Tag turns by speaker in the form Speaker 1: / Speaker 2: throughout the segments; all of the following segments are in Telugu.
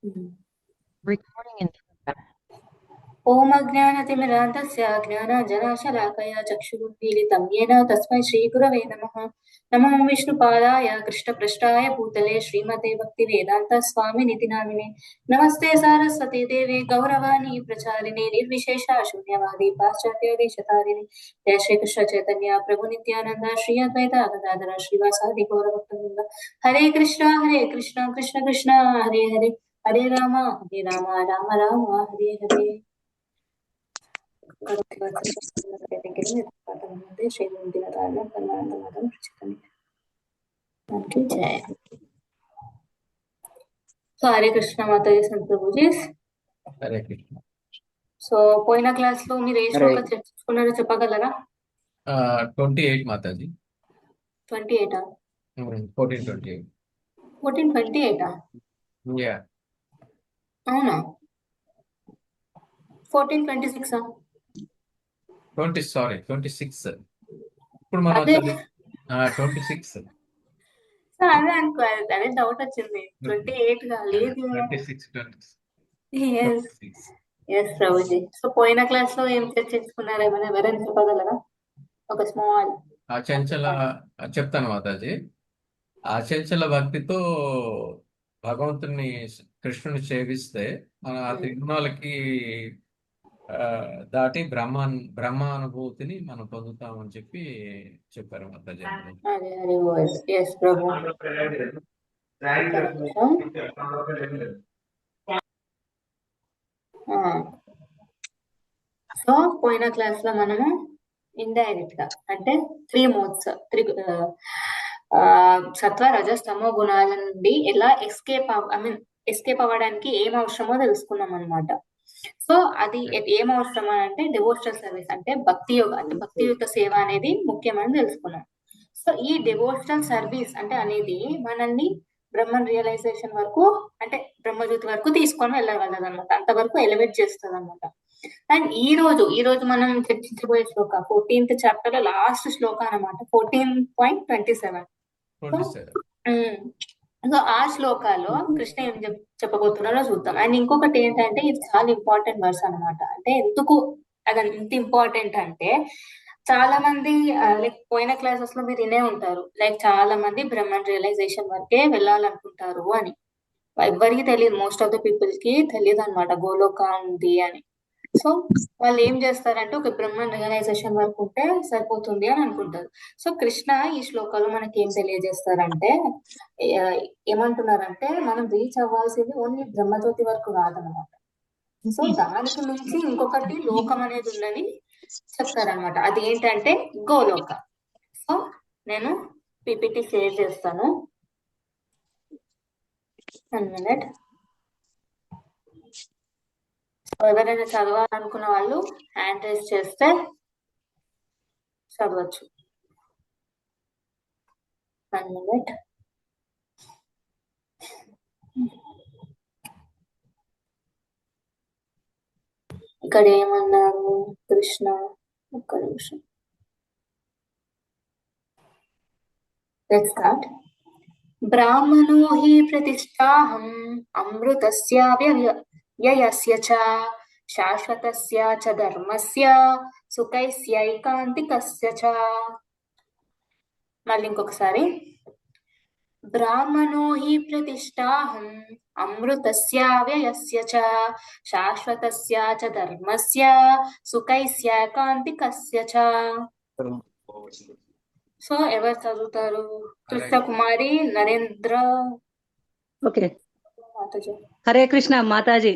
Speaker 1: Recording in progress.
Speaker 2: ఓం అజ్ఞానతిమిరాంతస్య జ్ఞానాంజనాశలాకయా చక్షురున్మీలితం येन తస్మై శ్రీగురవే నమః. నమో విష్ణుపాదాయ కృష్ణపృష్ఠాయ భూతలే శ్రీమతే భక్తివేదాంత స్వామినితి నామినే. నమస్తే సారస్వతీ దేవే గౌరవాణి ప్రచారిణే నిర్విశేష శూన్యవాది పాశ్చాత్య దేశతారిణి. జయ శ్రీకృష్ణ చైతన్య ప్రభు నిత్యానంద శ్రీ అద్వైత గదాధర శ్రీవాసాది గౌరభక్తవృంద. హరే కృష్ణ కృష్ణ కృష్ణ హరే హరే, హరే రామ రామ రామ హరే హరే. సో హరే కృష్ణ మాతాజీ సంత్ ప్రభుజీ.
Speaker 3: హరే కృష్ణ.
Speaker 2: సో పోయిన క్లాస్ లో మీరు ఏ శ్లోకం చర్చించుకున్నారో చెప్పగలరా?
Speaker 3: 28 మాతాజీ.
Speaker 2: 28
Speaker 3: 1428.
Speaker 2: 1428
Speaker 3: యా
Speaker 2: అవునా? 1426
Speaker 3: 26. ఇప్పుడు మనం
Speaker 2: అదే
Speaker 3: 26.
Speaker 2: అదే అనుకో, అదే డౌట్ వచ్చింది. 28 గా లేదు.
Speaker 3: 26.
Speaker 2: ఎస్ ప్రభుజీ. సో పోయిన క్లాస్ లో ఏం చర్చించుకున్నారు, ఏమైనా ఎవరైనా చెప్పగలరా? ఒక స్మాల్
Speaker 3: చెప్తాను మాతాజీ. అచంచల భక్తితో భగవంతుని కృష్ణుని సేవిస్తే మన ఆ త్రిగుణాలకి దాటి బ్రహ్మానుభూతిని మనం పొందుతామని చెప్పి చెప్పారు మాతాజీ.
Speaker 2: సో పోయిన క్లాస్ లో మనము ఇండైరెక్ట్ గా అంటే 3 మోడ్స్, సత్వ రజస్ తమో గుణాల నుండి ఎలా ఎస్కేప్ అవ్వడానికి ఏం అవసరమో తెలుసుకున్నాం అనమాట. సో అది ఏం అవసరం అంటే డివోషనల్ సర్వీస్ అంటే భక్తియుత సేవ అనేది ముఖ్యమని తెలుసుకున్నాం. సో ఈ డివోషనల్ సర్వీస్ అంటే అనేది మనల్ని బ్రహ్మన్ రియలైజేషన్ వరకు అంటే బ్రహ్మజ్యోతి వరకు తీసుకొని వెళ్ళగలదు అనమాట, అంతవరకు ఎలివేట్ చేస్తుంది అనమాట. అండ్ ఈ రోజు మనం చర్చించబోయే శ్లోక 14th చాప్టర్ లో లాస్ట్ శ్లోక అనమాట, 14.27. సో ఆ శ్లోకాలో కృష్ణ ఏం చెప్పబోతున్నారో చూద్దాం. అండ్ ఇంకొకటి ఏంటంటే ఇది చాలా ఇంపార్టెంట్ వర్స్ అనమాట. అంటే ఎందుకు అది ఎంత ఇంపార్టెంట్ అంటే చాలా మంది లైక్ పోయిన క్లాసెస్ లో మీరు వినే ఉంటారు, లైక్ చాలా మంది బ్రహ్మన్ రియలైజేషన్ వరకే వెళ్ళాలనుకుంటారు అని. ఎవరికి తెలియదు, మోస్ట్ ఆఫ్ ద పీపుల్ కి తెలియదు అనమాట గోలోక ఉంది అని. సో వాళ్ళు ఏం చేస్తారంటే ఒక బ్రహ్మన్ రియలైజేషన్ వరకు ఉంటే సరిపోతుంది అని అనుకుంటారు. సో కృష్ణ ఈ శ్లోకాలు మనకి ఏం తెలియజేస్తారంటే ఏమంటున్నారంటే మనం రీచ్ అవ్వాల్సింది ఓన్లీ బ్రహ్మజ్యోతి వరకు కాదనమాట. సో దానికి మించి ఇంకొకటి లోకం అనేది ఉందని చెప్తారనమాట. అది ఏంటంటే గోలోక. సో నేను పిపిటి షేర్ చేస్తాను, 1 minute. ఎవరైనా చదవాలనుకున్న వాళ్ళు హ్యాండ్ రైజ్ చేస్తే చదవచ్చు. 1 minute. ఇక్కడ ఏమన్నారు కృష్ణ, ఒక్క నిమిషం. Let's start. బ్రాహ్మణో హి ప్రతిష్టాహం అమృతస్య వ్యయస్య చ శాశ్వతస్య చ ధర్మస్య సుఖైస్యైకాంతికస్య చ. మళ్ళీ ఇంకొకసారి. బ్రాహ్మణో హి ప్రతిష్టాహం అమృతస్య వ్యయస్య చ శాశ్వతస్య చ ధర్మస్య సుఖైస్యైకాంతికస్య చ. సో ఎవరు చదువుతారు? కృష్ణకుమారి, నరేంద్ర.
Speaker 4: ఓకే
Speaker 2: మాతాజీ.
Speaker 4: హరే కృష్ణ మాతాజీ.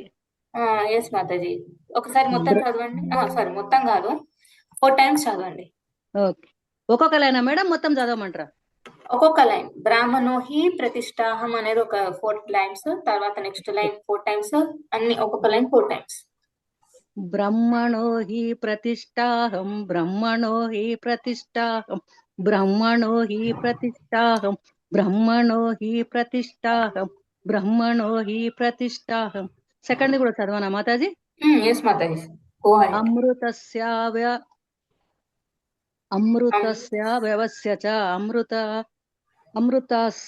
Speaker 2: ఎస్ మాతాజీ. ఒకసారి మొత్తం చదవండి. సారీ మొత్తం కాదు, 4 times చదవండి.
Speaker 4: ఓకే, ఒక్కొక్క లైనా మేడం మొత్తం చదవమంటారా?
Speaker 2: ఒక్కొక్క లైన్. బ్రాహ్మణో హి ప్రతిష్టాహం అనేది ఒక 4 lines, తర్వాత నెక్స్ట్ లైన్ 4 times, అన్ని ఒక్కొక్క లైన్ 4 times.
Speaker 4: బ్రహ్మణో హి ప్రతిష్టాహం బ్రహ్మణో హి ప్రతిష్టాహం బ్రహ్మణో హి ప్రతిష్టాహం బ్రహ్మణో హి ప్రతిష్టాహం బ్రహ్మణో హి ప్రతిష్టాహం. సెకండ్ కూడా చదవనా మాతాజీ?
Speaker 2: ఎస్ మాతాజీ.
Speaker 4: అమృతస్య వ్యవస్య చ అమృతాస్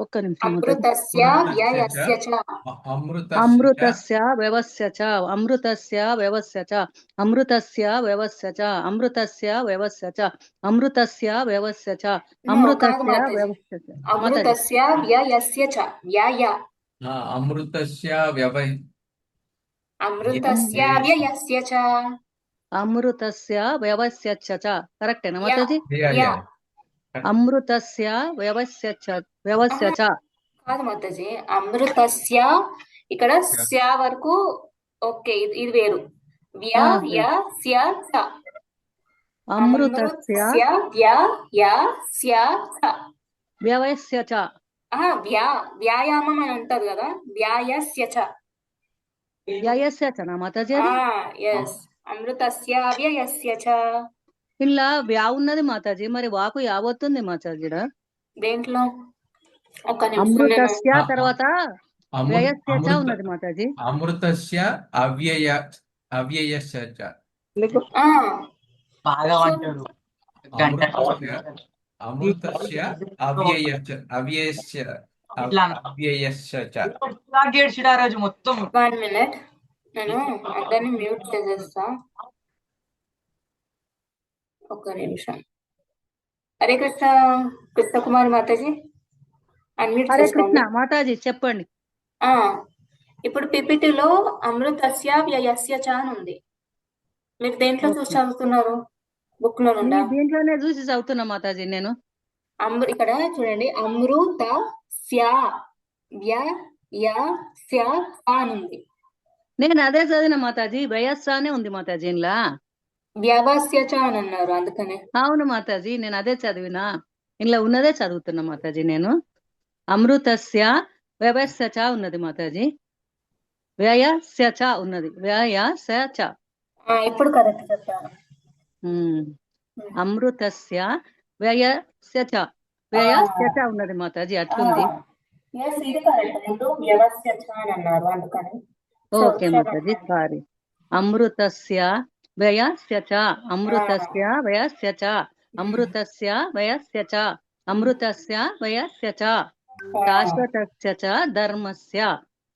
Speaker 4: ఒక్క నిమిషం మాతాజీ.
Speaker 2: అమృతస్య వ్యయస్య చ
Speaker 4: అమృతస్య వ్యవస్య చ అమృతస్య వ్యవస్య చ అమృతస్య వ్యవస్య చ అమృతస్య వ్యవస్య చ అమృతస్య వ్యవస్య చ
Speaker 2: కాదు
Speaker 4: అమృతస్య
Speaker 2: మాతాజీ.
Speaker 4: వ్యవస్య చ మాతాజీ.
Speaker 2: అమృతస్య వ్యయస్య చ వ్యయ
Speaker 3: అమృతస్య
Speaker 2: అమృతస్య వ్యయస్య చ
Speaker 4: అమృతస్య వ్యవస్య చ కరెక్టేనా మాతాజీ?
Speaker 2: యా
Speaker 4: అమృతస్య వ్యవస్య చ
Speaker 2: కాదు మాతాజీ. అమృతస్య ఇక్కడ స్య వరకు ఓకే, ఇది వేరు. వ్య య స్య చ
Speaker 4: అమృతస్య
Speaker 2: వ్యయస్య చ
Speaker 4: వ్యవస్య చ
Speaker 2: వ్యాయామం అని అంటారు కదా, వ్యాయస్య చ.
Speaker 4: వ్యయస్య చనా మాతాజీ? అది
Speaker 2: ఎస్, అమృతస్య వ్యయస్య చ.
Speaker 4: ఇలా వ్యా ఉన్నది మాతాజీ, మరి వాకు యావత్తుంది మాతాజీ.
Speaker 2: దేంట్లో? ఒక నిమిషం.
Speaker 4: అమృతస్య తర్వాత వ్యయస్య చ ఉన్నది మాతాజీ.
Speaker 3: అమృతస్య అవ్యయస్య చ. అమృతస్య అవ్యయస్య చ.
Speaker 2: 1 minute, నేను అందరినీ మ్యూట్ చేసేస్తా. ఒక్క నిమిషం. హరే కృష్ణ కృష్ణకుమారి మాతాజీ, అన్మ్యూట్
Speaker 4: హరే
Speaker 2: చేసుకోండి.
Speaker 4: కృష్ణ మాతాజీ చెప్పండి.
Speaker 2: ఇప్పుడు పిపిటిలో అమృతస్య వ్యయస్య చ అని ఉంది. మీరు దేంట్లో చూసి చదువుతున్నారు? బుక్ లో నుండా?
Speaker 4: దీంట్లోనే చూసి చదువుతున్నా మాతాజీ నేను.
Speaker 2: ఇక్కడ చూడండి, అమృతస్య వ్యయస్య అని ఉంది.
Speaker 4: నేను అదే చదివిన మాతాజీ, వ్యయస్స అనే ఉంది మాతాజీ. ఇలా
Speaker 2: వ్యవస్య చ అని అన్నారు, అందుకనే.
Speaker 4: అవును మాతాజీ, నేను అదే చదివినా. ఇలా ఉన్నదే చదువుతున్నా మాతాజీ నేను. అమృతస్య వ్యవస్య చ ఉన్నది మాతాజీ, వ్యయస్య చ ఉన్నది, వ్యయస్య చ.
Speaker 2: ఇప్పుడు కరెక్ట్ చెప్పాను.
Speaker 4: అమృతస్య వ్యయస్య చ వ్యయస్య చ ఉన్నది మాతాజీ, అట్లుంది.
Speaker 2: ఇది కరెక్ట్. ముందు వ్యవస్య చ అని అన్నారు, అందుకని.
Speaker 4: ఓకే మాతాజీ, సారీ. అమృతస్య వ్యయస్య చ అమృతస్య వ్యయస్య చ అమృతస్య వ్యయస్య చ అమృతస్య వ్యయస్య చ శాశ్వతస్య చ ధర్మస్య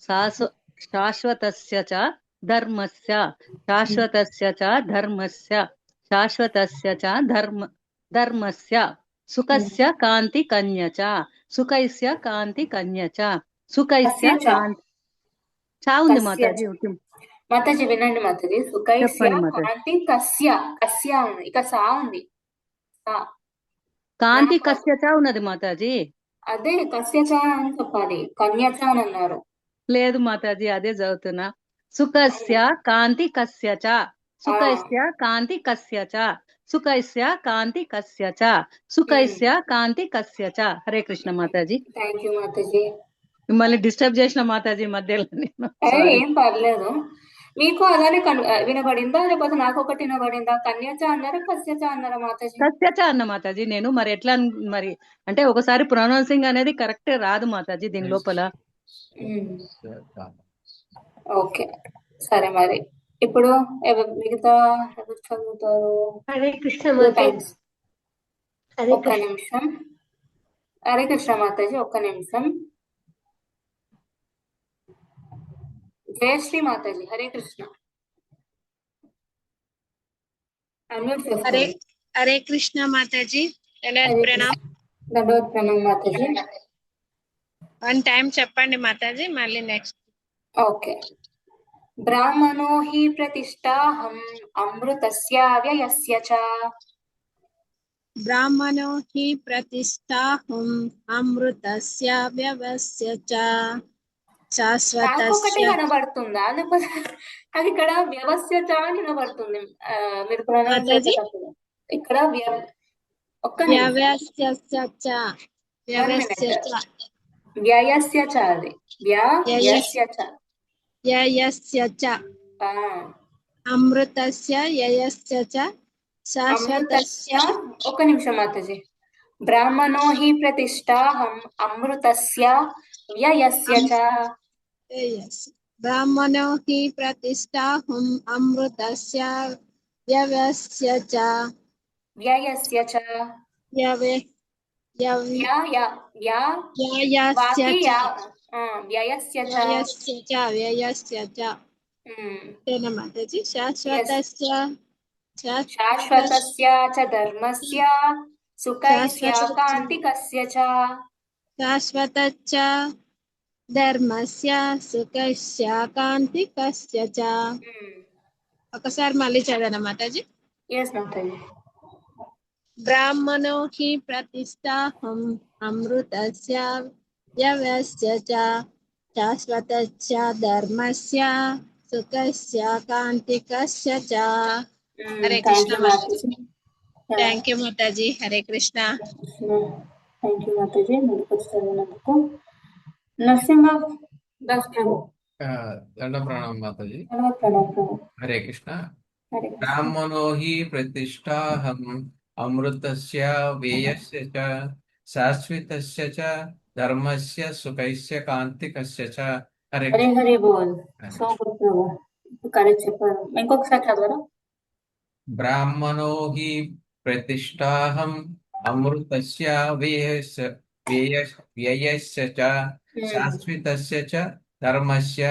Speaker 4: శాశ్వతస్య చ ధర్మస్య శాశ్వతస్య చ ధర్మస్య శాశ్వతస్య చ ధర్మస్య సుఖస్య కాంతి కన్య చ సుఖైస్య కాంతి కన్య చ సుఖైస్య కాంతి చా ఉంది మాతాజీ.
Speaker 2: మాతాజీ వినండి మాతాజీ. సుఖైస్య కాంతి కస్య కస్య ఉంది, ఇక సా ఉంది.
Speaker 4: కాంతి కస్య చ ఉన్నది మాతాజీ.
Speaker 2: అదే కస్య చ అని చెప్పాలి, కన్య చ అని అన్నారు.
Speaker 4: లేదు మాతాజీ, అదే చదువుతున్నా. సుఖస్య కాంతి కస్య చ సుఖైస్య కాంతి కస్య చ సుఖైస్య కాంతి కస్య చ సుఖైస్య కాంతి కస్య చ. హరే కృష్ణ మాతాజీ.
Speaker 2: థ్యాంక్ యూ మాతాజీ.
Speaker 4: మిమ్మల్ని డిస్టర్బ్ చేసిన మాతాజీ మధ్యలో నేను.
Speaker 2: ఏం పర్లేదు. మీకు అలానే వినబడిందా, లేకపోతే నాకు ఒకటి వినబడిందా? కన్యచ అన్నారా కస్యచ అన్నారా మాతాజీ?
Speaker 4: కస్యచ అన్న మాతాజీ నేను. మరి ఎట్లా మరి అంటే ఒకసారి ప్రొనౌన్సింగ్ అనేది కరెక్ట్ రాదు మాతాజీ దీని లోపల.
Speaker 2: ఓకే సరే, మరి ఇప్పుడు మిగతా ఎవరు చదువుతారు?
Speaker 1: హరే కృష్ణ
Speaker 2: ఒక్క నిమిషం. హరే కృష్ణ మాతాజీ, ఒక్క నిమిషం. జయశ్రీ మాతాజీ, హరే కృష్ణ.
Speaker 1: హరే కృష్ణ మాతాజీ.
Speaker 2: దండవత్ ప్రణామ్ మాతాజీ.
Speaker 1: 1 టైం చెప్పండి మాతాజీ, మళ్ళీ నెక్స్ట్.
Speaker 2: ఓకే. బ్రాహ్మణో హి ప్రతిష్టాహం అమృతస్య వ్యయస్య చ.
Speaker 1: బ్రాహ్మణో హి ప్రతిష్టాహం అమృతస్య వ్యవస్య చ శాశ్వతస్య.
Speaker 2: ఒకటి కనబడుతుందా, లేకపోతే అది ఇక్కడ వ్యవస్య చ అని కనబడుతుంది. మీరు ఇక్కడ
Speaker 1: వ్యవస్య చ
Speaker 2: వ్యయస్య చ, అది వ్యయస్య చ
Speaker 1: యయస్య చ అమృతస్య యయస్య చ శాశ్వతస్య.
Speaker 2: ఒక్క నిమిషం మాతాజీ. బ్రాహ్మణో హి ప్రతిష్టాహం అమృతస్య వ్యయస్య చ.
Speaker 1: బ్రాహ్మణో హి ప్రతిష్టాహం అమృతస్య వ్యవస్య చ
Speaker 2: వ్యయస్య చ
Speaker 1: యవ్య
Speaker 2: యా యా యా
Speaker 1: యస్య
Speaker 2: వాకి
Speaker 1: చ
Speaker 2: యా వ్యయస్య చ
Speaker 1: వ్యయస్య చ వ్యయస్య చ తేనా మాతాజీ శాశ్వతస్య
Speaker 2: శాశ్వతస్య చ ధర్మస్య సుఖైస్య కాంతికస్య చ
Speaker 1: శాశ్వతచ్చ ధర్మస్య సుఖస్య కాంతికస్య చ. ఒకసారి మళ్ళీ చదవనా మాతాజీ.
Speaker 2: ఎస్ మాతాజీ.
Speaker 1: బ్రాహ్మణో హి ప్రతిష్టాహం అమృతస్య వ్యవస్య చ శాశ్వతస్య ధర్మస్య సుఖస్య కాంతికస్య చ. హరే కృష్ణ మాతాజీ. Thank you Mataji. Hare Krishna.
Speaker 2: Thank you Mataji ముందుకు చదివినందుకు. నరసింహ దాస్ ప్రభు.
Speaker 3: దండ ప్రణామం మాతాజీ.
Speaker 2: ప్రభు.
Speaker 3: హరే కృష్ణ.
Speaker 2: హరే కృష్ణ.
Speaker 3: బ్రాహ్మణో హి ప్రతిష్టాహం అమృతస్య వ్యయస్య చ శాశ్వతస్య చ ధర్మస్య సుఖైస్య కాంతికస్య చ. హరే
Speaker 2: హరే
Speaker 3: కృష్ణ.
Speaker 2: హరే బోల్. సో గుడ్ ప్రభు. కరెక్ట్ చెప్పారు. ఇంకొకసారి చదవరా?
Speaker 3: బ్రాహ్మణో హి ప్రతిష్టాహం అమృతస్య వ్యయస్య చ శాశ్వతస్య చ ధర్మస్య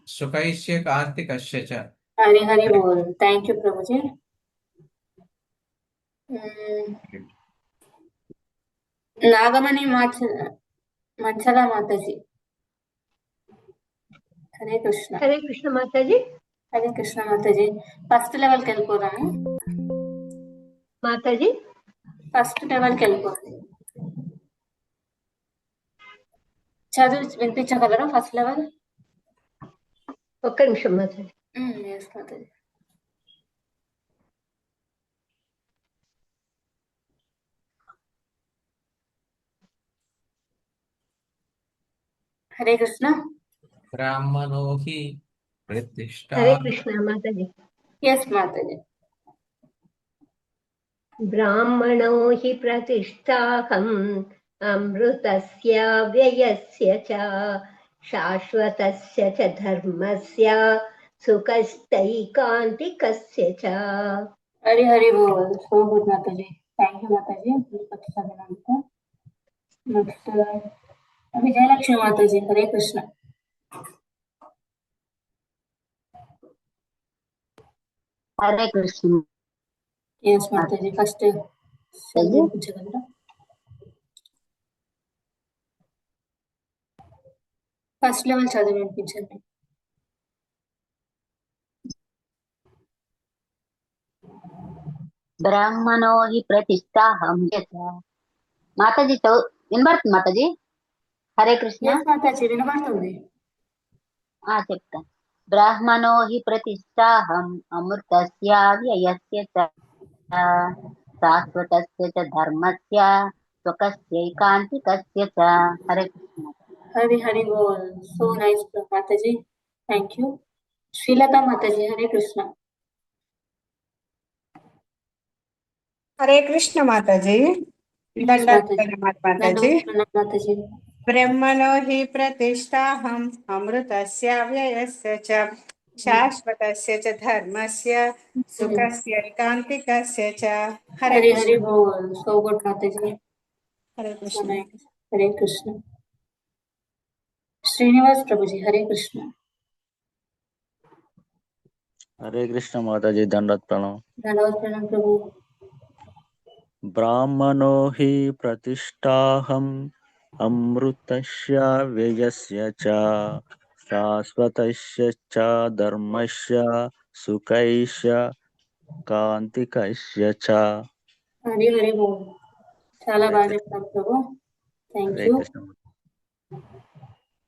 Speaker 3: సుఖైస్య కాంతికస్య చ.
Speaker 2: హరి హరి బోల్. Thank you Prabhuji. నాగమణి మంచల మాతాజీ. హరే కృష్ణ.
Speaker 5: హరే కృష్ణ మాతాజీ.
Speaker 2: హరే కృష్ణ మాతాజీ. ఫస్ట్ లెవెల్కి వెళ్ళిపోదాము
Speaker 5: మాతాజీ.
Speaker 2: ఫస్ట్ లెవెల్కి వెళ్ళిపోదాం. చదువు వినిపించగలరా ఫస్ట్ లెవెల్?
Speaker 5: ఒక్క నిమిషం మాతాజీ.
Speaker 2: ఎస్ మాతాజీ. హరే కృష్ణ.
Speaker 3: బ్రాహ్మణో హి ప్రతిష్ఠా.
Speaker 5: హరే కృష్ణ మాతాజీ.
Speaker 2: ఎస్ మాతాజీ.
Speaker 5: బ్రాహ్మణో హి ప్రతిష్టాహం అమృతస్య వ్యయస్య చ శాశ్వతస్య చ ధర్మస్య సుఖస్థైకాంతికస్య చ.
Speaker 2: హరి హరి బోల్. సో గుడ్ మాతాజీ. థ్యాంక్ యూ మాతాజీ. నెక్స్ట్ విజయలక్ష్మి మాతాజీ. హరే కృష్ణ.
Speaker 6: హరే కృష్ణ.
Speaker 2: ఎస్ మాతాజీ. ఫస్ట్ వినిపించగలరా? ఫస్ట్ లెవెల్ చదివి వినిపించండి.
Speaker 6: బ్రాహ్మణో హి ప్రతిష్టాహం. మాతాజీ వినబడుతుంది మాతాజీ? హరే కృష్ణ.
Speaker 2: ఎస్ మాతాజీ వినబడుతుంది.
Speaker 6: చెప్తాను. బ్రాహ్మణో హి ప్రతిష్టాహం అమృతస్య వ్యయస్య చ శాశ్వతస్య చ ధర్మస్య సుఖస్యైకాంతికస్య చ. హరే కృష్ణ.
Speaker 2: హరి హరి బోల్. సో నైస్ మాతాజీ. Thank you. శ్రీలత మాతాజీ. హరే కృష్ణ.
Speaker 7: హరే కృష్ణ మాతాజీ. మాతాజీ.
Speaker 2: మాతాజీ.
Speaker 7: బ్రహ్మణో హి ప్రతిష్టాహం అమృతస్య వ్యయస్య చ శాశ్వతస్య చ ధర్మస్య సుఖస్య కాంతికస్య చ. హరే
Speaker 2: హరి
Speaker 7: కృష్ణ.
Speaker 2: హరి బోల్. సో గుడ్ మాతాజీ.
Speaker 7: హరే కృష్ణ.
Speaker 2: హరే కృష్ణ. శ్రీనివాస్ ప్రభుజీ. హరే కృష్ణ.
Speaker 8: హరే కృష్ణ మాతాజీ. దండవత్ ప్రణామం.
Speaker 2: దండవత్ ప్రణామం ప్రభు.
Speaker 8: బ్రాహ్మణో హి ప్రతిష్టాహం అమృతస్య వ్యయస్య చ శాశ్వతస్య చ ధర్మస్య సుఖైస్య కాంతికస్య చ.
Speaker 2: హరి హరి బోల్. చాలా బాగా చెప్తారు ప్రభు. Thank
Speaker 8: Hare
Speaker 2: you.
Speaker 8: కృష్ణ.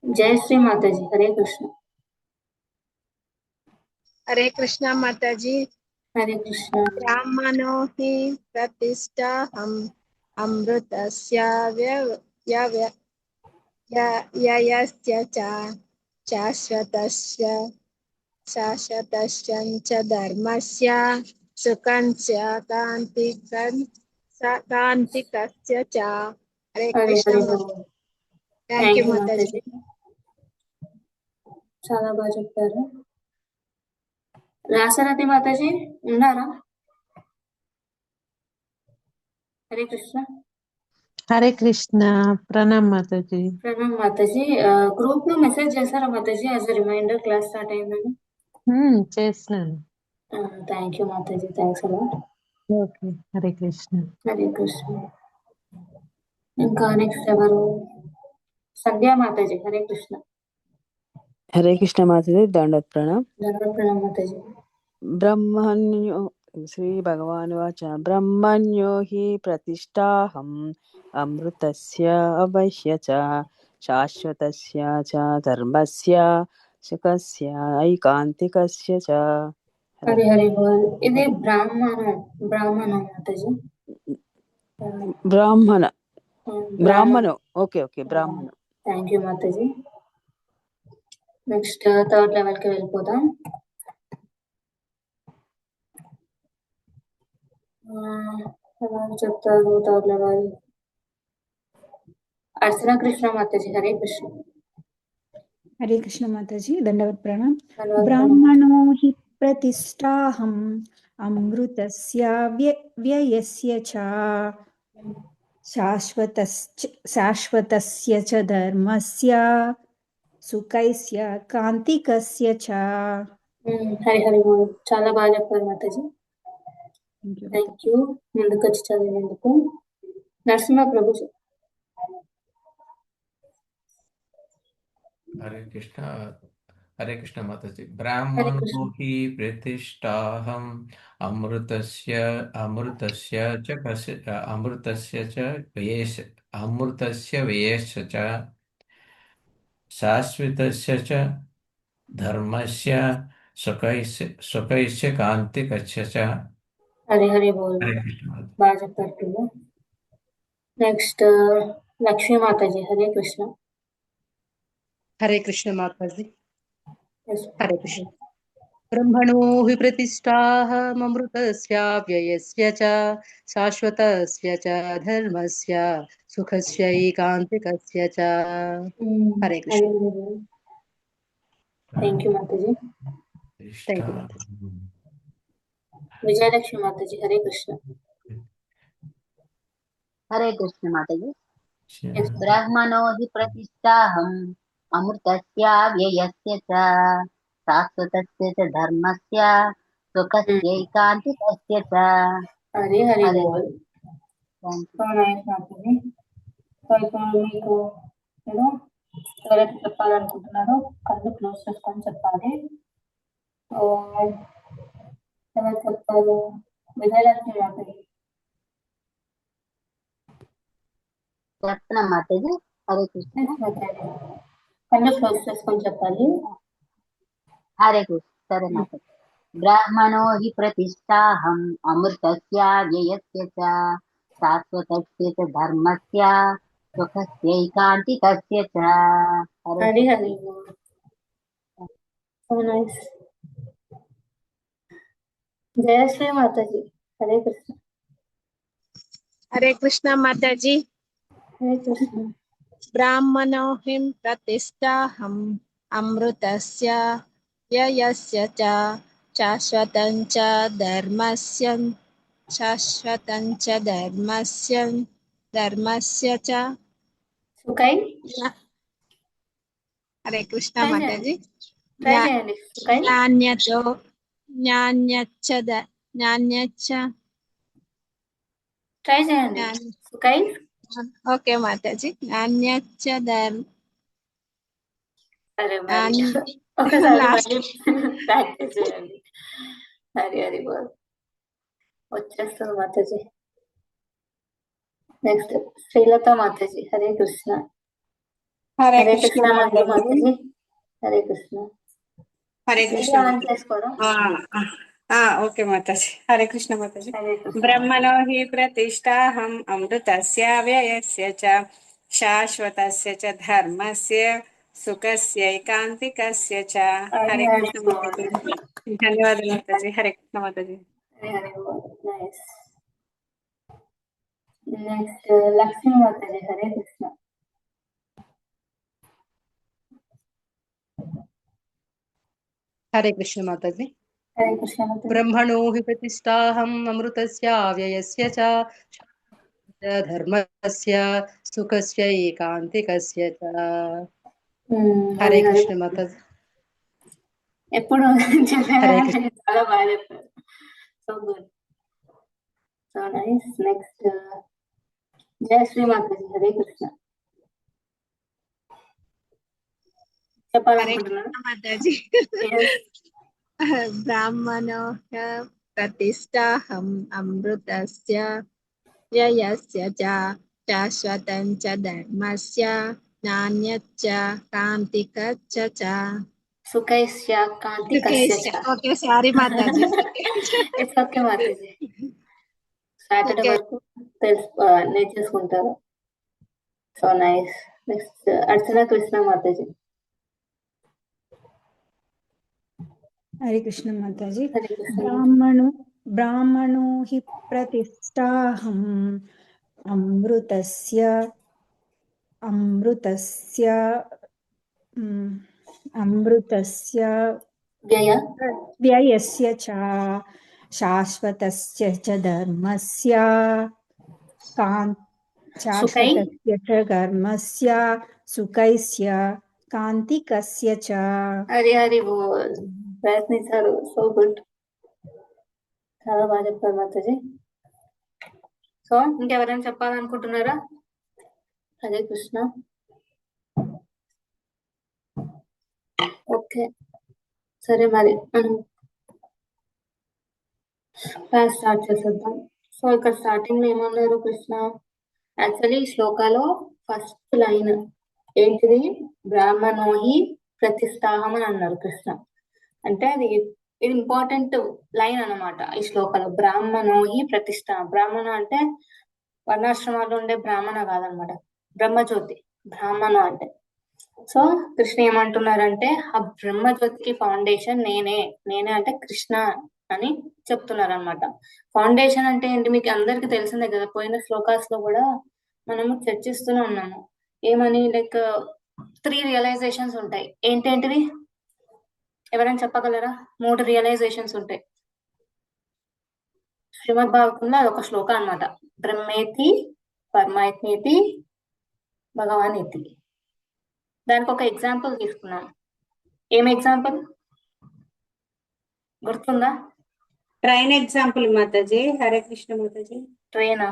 Speaker 2: జయశ్రీ మాతాజీ. హరే కృష్ణ.
Speaker 1: హరే కృష్ణ మాతాజీ.
Speaker 2: హరే కృష్ణ.
Speaker 1: బ్రాహ్మణో హి ప్రతిష్టాహం అమృతస్య వ్యయస్య చ శాశ్వతస్య చ ధర్మస్య సుఖస్య కాంతికస్య చ. హరే
Speaker 2: హరే
Speaker 1: కృష్ణ.
Speaker 2: హరి బోల్.
Speaker 1: థ్యాంక్ యూ మాతాజీ.
Speaker 2: చాలా బాగా చెప్పారు. రాసరథి మాతాజీ ఉన్నారా? హరే కృష్ణ.
Speaker 1: హరే కృష్ణ. ప్రణామ్ మాతాజీ.
Speaker 2: ప్రణామ్ మాతాజీ. గ్రూప్ లో మెసేజ్ చేశారా మాతాజీ as a reminder class start అయిందని?
Speaker 1: చేస్తున్నాను.
Speaker 2: థ్యాంక్ యూ మాతాజీ, థ్యాంక్స్ అలా.
Speaker 1: ఓకే. హరే కృష్ణ.
Speaker 2: హరే కృష్ణ. ఇంకా నెక్స్ట్ ఎవరు? సంధ్యా మాతాజీ. హరే కృష్ణ.
Speaker 9: హరే కృష్ణ మాతాజీ, దండత్ ప్రణామ్.
Speaker 2: ధన్యవాద ప్రణామ్ మాతాజీ.
Speaker 9: బ్రహ్మణ్యో శ్రీ భగవాన్ వాచ బ్రహ్మణ్యో హి ప్రతిష్టాహం అమృతస్య అవశ్య చ శాశ్వతస్య చ ధర్మస్య సుఖస్య ఐకాంతికస్య చ.
Speaker 2: హరి హరి బోల్. ఇది బ్రాహ్మణ మాతాజీ.
Speaker 9: బ్రాహ్మణ ఓకే బ్రాహ్మణ.
Speaker 2: థ్యాంక్ యూ మాతాజీ. నెక్స్ట్ థర్డ్ లెవెల్ కి వెళ్ళిపోదాం. ఎవరు చెప్తారు థర్డ్ లెవెల్? అర్చనా కృష్ణ మాతాజీ. హరే కృష్ణ.
Speaker 10: హరే కృష్ణ మాతాజీ, దండవత్ ప్రణామ్.
Speaker 2: ధన్యవాద ప్రణామ్.
Speaker 10: బ్రాహ్మణో హి ప్రతిష్టాహం అమృతస్య వ్యయస్య చ శాశ్వతస్య చ ధర్మస్య సుఖైస్య కాంతికస్య చ.
Speaker 2: హరి హరి బోల్. చాలా బాగా చెప్పారు మాతాజీ. థ్యాంక్ యూ ముందుకు వచ్చి చదివినందుకు. నరసింహ ప్రభుజీ.
Speaker 3: హరే కృష్ణ మాతాజీ. బ్రాహ్మణో హి ప్రతిష్టాహం అమృతస్య వ్యయస్య చ శాశ్వతస్య చ ధర్మస్య సుఖైస్య కాంతికస్య చ.
Speaker 2: హరి హరి బోల్.
Speaker 3: హరే కృష్ణ మాతాజీ.
Speaker 2: బాగా చెప్పారు. నెక్స్ట్ లక్ష్మీ మాతాజీ. హరే కృష్ణ.
Speaker 11: హరే కృష్ణ మాతాజీ.
Speaker 2: Yes.
Speaker 11: హరే కృష్ణ. బ్రహ్మణో హి ప్రతిష్టాహమృతస్య వ్యయస్య చ శాశ్వతస్య చ ధర్మస్య సుఖస్య ఏకాంతికస్య చ. హరే కృష్ణ.
Speaker 2: థ్యాంక్ యూ మాతాజీ.
Speaker 11: థ్యాంక్ యూ మాతాజీ.
Speaker 2: విజయలక్ష్మి మాతాజీ. హరే కృష్ణ.
Speaker 6: హరే కృష్ణ మాతాజీ.
Speaker 2: Yes.
Speaker 6: బ్రహ్మణో హి ప్రతిష్టాహం అమృతస్య వ్యయస్య చ శాశ్వతస్య చ ధర్మస్య సుఖస్యైకాంతికస్య చ.
Speaker 2: హరి హరి
Speaker 6: హరే
Speaker 2: బోల్.
Speaker 6: Thank you.
Speaker 2: సో నైస్ మాతాజీ. సో ఇప్పుడు మీకు ఎవరైతే చెప్పాలనుకుంటున్నారో కళ్ళు క్లోజ్ చేసుకొని చెప్పాలి. ఎవరు చెప్తారు? విజయలక్ష్మి మాతాజీ.
Speaker 6: చెప్తున్నా మాతాజీ. హరే కృష్ణ.
Speaker 2: కళ్ళు క్లోజ్ చేసుకొని చెప్పాలి.
Speaker 6: హరే కృష్ణ. సరే మాతాజీ. బ్రాహ్మణో హి ప్రతిష్టాహం అమృతస్య వ్యయస్య చ శాశ్వతస్య చ ధర్మస్య సుఖస్యైకాంతికస్య చ.
Speaker 2: హరి హరి బోల్. So nice. జయశ్రీ మాతాజీ. హరే కృష్ణ.
Speaker 1: హరే కృష్ణ మాతాజీ.
Speaker 2: హరే కృష్ణ.
Speaker 1: బ్రాహ్మణో హిం ప్రతిష్టాహం అమృతస్య వ్యయస్య చ శాశ్వతం చ ధర్మస్య చ.
Speaker 2: సుఖై.
Speaker 1: హరే కృష్ణ మాతాజీ.
Speaker 2: ట్రై చేయండి. సుఖై.
Speaker 1: జ్ఞాన్యచ్చ.
Speaker 2: ట్రై చేయండి. సుఖై.
Speaker 1: ఓకే మాతాజీ. జ్ఞాన్యచ్చ
Speaker 2: సరే మరి ఒకసారి మళ్ళీ ప్రాక్టీస్ చేయండి. హరి హరి బోల్. వచ్చేస్తుంది మాతాజీ. నెక్స్ట్ శ్రీలత మాతాజీ. హరే కృష్ణ.
Speaker 7: హరే
Speaker 2: హరే
Speaker 7: కృష్ణ
Speaker 2: కృష్ణ మంజు
Speaker 7: మాతాజీ.
Speaker 2: మాతాజీ. హరే కృష్ణ.
Speaker 7: హరే కృష్ణ
Speaker 2: ఆన్
Speaker 7: మాతాజీ.
Speaker 2: చేసుకోరా?
Speaker 7: ఓకే మాతాజీ. హరే కృష్ణ మాతాజీ.
Speaker 2: హరే కృష్ణ.
Speaker 7: బ్రహ్మణో హి ప్రతిష్టాహం అమృతస్య వ్యయస్య చ శాశ్వతస్య చ ధర్మస్య సుఖస్యైకాంతికస్య చ. హరే కృష్ణ మాతాజీ. ధన్యవాదాలు మాతాజీ. హరే కృష్ణ మాతాజీ.
Speaker 2: హరే హరి బోల్. నైస్. నెక్స్ట్ లక్ష్మీ మాతాజీ. హరే కృష్ణ.
Speaker 11: హరే కృష్ణ మాతాజీ.
Speaker 2: హరే కృష్ణ మాతాజీ.
Speaker 11: బ్రహ్మణో హి ప్రతిష్టాహం అమృతస్య వ్యయస్య చ ధర్మస్య సుఖస్య ఏకాంతికస్య చ.
Speaker 2: హరే
Speaker 11: హరే
Speaker 2: హరే
Speaker 11: కృష్ణ మాతాజీ.
Speaker 2: ఎప్పుడు చెప్పారా
Speaker 11: హరే కృష్ణ.
Speaker 2: చాలా బాగా చెప్పారు. So good, so nice. Next Jayashree మాతాజీ. హరే కృష్ణ.
Speaker 1: హరే
Speaker 2: చెప్పాలనుకుంటున్నారా?
Speaker 1: కృష్ణ మాతాజీ.
Speaker 2: Yes.
Speaker 1: బ్రాహ్మణో ప్రతిష్టాహం అమృతస్య వ్యయస్య చ శాశ్వతం చ ధర్మస్య నాణ్యచ్చ కాంతికచ్చ చ.
Speaker 2: సుఖైస్య కాంతికస్య
Speaker 1: సుఖేష్య.
Speaker 2: చ.
Speaker 1: ఓకే, సారీ మాతాజీ.
Speaker 2: ఇట్స్ ఓకే మాతాజీ. Saturday
Speaker 1: okay.
Speaker 2: వరకు నేర్చేసుకుంటారు. So nice. Next Archana Krishna మాతాజీ.
Speaker 10: హరే కృష్ణ మాతాజీ.
Speaker 2: హరే కృష్ణ.
Speaker 10: బ్రాహ్మణో హి ప్రతిష్టాహం అమృతస్య వ్యయస్య చ శాశ్వతస్య చ ధర్మస్య శాశ్వతస్య చ ధర్మస్య సుఖైస్య కాంతికస్య చ.
Speaker 2: హరి హరి బోల్. ప్రయత్నించారు. సో గుడ్, చాలా బాగా చెప్పారు మాతాజీ. సో ఇంకెవరైనా చెప్పాలనుకుంటున్నారా? హరే కృష్ణ. ఓకే, సరే మరి మనం క్లాస్ స్టార్ట్ చేసేద్దాం. సో ఇక్కడ స్టార్టింగ్ లో ఏమన్నారు కృష్ణ? యాక్చువల్లీ ఈ శ్లోకాలో ఫస్ట్ లైన్ ఏంటిది? బ్రాహ్మణోహి ప్రతిష్టాహం అని అన్నారు కృష్ణ. అంటే ఇది ఇంపార్టెంట్ లైన్ అన్నమాట ఈ శ్లోకాలో. బ్రాహ్మణోహి ప్రతిష్ట. బ్రాహ్మణ అంటే వర్ణాశ్రమాల్లో ఉండే బ్రాహ్మణ కాదనమాట, బ్రహ్మజ్యోతి బ్రాహ్మణ అంటే. సో కృష్ణ ఏమంటున్నారంటే ఆ బ్రహ్మజ్యోతికి ఫౌండేషన్ నేనే అంటే కృష్ణ అని చెప్తున్నారు అనమాట. ఫౌండేషన్ అంటే ఏంటి మీకు అందరికి తెలిసిందే కదా. పోయిన శ్లోకాస్ లో కూడా మనము చర్చిస్తూనే ఉన్నాము. ఏమని? లైక్ 3 రియలైజేషన్స్ ఉంటాయి. ఏంటేంటివి ఎవరైనా చెప్పగలరా? 3 రియలైజేషన్స్ ఉంటాయి శ్రీమద్ భాగవతంలో. అదొక శ్లోకం అన్నమాట. బ్రహ్మేతి పరమాత్మేతి భగవానేతి. దానికి ఒక ఎగ్జాంపుల్ తీసుకున్నాం. ఏం ఎగ్జాంపుల్ గుర్తుందా?
Speaker 7: ట్రైన్ ఎగ్జాంపుల్ మాతాజీ. హరే కృష్ణ మాతాజీ.
Speaker 2: ట్రైనా?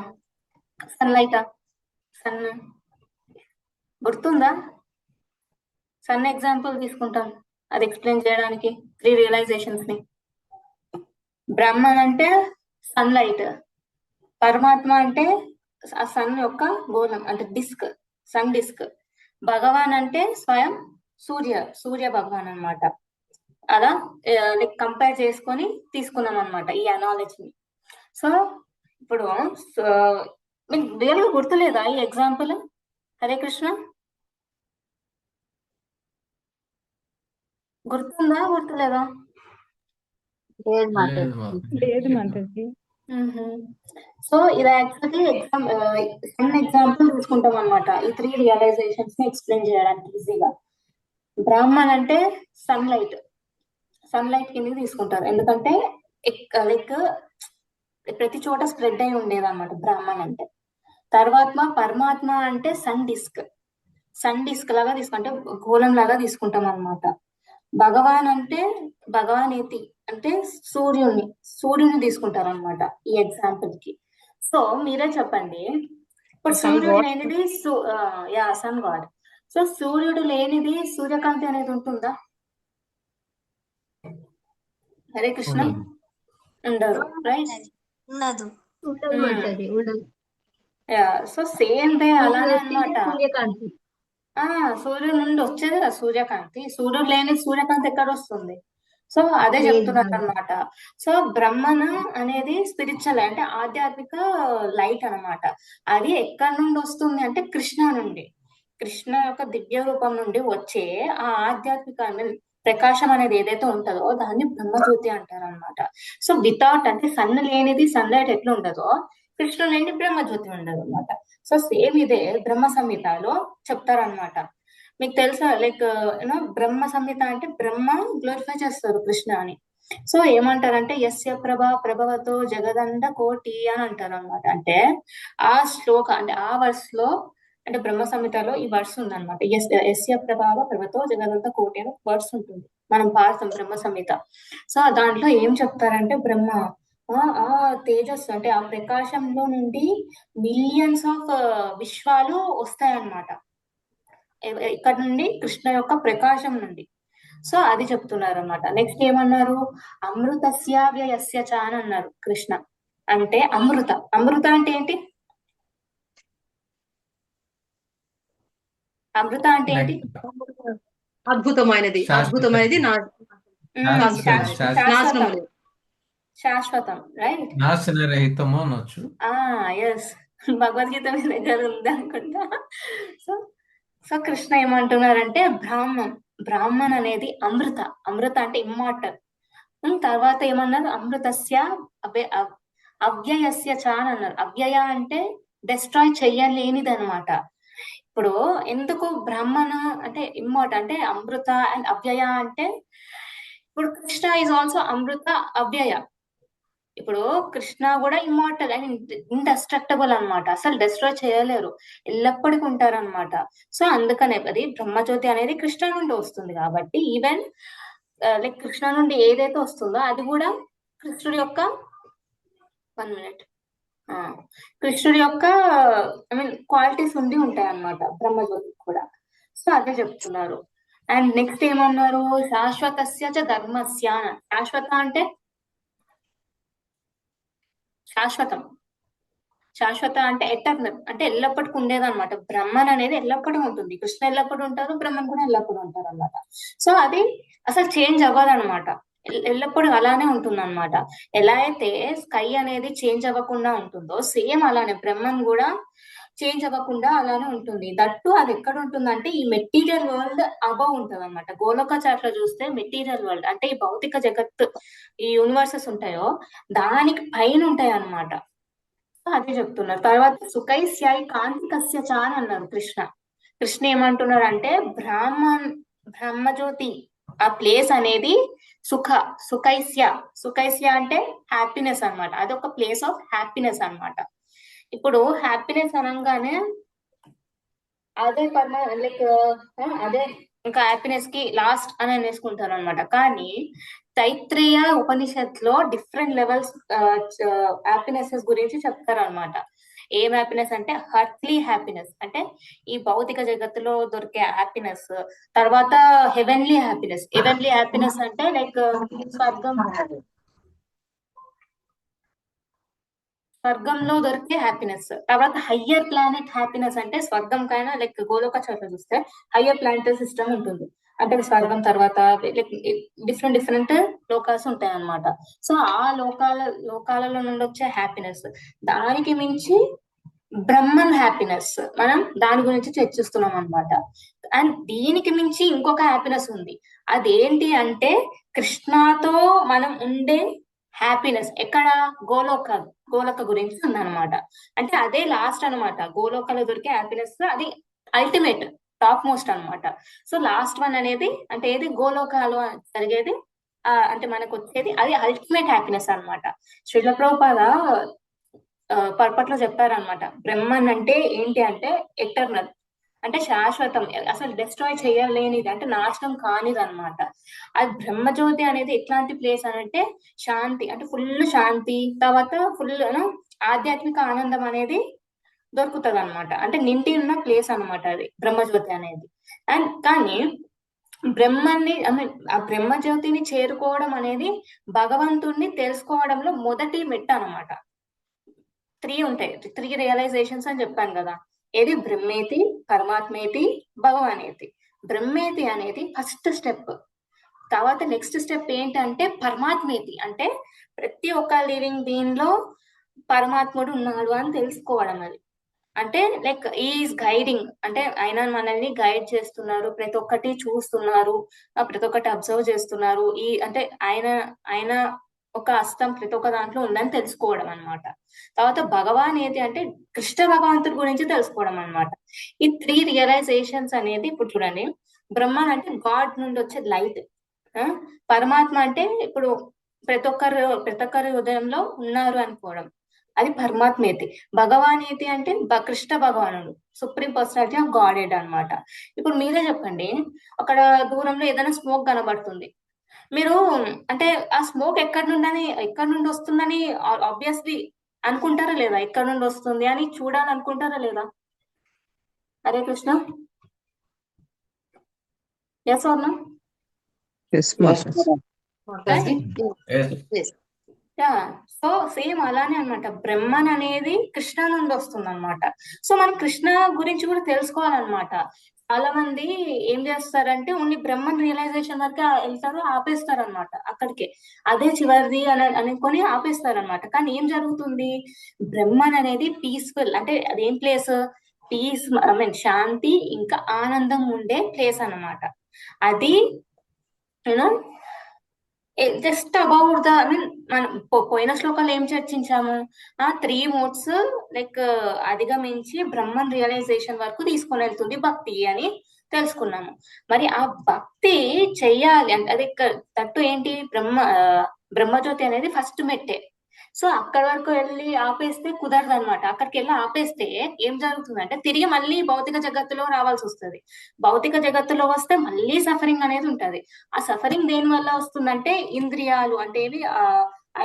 Speaker 2: సన్లైటా? సన్ గుర్తుందా? సన్ ఎగ్జాంపుల్ తీసుకుంటాం అది ఎక్స్ప్లెయిన్ చేయడానికి 3 రియలైజేషన్స్ ని. బ్రహ్మన్ అంటే సన్లైట్, పరమాత్మ అంటే ఆ సన్ యొక్క గోళం అంటే డిస్క్, సన్ డిస్క్. భగవాన్ అంటే స్వయం సూర్య భగవాన్ అన్నమాట. అలా లైక్ కంపేర్ చేసుకొని తీసుకున్నాం అనమాట ఈ అనాలజీని. సో ఇప్పుడు మీకు రియల్ గా గుర్తులేదా ఈ ఎగ్జాంపుల్? హరే కృష్ణ, గుర్తుందా గుర్తులేదా?
Speaker 6: లేదు మాతాజీ.
Speaker 3: లేదు మాతాజీ.
Speaker 10: లేదు మాతాజీ.
Speaker 2: సో ఇది యాక్చువల్లీ సన్ ఎగ్జాంపుల్ తీసుకుంటాం అనమాట ఈ 3 రియలైజేషన్స్ ని ఎక్స్ప్లెయిన్ చేయడానికి ఈజీగా. బ్రాహ్మణ్ అంటే సన్లైట్ కిందకి తీసుకుంటారు. ఎందుకంటే లైక్ ప్రతి చోట స్ప్రెడ్ అయి ఉండేది అనమాట బ్రాహ్మణ్ అంటే. తర్వాత పరమాత్మ అంటే సన్ డిస్క్ లాగా తీసుకుంటే గోళం లాగా తీసుకుంటాం అనమాట. భగవాన్ అంటే భగవానేతి అంటే సూర్యుని తీసుకుంటారు అనమాట ఈ ఎగ్జాంపుల్ కి. సో మీరే చెప్పండి, ఇప్పుడు సూర్యుడు లేనిది సన్ గాడ్. సో సూర్యుడు లేనిది సూర్యకాంతి అనేది ఉంటుందా? హరే కృష్ణ. ఉండదు, రైట్?
Speaker 5: ఉండదు మాతాజీ, ఉండదు.
Speaker 2: సో సేమ్ వే అలానే
Speaker 5: సూర్యుడు
Speaker 2: అన్నమాట.
Speaker 5: సూర్యకాంతి.
Speaker 2: సూర్యుడు నుండి వచ్చేది కదా సూర్యకాంతి. సూర్యుడు లేని సూర్యకాంతి ఎక్కడ వస్తుంది? సో అదే
Speaker 5: లేదు
Speaker 2: చెప్తున్నారు అనమాట. సో బ్రహ్మణ అనేది స్పిరిచువల్ అంటే ఆధ్యాత్మిక లైట్ అన్నమాట. అది ఎక్కడి నుండి వస్తుంది అంటే కృష్ణ నుండి. కృష్ణ యొక్క దివ్య రూపం నుండి వచ్చే ఆ ఆధ్యాత్మిక ప్రకాశం అనేది ఏదైతే ఉంటుందో దాన్ని బ్రహ్మజ్యోతి అంటారు అనమాట. సో వితౌట్ అంటే సన్ లేనిది సన్లైట్ ఎట్లా ఉండదో కృష్ణ లేని బ్రహ్మజ్యోతి ఉండదు అనమాట. సో సేమ్ ఇదే బ్రహ్మ సంహితలో చెప్తారనమాట. మీకు తెలుసా లైక్ బ్రహ్మ సంహిత అంటే బ్రహ్మ గ్లోరిఫై చేస్తారు కృష్ణ అని. సో ఏమంటారంటే యస్య ప్రభవతో జగదండ కోటి అని అంటారు అనమాట. అంటే ఆ శ్లోక అంటే ఆ వర్స్ లో అంటే బ్రహ్మ సంహితలో ఈ వర్స్ ఉందన్నమాట. యస్య ప్రభవతో జగదంత కోటి అని వర్స్ ఉంటుంది, మనం పాడతాం బ్రహ్మ సంహిత. సో దాంట్లో ఏం చెప్తారంటే బ్రహ్మ ఆ తేజస్సు అంటే ఆ ప్రకాశంలో నుండి మిలియన్స్ ఆఫ్ విశ్వాలు వస్తాయన్నమాట. ఇక్కడ నుండి కృష్ణ యొక్క ప్రకాశం నుండి. సో అది చెప్తున్నారు అన్నమాట. నెక్స్ట్ ఏమన్నారు, అమృతస్య వ్యయస్య చ అని అన్నారు కృష్ణ. అంటే అమృత, అమృత అంటే ఏంటి? అమృత అంటే ఏంటి?
Speaker 11: అద్భుతమైనది, అద్భుతమైనది
Speaker 2: శాశ్వతం, శాశ్వతం, రైట్?
Speaker 3: నాశనరహితము అనొచ్చు.
Speaker 2: ఎస్, భగవద్గీత మీ దగ్గర ఉంది అనుకుంటా. సో సో కృష్ణ ఏమంటున్నారంటే బ్రాహ్మణ్ అనేది అమృత, అమృత అంటే ఇమ్మార్టల్. తర్వాత ఏమన్నారు, అమృతస్య అవ్యయస్య చ అని అన్నారు. అవ్యయ అంటే డెస్ట్రాయ్ చెయ్యలేనిది అనమాట. ఇప్పుడు ఎందుకు బ్రాహ్మణ అంటే ఇమ్మార్టల్ అంటే అమృత అండ్ అవ్యయ అంటే ఇప్పుడు కృష్ణ ఈజ్ ఆల్సో అమృత అవ్యయ. ఇప్పుడు కృష్ణ కూడా ఇమ్మార్టల్ అండ్ ఇండస్ట్రక్టబుల్ అనమాట, అసలు డిస్ట్రాయ్ చేయలేరు, ఎల్లప్పటికీ ఉంటారనమాట. సో అందుకనే అది బ్రహ్మజ్యోతి అనేది కృష్ణ నుండి వస్తుంది కాబట్టి ఈవెన్ లైక్ కృష్ణ నుండి ఏదైతే వస్తుందో అది కూడా కృష్ణుడి యొక్క 1 minute కృష్ణుడి యొక్క ఐ మీన్ క్వాలిటీస్ ఉండి ఉంటాయి అన్నమాట బ్రహ్మజ్యోతి కూడా. సో అదే చెప్తున్నారు. అండ్ నెక్స్ట్ ఏమన్నారు, శాశ్వతస్య చ ధర్మస్య. శాశ్వత అంటే శాశ్వతం, శాశ్వత అంటే ఎటర్నల్ అంటే ఎల్లప్పటికీ ఉండేదన్నమాట. బ్రహ్మన్ అనేది ఎల్లప్పుడూ ఉంటుంది, కృష్ణ ఎల్లప్పుడూ ఉంటారు, బ్రహ్మన్ కూడా ఎల్లప్పుడూ ఉంటారు అన్నమాట. సో అది అసలు చేంజ్ అవ్వదన్నమాట, ఎల్లప్పుడూ అలానే ఉంటుంది అనమాట. ఎలా అయితే స్కై అనేది చేంజ్ అవ్వకుండా ఉంటుందో సేమ్ అలానే బ్రహ్మన్ కూడా చేంజ్ అవ్వకుండా అలానే ఉంటుంది. దట్టు అది ఎక్కడ ఉంటుందంటే ఈ మెటీరియల్ వరల్డ్ అబౌవ్ ఉంటుంది అనమాట. గోలోక చాట్లో చూస్తే మెటీరియల్ వరల్డ్ అంటే ఈ భౌతిక జగత్తు, ఈ యూనివర్సెస్ ఉంటాయో దానికి పైన ఉంటాయి అన్నమాట. అదే చెప్తున్నారు. తర్వాత సుఖైస్యాయి కాంతికస్య చ అని అన్నారు కృష్ణ ఏమంటున్నారు అంటే బ్రహ్మజ్యోతి ఆ ప్లేస్ అనేది సుఖైస్య అంటే హ్యాపీనెస్ అన్నమాట. అదొక ప్లేస్ ఆఫ్ హ్యాపీనెస్ అన్నమాట. ఇప్పుడు హ్యాపీనెస్ అనగానే అదే లైక్ అదే ఇంకా హ్యాపీనెస్ కి లాస్ట్ అని అనేసుకుంటారు అనమాట. కానీ తైత్రేయ ఉపనిషత్ లో డిఫరెంట్ లెవెల్స్ హ్యాపీనెస్ గురించి చెప్తారు అనమాట. ఏం హ్యాపీనెస్ అంటే హర్త్లీ హ్యాపీనెస్ అంటే ఈ భౌతిక జగత్తులో దొరికే హ్యాపీనెస్, తర్వాత హెవెన్లీ హ్యాపీనెస్ అంటే లైక్ స్వర్గంలో దొరికే హ్యాపీనెస్. తర్వాత హయ్యర్ ప్లానెట్ హ్యాపీనెస్ అంటే స్వర్గం కైనా లైక్ గోలోక చోట్ల చూస్తే హయ్యర్ ప్లానెటరీ సిస్టమ్ ఉంటుంది, అంటే స్వర్గం తర్వాత లైక్ డిఫరెంట్ లోకాస్ ఉంటాయి అన్నమాట. సో ఆ లోకాలలో నుండి వచ్చే హ్యాపీనెస్, దానికి మించి బ్రహ్మన్ హ్యాపీనెస్ మనం దాని గురించి చర్చిస్తున్నాం అన్నమాట. అండ్ దీనికి మించి ఇంకొక హ్యాపీనెస్ ఉంది, అదేంటి అంటే కృష్ణతో మనం ఉండే హ్యాపీనెస్. ఎక్కడ? గోలోక గురించి ఉందన్నమాట. అంటే అదే లాస్ట్ అన్నమాట, గోలోకలో దొరికే హ్యాపీనెస్ అది అల్టిమేట్ టాప్ మోస్ట్ అన్నమాట. సో లాస్ట్ వన్ అనేది అంటే ఏది గోలోకాలో జరిగేది అంటే మనకు వచ్చేది అది అల్టిమేట్ హ్యాపీనెస్ అన్నమాట. శ్రీల ప్రభుపాద పర్పట్లో చెప్పారనమాట, బ్రహ్మన్ అంటే ఏంటి అంటే ఎటర్నల్ అంటే శాశ్వతం, అసలు డిస్ట్రాయ్ చేయలేనిది అంటే నాశనం కానిది అనమాట. అది బ్రహ్మజ్యోతి అనేది ఎట్లాంటి ప్లేస్ అని అంటే శాంతి, అంటే ఫుల్ శాంతి, తర్వాత ఫుల్ ఆధ్యాత్మిక ఆనందం అనేది దొరుకుతుంది అనమాట. అంటే నిండి ఉన్న ప్లేస్ అనమాట అది బ్రహ్మజ్యోతి అనేది. అండ్ కానీ బ్రహ్మాన్ని ఐ మీన్ ఆ బ్రహ్మజ్యోతిని చేరుకోవడం అనేది భగవంతుణ్ణి తెలుసుకోవడంలో మొదటి మెట్టు అనమాట. 3 ఉంటాయి, 3 రియలైజేషన్స్ అని చెప్పాను కదా. ఏది? బ్రహ్మేతి, పరమాత్మేతి, భగవానేతి. బ్రహ్మేతి అనేది ఫస్ట్ స్టెప్. తర్వాత నెక్స్ట్ స్టెప్ ఏంటంటే పరమాత్మేతి, అంటే ప్రతి ఒక్క లివింగ్ బీయింగ్ లో పరమాత్ముడు ఉన్నాడు అని తెలుసుకోవడం. అది అంటే లైక్ ఈజ్ గైడింగ్, అంటే ఆయన మనల్ని గైడ్ చేస్తున్నారు, ప్రతి ఒక్కటి చూస్తున్నారు, ప్రతి ఒక్కటి అబ్జర్వ్ చేస్తున్నారు. ఈ అంటే ఆయన ఒక హస్తం ప్రతి ఒక్క దాంట్లో ఉందని తెలుసుకోవడం అనమాట. తర్వాత భగవాన్ ఏది అంటే కృష్ణ భగవంతుడి గురించి తెలుసుకోవడం అనమాట. ఈ 3 రియలైజేషన్స్ అనేది ఇప్పుడు చూడండి, బ్రహ్మ అంటే గాడ్ నుండి వచ్చే లైట్, పరమాత్మ అంటే ఇప్పుడు ప్రతి ఒక్కరి హృదయంలో ఉన్నారు అనుకోవడం, అది పరమాత్మేతి. భగవానేతి అంటే కృష్ణ భగవానుడు, సుప్రీం పర్సనాలిటీ ఆఫ్ గాడెడ్ అన్నమాట. ఇప్పుడు మీరే చెప్పండి, అక్కడ దూరంలో ఏదైనా స్మోక్ కనబడుతుంది, మీరు అంటే ఆ స్మోక్ ఎక్కడి నుండి వస్తుందని ఆబ్వియస్లీ అనుకుంటారా లేదా? ఎక్కడి నుండి వస్తుంది అని చూడాలనుకుంటారా లేదా? Hare Krishna, yes or no?
Speaker 11: మాతాజీ
Speaker 3: Yes.
Speaker 2: యా. సో సేమ్ అలానే అన్నమాట, బ్రహ్మన్ అనేది కృష్ణ నుండి వస్తుంది అనమాట. సో మనం కృష్ణ గురించి కూడా తెలుసుకోవాలన్నమాట. చాలా మంది ఏం చేస్తారంటే ఓన్లీ బ్రహ్మన్ రియలైజేషన్ వరకే వెళ్తారు, ఆపేస్తారు అనమాట అక్కడికే, అదే చివరిది అని అనుకొని ఆపేస్తారు అనమాట. కానీ ఏం జరుగుతుంది, బ్రహ్మన్ అనేది పీస్ఫుల్, అంటే అదేం ప్లేస్, పీస్ ఐ మీన్ శాంతి ఇంకా ఆనందం ఉండే ప్లేస్ అన్నమాట. అది you know just about the I mean మనం పోయిన శ్లోకాలు ఏం చర్చించాము, 3 మోడ్స్ లైక్ అధిగమించి బ్రహ్మన్ రియలైజేషన్ వరకు తీసుకొని వెళ్తుంది భక్తి అని తెలుసుకున్నాము. మరి ఆ భక్తి చెయ్యాలి అంటే అది తట్టు ఏంటి, బ్రహ్మజ్యోతి అనేది ఫస్ట్ మెట్టే. సో అక్కడి వరకు వెళ్ళి ఆపేస్తే కుదరదు అనమాట. అక్కడికి వెళ్ళి ఆపేస్తే ఏం జరుగుతుందంటే తిరిగి మళ్ళీ భౌతిక జగత్తులో రావాల్సి వస్తుంది. భౌతిక జగత్తులో వస్తే మళ్ళీ సఫరింగ్ అనేది ఉంటది. ఆ సఫరింగ్ దేని వల్ల వస్తుందంటే ఇంద్రియాలు అంటే ఇవి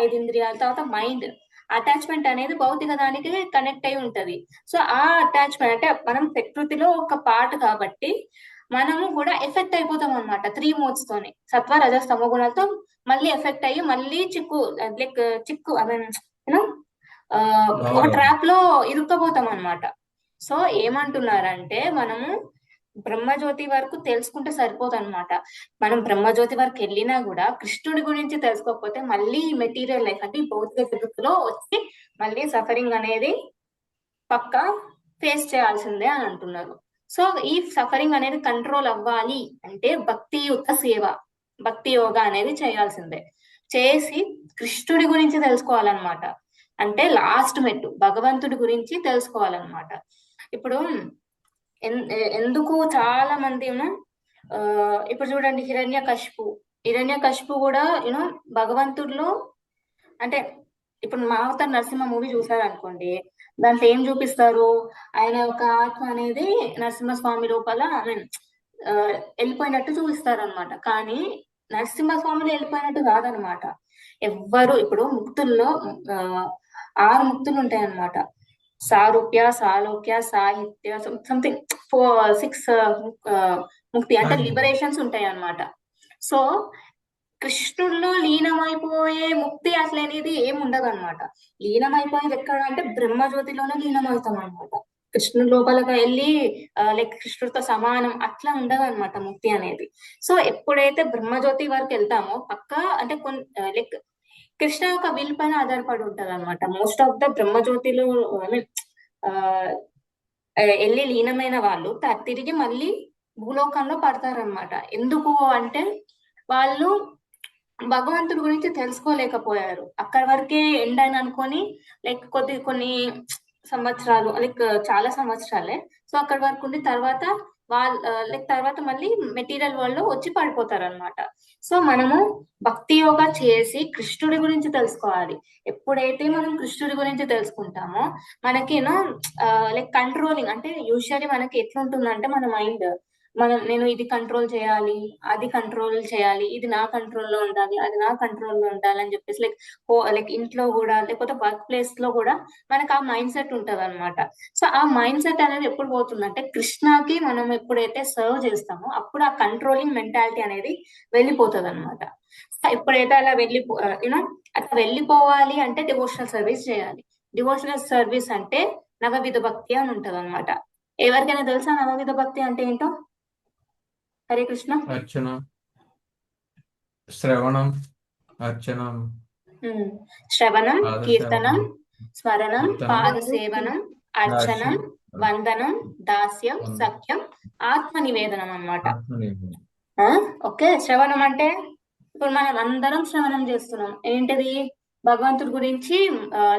Speaker 2: 5 ఇంద్రియాల తర్వాత మైండ్ అటాచ్మెంట్ అనేది భౌతిక దానికి కనెక్ట్ అయి ఉంటది. సో ఆ అటాచ్మెంట్ అంటే మనం ప్రకృతిలో ఒక పార్ట్ కాబట్టి మనము కూడా ఎఫెక్ట్ అయిపోతాం అనమాట 3 మోడ్స్ తోని, సత్వ రజస్ తమో గుణాలతో మళ్ళీ ఎఫెక్ట్ అయ్యి మళ్ళీ చిక్కు ఐ మీన్ యూనో ఒక ట్రాప్ లో ఇరుక్కపోతాం అనమాట. సో ఏమంటున్నారంటే మనము బ్రహ్మజ్యోతి వరకు తెలుసుకుంటే సరిపోదు అనమాట. మనం బ్రహ్మజ్యోతి వరకు వెళ్ళినా కూడా కృష్ణుడి గురించి తెలుసుకోకపోతే మళ్ళీ మెటీరియల్ లైఫ్ అంటే భౌతిక జగత్తులో వచ్చి మళ్ళీ సఫరింగ్ అనేది పక్కా ఫేస్ చేయాల్సిందే అని అంటున్నారు. సో ఈ సఫరింగ్ అనేది కంట్రోల్ అవ్వాలి అంటే భక్తియుక్త సేవ, భక్తి యోగా అనేది చేయాల్సిందే. చేసి కృష్ణుడి గురించి తెలుసుకోవాలన్నమాట. అంటే లాస్ట్ మెట్టు భగవంతుడి గురించి తెలుసుకోవాలన్నమాట. ఇప్పుడు ఎందుకు చాలా మంది ఇప్పుడు చూడండి హిరణ్యకశిపు కూడా భగవంతుడిలో అంటే ఇప్పుడు మావతార్ నరసింహ మూవీ చూసారనుకోండి, దాంట్లో ఏం చూపిస్తారు, ఆయన ఒక ఆత్మ అనేది నరసింహస్వామి లోపల ఐ మీన్ వెళ్ళిపోయినట్టు చూపిస్తారు అనమాట. కానీ నరసింహస్వామిలో వెళ్ళిపోయినట్టు కాదనమాట. ఎవ్వరు ఇప్పుడు ముక్తుల్లో 6 ముక్తులు ఉంటాయి అనమాట. సారూప్య, సాలోక్య, సాహిత్య, సంథింగ్ 6 ముక్తి అంటే లిబరేషన్స్ ఉంటాయి అన్నమాట. సో కృష్ణుల్లో లీనమైపోయే ముక్తి అసలు అనేది ఏమి ఉండదు అనమాట. లీనమైపోయేది ఎక్కడ అంటే బ్రహ్మజ్యోతిలోనే లీనమవుతాం అనమాట. కృష్ణుడి లోపలకి వెళ్ళి లైక్ కృష్ణుడితో సమానం అట్లా ఉండదు అనమాట ముక్తి అనేది. సో ఎప్పుడైతే బ్రహ్మజ్యోతి వరకు వెళ్తామో పక్కా అంటే లైక్ కృష్ణ యొక్క విల్ పైన ఆధారపడి ఉంటది అనమాట. మోస్ట్ ఆఫ్ ద బ్రహ్మజ్యోతిలో వెళ్ళి లీనమైన వాళ్ళు తిరిగి మళ్ళీ భూలోకంలో పడతారనమాట. ఎందుకు అంటే వాళ్ళు భగవంతుడి గురించి తెలుసుకోలేకపోయారు. అక్కడి వరకే ఎండ్ అని అనుకొని లైక్ కొన్ని సంవత్సరాలు లైక్ చాలా సంవత్సరాలే. సో అక్కడి వరకు ఉండి తర్వాత తర్వాత మళ్ళీ మెటీరియల్ వరల్డ్ లో వచ్చి పడిపోతారు అనమాట. సో మనము భక్తి యోగా చేసి కృష్ణుడి గురించి తెలుసుకోవాలి. ఎప్పుడైతే మనం కృష్ణుడి గురించి తెలుసుకుంటామో మనకి లైక్ కంట్రోలింగ్ అంటే యూజువల్లీ మనకి ఎట్లుంటుందంటే మన మైండ్ నేను ఇది కంట్రోల్ చేయాలి, అది కంట్రోల్ చేయాలి, ఇది నా కంట్రోల్లో ఉండాలి, అది నా కంట్రోల్లో ఉండాలి అని చెప్పేసి లైక్ ఇంట్లో కూడా లేకపోతే వర్క్ ప్లేస్ లో కూడా మనకు ఆ మైండ్ సెట్ ఉంటది అనమాట. సో ఆ మైండ్ సెట్ అనేది ఎప్పుడు పోతుందంటే కృష్ణకి మనం ఎప్పుడైతే సర్వ్ చేస్తామో అప్పుడు ఆ కంట్రోలింగ్ మెంటాలిటీ అనేది వెళ్ళిపోతుంది అనమాట. ఎప్పుడైతే అలా అట్లా వెళ్ళిపోవాలి అంటే డివోషనల్ సర్వీస్ చేయాలి. డివోషనల్ సర్వీస్ అంటే నవవిధ భక్తి అని ఉంటది అనమాట. ఎవరికైనా తెలుసా నవవిధ భక్తి అంటే ఏంటో? హరే కృష్ణ.
Speaker 3: అర్చన, శ్రవణం, అర్చనం,
Speaker 2: శ్రవణం, కీర్తనం,
Speaker 3: పాదసేవనం,
Speaker 2: స్మరణం,
Speaker 3: కీర్తనం,
Speaker 2: పాదసేవనం, అర్చనం,
Speaker 3: దాస్యం,
Speaker 2: వందనం, దాస్యం,
Speaker 3: వందనం,
Speaker 2: సఖ్యం, ఆత్మ నివేదనం అన్నమాట.
Speaker 3: ఆత్మనివేదనం.
Speaker 2: ఓకే, శ్రవణం అంటే ఇప్పుడు మనం అందరం శ్రవణం చేస్తున్నాం. ఏంటిది? భగవంతుడి గురించి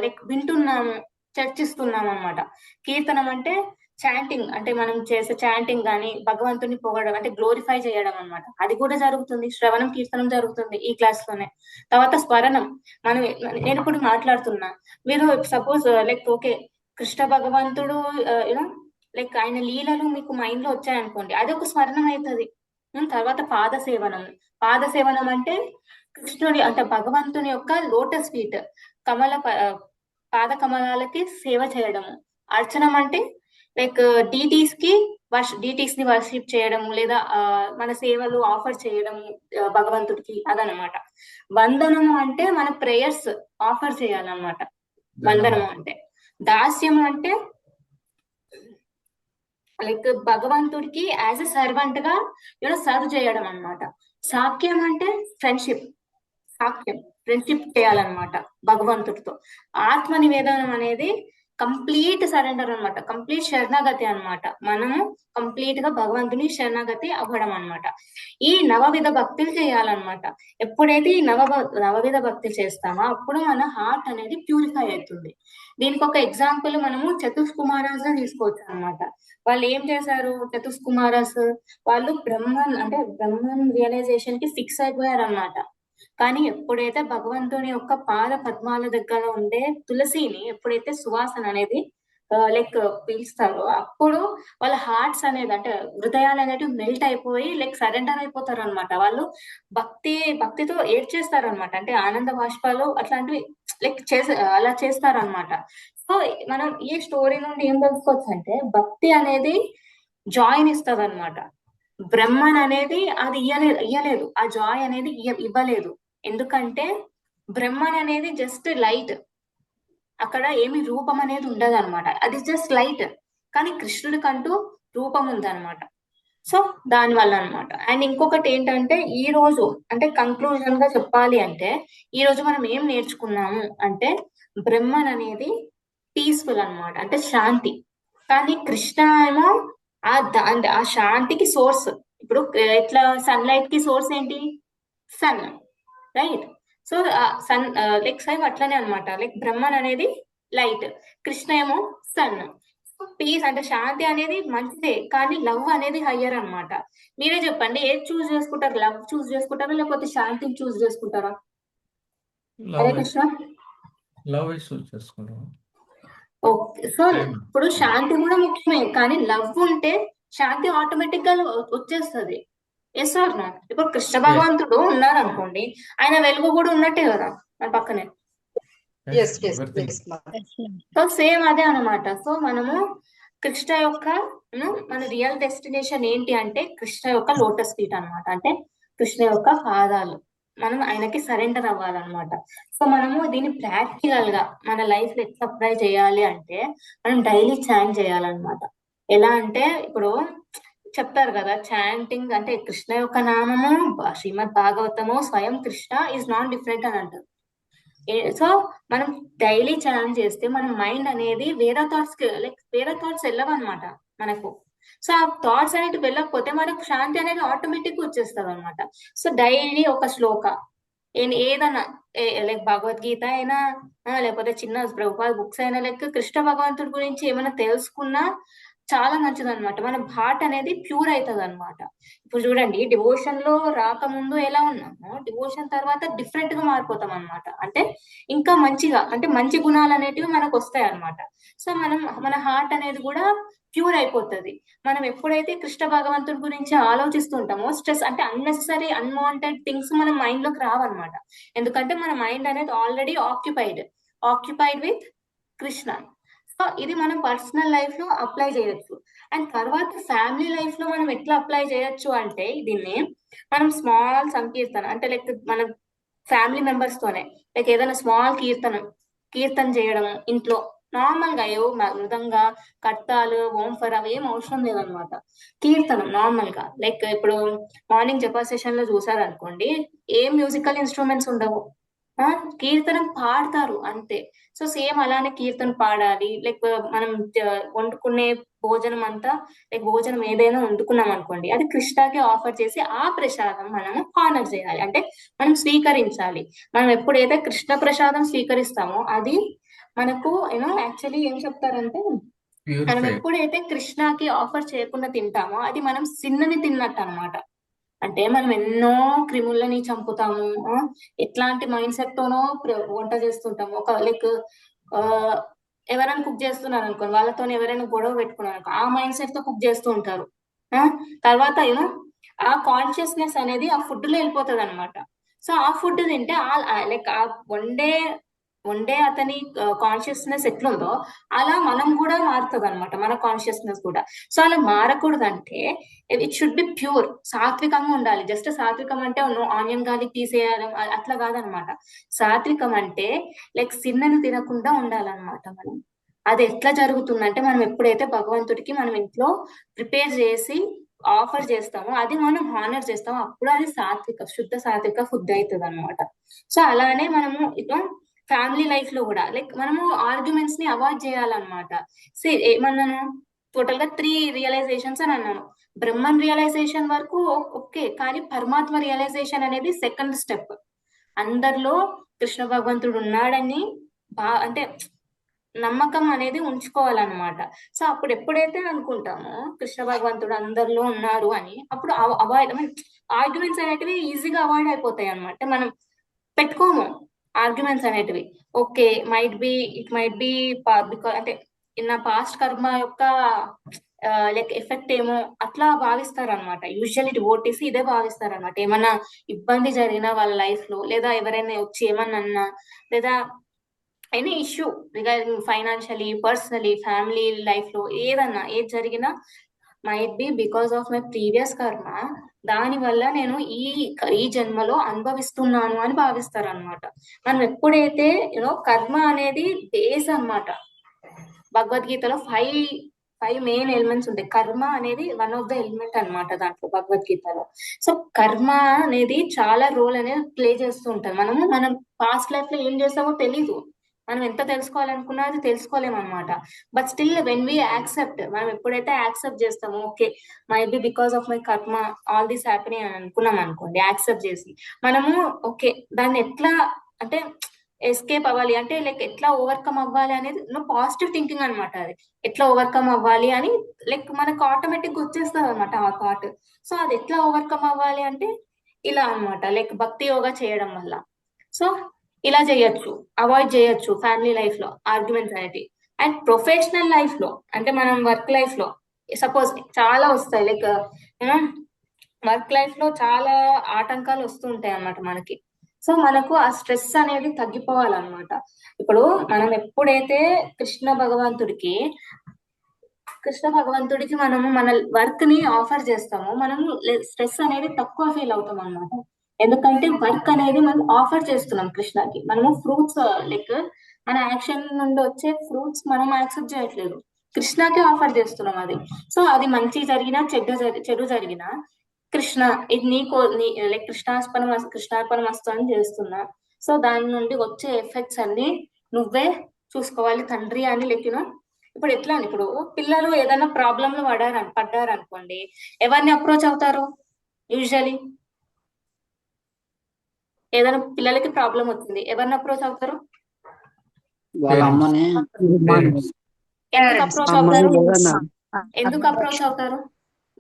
Speaker 2: లైక్ వింటున్నాము, చర్చిస్తున్నాం అన్నమాట. కీర్తనం అంటే చాంటింగ్ అంటే మనం చేసే చాంటింగ్ గాని భగవంతుని పొగడం అంటే గ్లోరిఫై చేయడం అన్నమాట. అది కూడా జరుగుతుంది, శ్రవణం కీర్తనం జరుగుతుంది ఈ క్లాస్ లోనే. తర్వాత స్మరణం, మనం నేను ఇప్పుడు మాట్లాడుతున్నా, మీరు సపోజ్ లైక్ ఓకే కృష్ణ భగవంతుడు యూనో లైక్ ఆయన లీలలు మీకు మైండ్ లో వచ్చాయనుకోండి, అది ఒక స్మరణం అవుతుంది. తర్వాత పాదసేవనం. పాదసేవనం అంటే కృష్ణుడి అంటే భగవంతుని యొక్క లోటస్ ఫీట్ పాద కమలాలకి సేవ చేయడము. అర్చనం అంటే లైక్ డీటీస్ ని వర్షిప్ చేయడము, లేదా మన సేవలు ఆఫర్ చేయడము భగవంతుడికి, అదనమాట. వందనము అంటే మన ప్రేయర్స్ ఆఫర్ చేయాలన్నమాట వందనము అంటే. దాస్యం అంటే లైక్ భగవంతుడికి యాజ్ ఎ సర్వెంట్ గా సర్వ్ చేయడం అన్నమాట. సాఖ్యం అంటే ఫ్రెండ్షిప్ చేయాలన్నమాట భగవంతుడితో. ఆత్మ నివేదనం అనేది కంప్లీట్ సరెండర్ అన్నమాట, కంప్లీట్ శరణాగతి అన్నమాట. మనము కంప్లీట్ గా భగవంతుని శరణాగతి అవ్వడం అన్నమాట. ఈ నవవిధ భక్తులు చేయాలన్నమాట. ఎప్పుడైతే ఈ నవవిధ భక్తులు చేస్తామో అప్పుడు మన హార్ట్ అనేది ప్యూరిఫై అవుతుంది. దీనికి ఒక ఎగ్జాంపుల్ మనము చతుష్కుమారాస్ తీసుకోవచ్చు అన్నమాట. వాళ్ళు ఏం చేశారు, చతుష్కుమారాస్ వాళ్ళు బ్రహ్మన్ రియలైజేషన్ కి ఫిక్స్ అయిపోయారు అన్నమాట. కానీ ఎప్పుడైతే భగవంతుని యొక్క పాద పద్మాల దగ్గర ఉండే తులసిని ఎప్పుడైతే సువాసన అనేది లైక్ పీల్స్తారో అప్పుడు వాళ్ళ హార్ట్స్ అనేది అంటే హృదయాలు అనేవి మెల్ట్ అయిపోయి లైక్ సరెండర్ అయిపోతారు అనమాట. వాళ్ళు భక్తితో ఏడ్చేస్తారు అనమాట, అంటే ఆనంద బాష్పాలు అట్లాంటివి లైక్ అలా చేస్తారనమాట. సో మనం ఈ స్టోరీ నుండి ఏం తెలుసుకోవచ్చు అంటే భక్తి అనేది జాయ్ని ఇస్తుంది అనమాట. బ్రహ్మన్ అనేది అది ఇయ్యలేదు, ఆ జాయ్ అనేది ఇవ్వలేదు. ఎందుకంటే బ్రహ్మన్ అనేది జస్ట్ లైట్, అక్కడ ఏమి రూపం అనేది ఉండదు అనమాట, అది జస్ట్ లైట్. కానీ కృష్ణుడికంటూ రూపం ఉందన్నమాట. సో దాని వల్ల అనమాట. అండ్ ఇంకొకటి ఏంటంటే ఈ రోజు అంటే కంక్లూజన్ గా చెప్పాలి అంటే ఈ రోజు మనం ఏం నేర్చుకున్నాము అంటే బ్రహ్మన్ అనేది పీస్ఫుల్ అన్నమాట, అంటే శాంతి. కానీ కృష్ణ ఏమో ఆ శాంతికి సోర్స్. ఇప్పుడు ఇట్లా సన్ లైట్ కి సోర్స్ ఏంటి, sun, right? So sun like same అట్లనే అనమాట. లైక్ బ్రహ్మన్ అనేది లైట్, కృష్ణ ఏమో సన్. పీస్ అంటే శాంతి అనేది మంచిదే, కానీ లవ్ అనేది హయ్యర్ అన్నమాట. మీరే చెప్పండి, ఏది చూస్ చేసుకుంటారు? లవ్ చూస్ చేసుకుంటారా లేకపోతే శాంతిని చూస్ చేసుకుంటారా? హరే కృష్ణ.
Speaker 3: లవ్ చూస్ చేసుకుంటాం.
Speaker 2: ఓకే, సో ఇప్పుడు శాంతి కూడా ముఖ్యమే, కానీ లవ్ ఉంటే శాంతి ఆటోమేటిక్ గా వచ్చేస్తుంది. Yes or no? ఇప్పుడు కృష్ణ భగవంతుడు ఉన్నారు అనుకోండి, ఆయన వెలుగు కూడా ఉన్నట్టే కదా మన పక్కనే. సో సేమ్ అదే అనమాట. సో మనము కృష్ణ యొక్క మన రియల్ డెస్టినేషన్ ఏంటి అంటే కృష్ణ యొక్క లోటస్ ఫీట్ అన్నమాట, అంటే కృష్ణ యొక్క పాదాలు. మనం ఆయనకి సరెండర్ అవ్వాలన్నమాట. సో మనము దీన్ని ప్రాక్టికల్ గా మన లైఫ్ లో ఎట్లా అప్లై చేయాలి అంటే మనం డైలీ చాంట్ చేయాలన్నమాట. ఎలా అంటే ఇప్పుడు చెప్తారు కదా, చాంటింగ్ అంటే కృష్ణ యొక్క నామము, శ్రీమద్ భాగవతము స్వయం కృష్ణ ఈజ్ నాట్ డిఫరెంట్ అని అంటారు. సో మనం డైలీ చాంట్ చేస్తే మన మైండ్ అనేది వేరే థాట్స్ వెళ్ళవన్నమాట మనకు. సో ఆ థాట్స్ అనేది వెళ్ళకపోతే మనకు శాంతి అనేది ఆటోమేటిక్ వచ్చేస్తుంది అనమాట. సో డైలీ ఒక శ్లోక ఏదైనా లైక్ భగవద్గీత అయినా లేకపోతే చిన్న ప్రభుపాద బుక్స్ అయినా లైక్ కృష్ణ భగవంతుడి గురించి ఏమైనా తెలుసుకున్నా చాలా మంచిది అనమాట. మన హార్ట్ అనేది ప్యూర్ అవుతుంది అనమాట. ఇప్పుడు చూడండి, డివోషన్ లో రాకముందు ఎలా ఉన్నామో డివోషన్ తర్వాత డిఫరెంట్ గా మారిపోతాం అనమాట. అంటే ఇంకా మంచిగా, అంటే మంచి గుణాలు అనేటివి మనకు వస్తాయి అనమాట. సో మన హార్ట్ అనేది కూడా ప్యూర్ అయిపోతుంది. మనం ఎప్పుడైతే కృష్ణ భగవంతుడి గురించి ఆలోచిస్తుంటామో స్ట్రెస్ అంటే అన్నెసరీ అన్వాంటెడ్ థింగ్స్ మన మైండ్ లోకి రావన్నమాట. ఎందుకంటే మన మైండ్ అనేది already occupied with Krishna. So ఇది మనం పర్సనల్ లైఫ్ లో అప్లై చేయొచ్చు. అండ్ తర్వాత ఫ్యామిలీ లైఫ్ లో మనం ఎట్లా అప్లై చేయొచ్చు అంటే దీన్ని మనం స్మాల్ సంకీర్తన అంటే లైక్ మన ఫ్యామిలీ మెంబర్స్ తోనే లైక్ ఏదైనా స్మాల్ కీర్తన చేయడం ఇంట్లో నార్మల్ గా. ఏవో మృదంగా కర్తాలు ఓంఫర్ అవి ఏం అవసరం లేదనమాట. కీర్తనం నార్మల్ గా లైక్ ఇప్పుడు మార్నింగ్ జపా సెషన్ లో చూసారనుకోండి, ఏం మ్యూజికల్ ఇన్స్ట్రుమెంట్స్ ఉండవు, కీర్తనం పాడతారు అంతే. సో సేమ్ అలానే కీర్తన పాడాలి. లైక్ మనం వండుకునే భోజనం అంతా లైక్ భోజనం ఏదైనా వండుకున్నాం అనుకోండి, అది కృష్ణకి ఆఫర్ చేసి ఆ ప్రసాదం మనము హానర్ చేయాలి, అంటే మనం స్వీకరించాలి. మనం ఎప్పుడైతే కృష్ణ ప్రసాదం స్వీకరిస్తామో అది మనకు యాక్చువల్లీ ఏం చెప్తారంటే మనం
Speaker 3: ప్యూరిఫై.
Speaker 2: ఎప్పుడైతే కృష్ణకి ఆఫర్ చేయకుండా తింటామో అది మనం సిన్నని తిన్నట్టు అన్నమాట. అంటే మనం ఎన్నో క్రిములని చంపుతాము, ఎట్లాంటి మైండ్ సెట్ తోనో వంట చేస్తుంటాము. ఒక లైక్ ఎవరైనా కుక్ చేస్తున్నారు అనుకోండి, వాళ్ళతో ఎవరైనా గొడవ పెట్టుకున్నారు అనుకో, ఆ మైండ్ సెట్ తో కుక్ చేస్తూ ఉంటారు. తర్వాత ఆ కాన్షియస్నెస్ అనేది ఆ ఫుడ్ లో వెళ్ళిపోతుంది అనమాట. సో ఆ ఫుడ్ తింటే లైక్ ఆ వండే అతని కాన్షియస్నెస్ ఎట్లుందో అలా మనం కూడా మారుతుంది అనమాట, మన కాన్షియస్నెస్ కూడా. సో అలా మారకూడదంటే ఇట్ షుడ్ బి ప్యూర్, సాత్వికంగా ఉండాలి. జస్ట్ సాత్వికం అంటే ఆనియన్ గార్లిక్ తీసేయడం అట్లా కాదనమాట. సాత్వికం అంటే లైక్ సిన్నని తినకుండా ఉండాలన్నమాట మనం. అది ఎట్లా జరుగుతుందంటే మనం ఎప్పుడైతే భగవంతుడికి మనం ఇంట్లో ప్రిపేర్ చేసి ఆఫర్ చేస్తామో అది మనం హానర్ చేస్తామో అప్పుడు అది శుద్ధ సాత్విక ఫుడ్ అవుతుంది అనమాట. సో అలానే మనము ఫ్యామిలీ లైఫ్ లో కూడా లైక్ మనము ఆర్గ్యుమెంట్స్ ని అవాయిడ్ చేయాలన్నమాట. ఏమన్నాను, టోటల్ గా 3 రియలైజేషన్స్ అని అన్నాను. బ్రహ్మన్ రియలైజేషన్ వరకు ఓకే, కానీ పరమాత్మ రియలైజేషన్ అనేది సెకండ్ స్టెప్. అందరిలో కృష్ణ భగవంతుడు ఉన్నాడని అంటే నమ్మకం అనేది ఉంచుకోవాలన్నమాట. సో అప్పుడు ఎప్పుడైతే అనుకుంటామో కృష్ణ భగవంతుడు అందరిలో ఉన్నారు అని, అప్పుడు అవాయిడ్ ఆర్గ్యుమెంట్స్ అనేటివి ఈజీగా అవాయిడ్ అయిపోతాయి అనమాట. మనం పెట్టుకోము ఆర్గ్యుమెంట్స్ అనేటివి. Okay, it might be because అంటే నా పాస్ట్ కర్మ యొక్క లైక్ ఎఫెక్ట్ ఏమో అట్లా భావిస్తారు అనమాట. యూజువల్లీ డివోటీస్ ఇదే భావిస్తారు అనమాట. ఏమన్నా ఇబ్బంది జరిగినా వాళ్ళ లైఫ్ లో, లేదా ఎవరైనా వచ్చి ఏమన్నా అన్నా, లేదా any issue regarding financially, personally, family life లో ఏదన్నా ఏది జరిగినా might be because of my previous కర్మ, దాని వల్ల నేను ఈ జన్మలో అనుభవిస్తున్నాను అని భావిస్తారు అనమాట. మనం ఎప్పుడైతే కర్మ అనేది బేస్ అన్నమాట. భగవద్గీతలో 5 మెయిన్ ఎలిమెంట్స్ ఉంటాయి. కర్మ అనేది వన్ ఆఫ్ ద ఎలిమెంట్ అన్నమాట దాంట్లో భగవద్గీతలో. సో కర్మ అనేది చాలా రోల్ అనేది ప్లే చేస్తూ ఉంటుంది. మనం పాస్ట్ లైఫ్ లో ఏం చేస్తామో తెలీదు, మనం ఎంత తెలుసుకోవాలనుకున్నా అది తెలుసుకోలేము అనమాట. But still when we accept, మనం ఎప్పుడైతే యాక్సెప్ట్ చేస్తామో okay might be because of my karma all this happening అని అనుకున్నాం అనుకోండి, యాక్సెప్ట్ చేసి మనము ఓకే దాన్ని ఎట్లా అంటే ఎస్కేప్ అవ్వాలి అంటే లైక్ ఎట్లా ఓవర్కమ్ అవ్వాలి అనేది పాజిటివ్ థింకింగ్ అనమాట. అది ఎట్లా ఓవర్కమ్ అవ్వాలి అని లైక్ మనకు ఆటోమేటిక్ వచ్చేస్తుంది అనమాట ఆ థాట్. సో అది ఎట్లా ఓవర్కమ్ అవ్వాలి అంటే ఇలా అనమాట, లైక్ భక్తి యోగా చేయడం వల్ల. సో ఇలా చేయొచ్చు, అవాయిడ్ చేయొచ్చు ఫ్యామిలీ లైఫ్ లో ఆర్గ్యుమెంట్స్ అనేవి. అండ్ ప్రొఫెషనల్ లైఫ్ లో అంటే మనం వర్క్ లైఫ్ లో సపోజ్ చాలా వస్తాయి, లైక్ వర్క్ లైఫ్ లో చాలా ఆటంకాలు వస్తూ ఉంటాయి అన్నమాట మనకి. సో మనకు ఆ స్ట్రెస్ అనేది తగ్గిపోవాలన్నమాట. ఇప్పుడు మనం ఎప్పుడైతే కృష్ణ భగవంతుడికి మనము మన వర్క్ ని ఆఫర్ చేస్తామో మనము స్ట్రెస్ అనేది తక్కువ ఫీల్ అవుతాం అన్నమాట. ఎందుకంటే వర్క్ అనేది మనం ఆఫర్ చేస్తున్నాం కృష్ణకి. మనము ఫ్రూట్స్ లైక్ మన యాక్షన్ నుండి వచ్చే ఫ్రూట్స్ మనం యాక్సెప్ట్ చేయట్లేదు, కృష్ణకి ఆఫర్ చేస్తున్నాం అది. సో అది మంచి జరిగినా చెడు జరిగినా కృష్ణ ఇది లైక్ కృష్ణార్పణం వస్తు అని చేస్తున్నా. సో దాని నుండి వచ్చే ఎఫెక్ట్స్ అన్ని నువ్వే చూసుకోవాలి తండ్రి అని లెక్కిన. ఇప్పుడు ఎట్లా అని, ఇప్పుడు పిల్లలు ఏదైనా ప్రాబ్లమ్ లో పడ్డారు అనుకోండి, ఎవరిని అప్రోచ్ అవుతారు యూజువలీ? ఏదైనా పిల్లలకి ప్రాబ్లం వచ్చింది, ఎవరిని అప్రోచ్ అవుతారు?
Speaker 6: వాళ్ళ అమ్మని
Speaker 2: ఎందుకు అప్రోచ్ అవుతారు?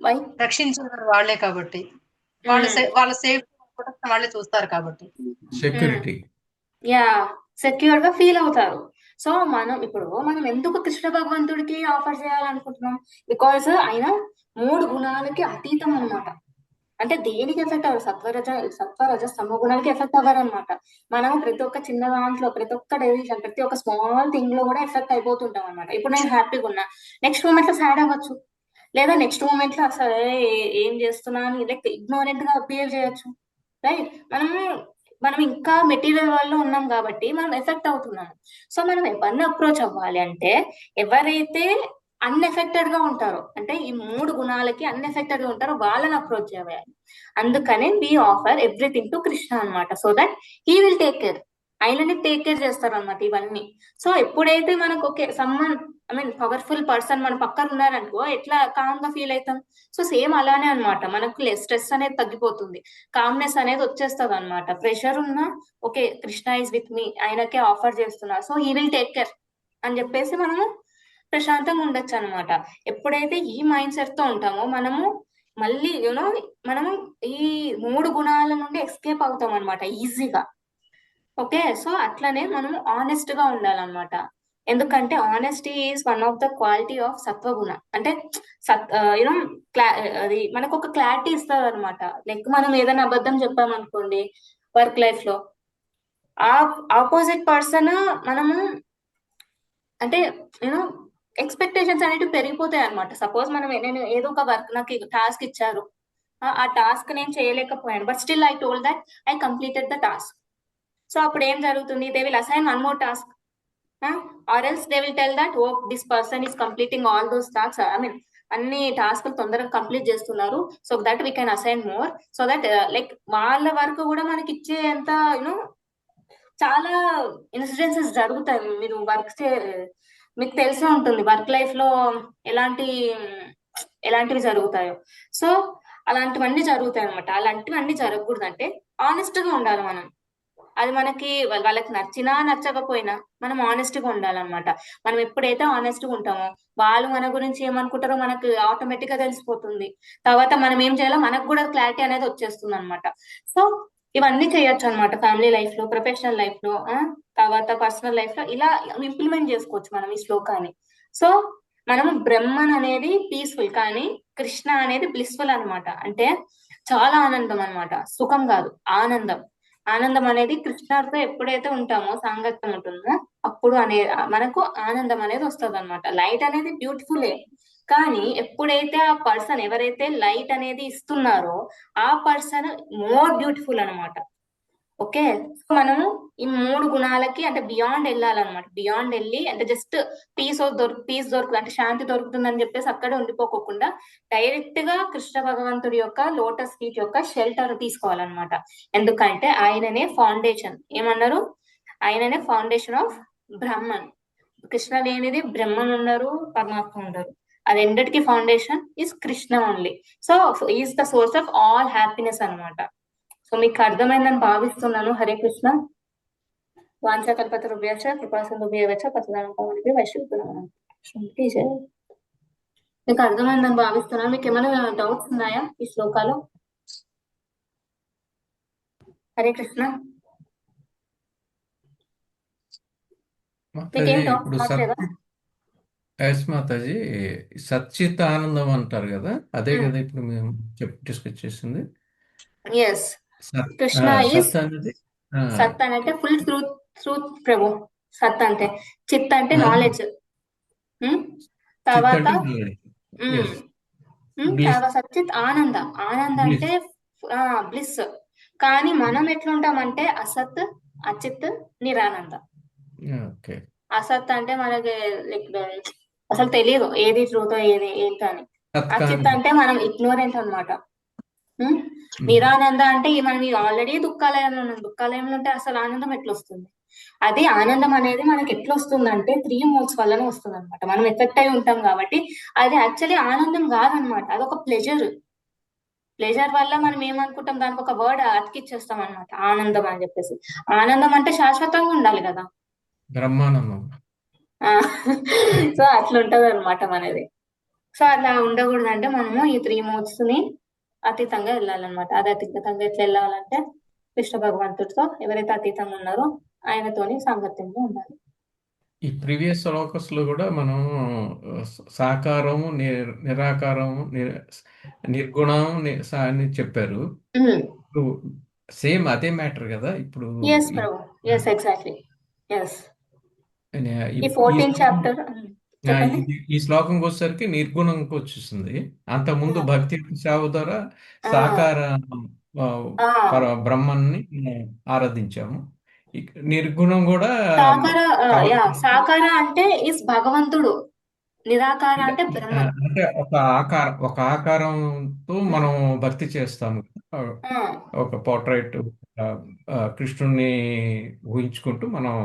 Speaker 2: వై?
Speaker 11: రక్షించారు వాళ్ళే కాబట్టి, వాళ్ళ సేఫ్టీ వాళ్ళే చూస్తారు కాబట్టి,
Speaker 3: సెక్యూరిటీ
Speaker 2: సెక్యూర్ గా ఫీల్ అవుతారు. సో మనం ఎందుకు కృష్ణ భగవంతుడికి ఆఫర్ చేయాలనుకుంటున్నాం? బికాజ్ ఆయన 3 గుణాలకి అతీతం అనమాట. అంటే దేనికి ఎఫెక్ట్ అవ్వరు, సత్వరజ తమో గుణాలకి ఎఫెక్ట్ అవ్వరు అనమాట. మనం ప్రతి ఒక్క చిన్న దాంట్లో, ప్రతి ఒక్క డెసిషన్, ప్రతి ఒక్క స్మాల్ థింగ్ లో కూడా ఎఫెక్ట్ అయిపోతుంటాం అనమాట. ఇప్పుడు నేను హ్యాపీగా ఉన్నా, నెక్స్ట్ మూమెంట్ లో సాడ్ అవ్వచ్చు, లేదా నెక్స్ట్ మూమెంట్ లో అసలు ఏం చేస్తున్నాను లైక్ ఇగ్నోరెంట్ గా బిహేవ్ చేయొచ్చు, రైట్? మనం ఇంకా మెటీరియల్ వరల్డ్ ఉన్నాం కాబట్టి మనం ఎఫెక్ట్ అవుతున్నాము. సో మనం ఎవరిని అప్రోచ్ అవ్వాలి అంటే ఎవరైతే అన్ఎఫెక్టెడ్ గా ఉంటారో, అంటే ఈ 3 గుణాలకి అన్ఎఫెక్టెడ్ గా ఉంటారో వాళ్ళని అప్రోచ్ చేయాలి. అందుకనే we offer everything to Krishna అనమాట. So that he will take care, ఆయనని టేక్ కేర్ చేస్తారు అనమాట ఇవన్నీ. సో ఎప్పుడైతే మనకు ఓకే పవర్ఫుల్ పర్సన్ మన పక్కన ఉన్నారనుకో ఎట్లా కామ్ గా ఫీల్ అవుతాం. సో సేమ్ అలానే అనమాట, మనకు స్ట్రెస్ అనేది తగ్గిపోతుంది, కామ్నెస్ అనేది వచ్చేస్తుంది అనమాట. ప్రెషర్ ఉన్నా okay Krishna is with me, ఆయనకే ఆఫర్ చేస్తున్నా, so he will take care అని చెప్పేసి మనము ప్రశాంతంగా ఉండొచ్చు అనమాట. ఎప్పుడైతే ఈ మైండ్ సెట్ తో ఉంటామో మనము మళ్ళీ మనము ఈ 3 గుణాల నుండి ఎస్కేప్ అవుతాం అనమాట ఈజీగా. ఓకే, సో అట్లనే మనము ఆనెస్ట్ గా ఉండాలన్నమాట. ఎందుకంటే honesty is one of the quality of సత్వగుణ. అంటే యూనో అది మనకు ఒక క్లారిటీ ఇస్తుంది అనమాట. లైక్ మనం ఏదైనా అబద్ధం చెప్పామనుకోండి వర్క్ లైఫ్ లో, ఆ ఆపోజిట్ పర్సన్ మనము అంటే యూనో ఎక్స్పెక్టేషన్స్ అనేవి పెరిగిపోతాయి అనమాట. సపోజ్ నేను ఏదో ఒక వర్క్, నాకు టాస్క్ ఇచ్చారు, ఆ టాస్క్ నేను చేయలేకపోయాను, but still I told that I completed the task. So అప్పుడు ఏం జరుగుతుంది, they will assign one more task, or else they will tell that oh this person is completing all those task, I mean అన్ని టాస్క్ తొందరగా కంప్లీట్ చేస్తున్నారు, so that we can assign more, so that like వాళ్ళ వర్క్ కూడా మనకి ఇచ్చేంత చాలా ఇన్సిడెన్సెస్ జరుగుతాయి. మీరు మీకు తెలిసే ఉంటుంది వర్క్ లైఫ్ లో ఎలాంటివి జరుగుతాయో. సో అలాంటివన్నీ జరుగుతాయి అనమాట. అలాంటివన్నీ జరగకూడదు అంటే ఆనెస్ట్ గా ఉండాలి మనం. అది మనకి వాళ్ళకి నచ్చినా నచ్చకపోయినా మనం ఆనెస్ట్ గా ఉండాలన్నమాట. మనం ఎప్పుడైతే ఆనెస్ట్ గా ఉంటామో వాళ్ళు మన గురించి ఏమనుకుంటారో మనకు ఆటోమేటిక్ గా తెలిసిపోతుంది. తర్వాత మనం ఏం చేయాలో మనకు కూడా క్లారిటీ అనేది వచ్చేస్తుంది అనమాట. సో ఇవన్నీ చేయొచ్చు అనమాట ఫ్యామిలీ లైఫ్ లో, ప్రొఫెషనల్ లైఫ్ లో, తర్వాత పర్సనల్ లైఫ్ లో ఇలా ఇంప్లిమెంట్ చేసుకోవచ్చు మనం ఈ శ్లోకాన్ని. సో మనము బ్రహ్మన్ అనేది పీస్ఫుల్, కానీ కృష్ణ అనేది బ్లిస్ఫుల్ అనమాట. అంటే చాలా ఆనందం అనమాట, సుఖం కాదు, ఆనందం. ఆనందం అనేది కృష్ణుడితో ఎప్పుడైతే ఉంటామో, సాంగత్యం ఉంటుందో, అప్పుడు మనకు ఆనందం అనేది వస్తుంది అనమాట. లైట్ అనేది బ్యూటిఫుల్లే, కానీ ఎప్పుడైతే ఆ పర్సన్ ఎవరైతే లైట్ అనేది ఇస్తున్నారో ఆ పర్సన్ మోర్ బ్యూటిఫుల్ అనమాట. ఓకే, సో మనము ఈ 3 గుణాలకి అంటే బియాండ్ వెళ్ళాలన్నమాట. బియాండ్ వెళ్ళి అంటే జస్ట్ పీస్ దొరుకుతుంది అంటే శాంతి దొరుకుతుందని చెప్పేసి అక్కడే ఉండిపోకుండా డైరెక్ట్ గా కృష్ణ భగవంతుడి యొక్క లోటస్ ఫీట్ యొక్క షెల్టర్ తీసుకోవాలన్నమాట. ఎందుకంటే ఆయననే ఫౌండేషన్, ఏమన్నారు, ఆయననే ఫౌండేషన్ ఆఫ్ బ్రహ్మన్. కృష్ణ లేనిది బ్రహ్మన్ ఉండరు, పరమాత్మ ఉండరు. అది రెండిటికి foundation is Krishna only. So is the source of all happiness అనమాట. సో మీకు అర్థమైందని భావిస్తున్నాను. హరే కృష్ణ. వాంఛాకల్పతరుభ్యశ్చ కృపాసింధుభ్యశ్చ పతితానాం పావనేభ్యో వైష్ణవేభ్యో మీకు అర్థమైందని భావిస్తున్నాను. మీకు ఏమైనా డౌట్స్ ఉన్నాయా ఈ శ్లోకాలు? హరే కృష్ణ. మీకేం డౌట్స్ రావట్లేదా?
Speaker 3: మాతాజీ, సచ్చిత్ ఆనందం అంటారు కదా, అదే కదా ఇప్పుడు మేము డిస్కస్ చేసింది.
Speaker 2: ఎస్, కృష్ణ ఈజ్ సత్ అంటే ఫుల్ ట్రూత్ ప్రభు. సత్ అంటే, చిత్ అంటే నాలెడ్జ్, తర్వాత సచ్చిత్ ఆనంద. ఆనంద అంటే బ్లిస్. కానీ మనం ఎట్లుంటామంటే అసత్, అచిత్, నిరానంద. అసత్ అంటే మనకి లైక్ అసలు తెలియదు ఏది ట్రూత్ ఏది ఏంటని. అచిత్ అంటే మనం ఇగ్నోరెంట్ అనమాట. నిరానంద అంటే మనం ఆల్రెడీ దుఃఖాలయంలో ఉన్నాం. దుఃఖాలయంలో ఉంటే అసలు ఆనందం ఎట్లా వస్తుంది? అది ఆనందం అనేది మనకి ఎట్లా వస్తుంది అంటే 3 మోడ్స్ వల్లనే వస్తుంది అనమాట. మనం ఎఫెక్ట్ అయి ఉంటాం కాబట్టి అది యాక్చువల్లీ ఆనందం కాదనమాట, అది ఒక ప్లెజర్. ప్లెజర్ వల్ల మనం ఏమనుకుంటాం, దానికి ఒక వర్డ్ అతికిచ్చేస్తాం అనమాట, ఆనందం అని చెప్పేసి. ఆనందం అంటే శాశ్వతంగా ఉండాలి కదా,
Speaker 3: బ్రహ్మానందం.
Speaker 2: సో అట్లా ఉంటది అనమాట మనది. సో అట్లా ఉండకూడదు అంటే మనము ఈ 3 మోడ్స్ ని అతీతంగా వెళ్ళాలన్నమాట. అది అతీతంగా ఎట్లా వెళ్ళాలంటే కృష్ణ భగవంతుడితో ఎవరైతే అతీతంగా ఉన్నారో ఆయనతోని సాంగత్యంగా ఉండాలి.
Speaker 3: ఈ ప్రీవియస్ శ్లోకస్ లో కూడా మనం సాకారము, నిరాకారము, నిర్గుణం అని చెప్పారు. సేమ్ అదే మ్యాటర్ కదా ఇప్పుడు.
Speaker 2: ఎస్ ప్రభు, ఎస్ ఎగ్జాక్ట్లీ, ఎస్. ఈ 14th చాప్టర్
Speaker 3: ఈ శ్లోకంకి వచ్చేసరికి నిర్గుణంకి వచ్చేసింది. అంతకుముందు భక్తి సేవ ద్వారా సాకార బ్రహ్మాన్ని ఆరాధించాము. నిర్గుణం కూడా
Speaker 2: సాకార అంటే ఇస్ భగవంతుడు, నిరాకార అంటే బ్రహ్మ.
Speaker 3: అంటే ఒక ఆకారంతో మనం భక్తి చేస్తాము. ఒక పోర్ట్రైట్ కృష్ణుడిని ఊహించుకుంటూ మనం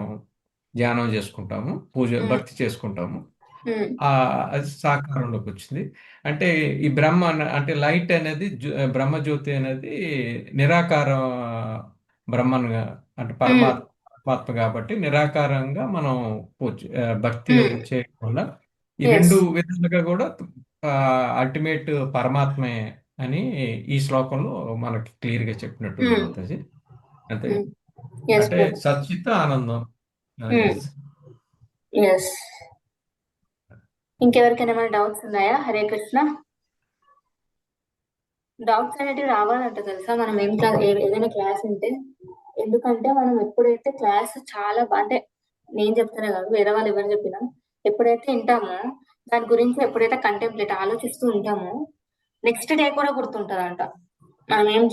Speaker 3: ధ్యానం చేసుకుంటాము, భక్తి చేసుకుంటాము. అది సాకారంలోకి వచ్చింది. అంటే ఈ బ్రహ్మ అంటే లైట్ అనేది, బ్రహ్మజ్యోతి అనేది నిరాకార బ్రహ్మన్గా అంటే పరమాత్మ కాబట్టి నిరాకారంగా మనం భక్తి చేయకుండా ఈ
Speaker 2: ఎస్
Speaker 3: రెండు విధాలుగా కూడా అల్టిమేట్ పరమాత్మే అని ఈ శ్లోకంలో మనకి క్లియర్ గా చెప్పినట్టుంది మాతాజీ. అంతే
Speaker 2: ఎస్
Speaker 3: అంటే
Speaker 2: ప్రభు
Speaker 3: సచ్చిత్ ఆనందం. Yes
Speaker 2: yes. ఇంకెవరికైనా ఏమైనా డౌట్స్ ఉన్నాయా? హరే కృష్ణ. డౌట్స్ అనేటివి రావాలంట తెలుసా మనం ఏం ఏదైనా క్లాస్ ఉంటే. ఎందుకంటే మనం ఎప్పుడైతే క్లాస్ చాలా అంటే నేను చెప్తానే కాదు వేరే వాళ్ళు ఎవరు చెప్పినా ఎప్పుడైతే వింటామో దాని గురించి ఎప్పుడైతే కంటెంప్లేట్ ఆలోచిస్తూ ఉంటామో నెక్స్ట్ డే కూడా గుర్తుంటదంట మనం ఏం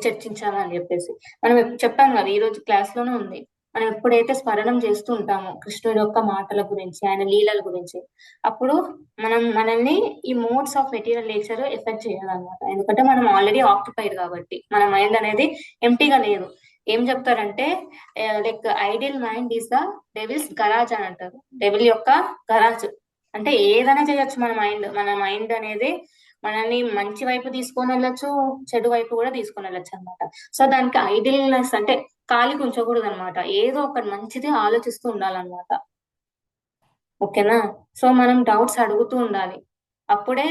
Speaker 2: చర్చించామని చెప్పేసి. మనం చెప్పాను కదా ఈ రోజు క్లాస్ లోనే ఉంది. మనం ఎప్పుడైతే స్మరణం చేస్తూ ఉంటామో కృష్ణుడి యొక్క మాటల గురించి ఆయన లీలల గురించి అప్పుడు మనల్ని ఈ modes of material nature effect చేయాలన్నమాట. ఎందుకంటే మనం ఆల్రెడీ ఆక్యుపైడ్ కాబట్టి మన మైండ్ అనేది ఎంటీగా లేదు. ఏం చెప్తారంటే like ideal mind is the devil's garage అని అంటారు. డెవిల్ యొక్క గరాజ్ అంటే ఏదైనా చేయొచ్చు మన మైండ్ అనేది మనల్ని మంచి వైపు తీసుకొని వెళ్ళొచ్చు చెడు వైపు కూడా తీసుకొని వెళ్ళొచ్చు అనమాట. సో దానికి ఐడియల్నెస్ అంటే ఖాళీకి ఉంచకూడదు అనమాట. ఏదో ఒకటి మంచిది ఆలోచిస్తూ ఉండాలన్నమాట. ఓకేనా? సో మనం డౌట్స్ అడుగుతూ ఉండాలి. అప్పుడే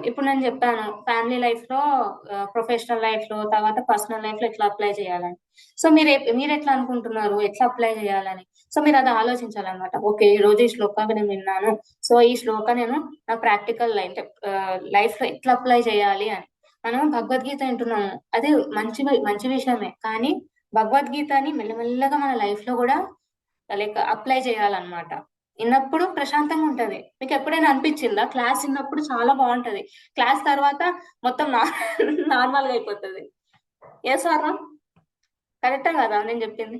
Speaker 2: ఇప్పుడు నేను చెప్పాను ఫ్యామిలీ లైఫ్ లో ప్రొఫెషనల్ లైఫ్ లో తర్వాత పర్సనల్ లైఫ్ లో ఎట్లా అప్లై చేయాలని. సో మీరు ఎట్లా అనుకుంటున్నారు ఎట్లా అప్లై చేయాలని? సో మీరు అది ఆలోచించాలన్నమాట. ఓకే ఈ రోజు ఈ శ్లోకాన్ని నేను విన్నాను. సో ఈ శ్లోక నేను నా ప్రాక్టికల్ లైఫ్ లో ఎట్లా అప్లై చేయాలి అని. మనం భగవద్గీత వింటున్నాము అది మంచి విషయమే. కానీ భగవద్గీతని మెల్లమెల్లగా మన లైఫ్ లో కూడా లైక్ అప్లై చేయాలన్నమాట. విన్నప్పుడు ప్రశాంతంగా ఉంటది. మీకు ఎప్పుడైనా అనిపించిందా క్లాస్ విన్నప్పుడు చాలా బాగుంటది, క్లాస్ తర్వాత మొత్తం నార్మల్ గా అయిపోతుంది? ఏ సార్ కరెక్టా కదా నేను చెప్పింది?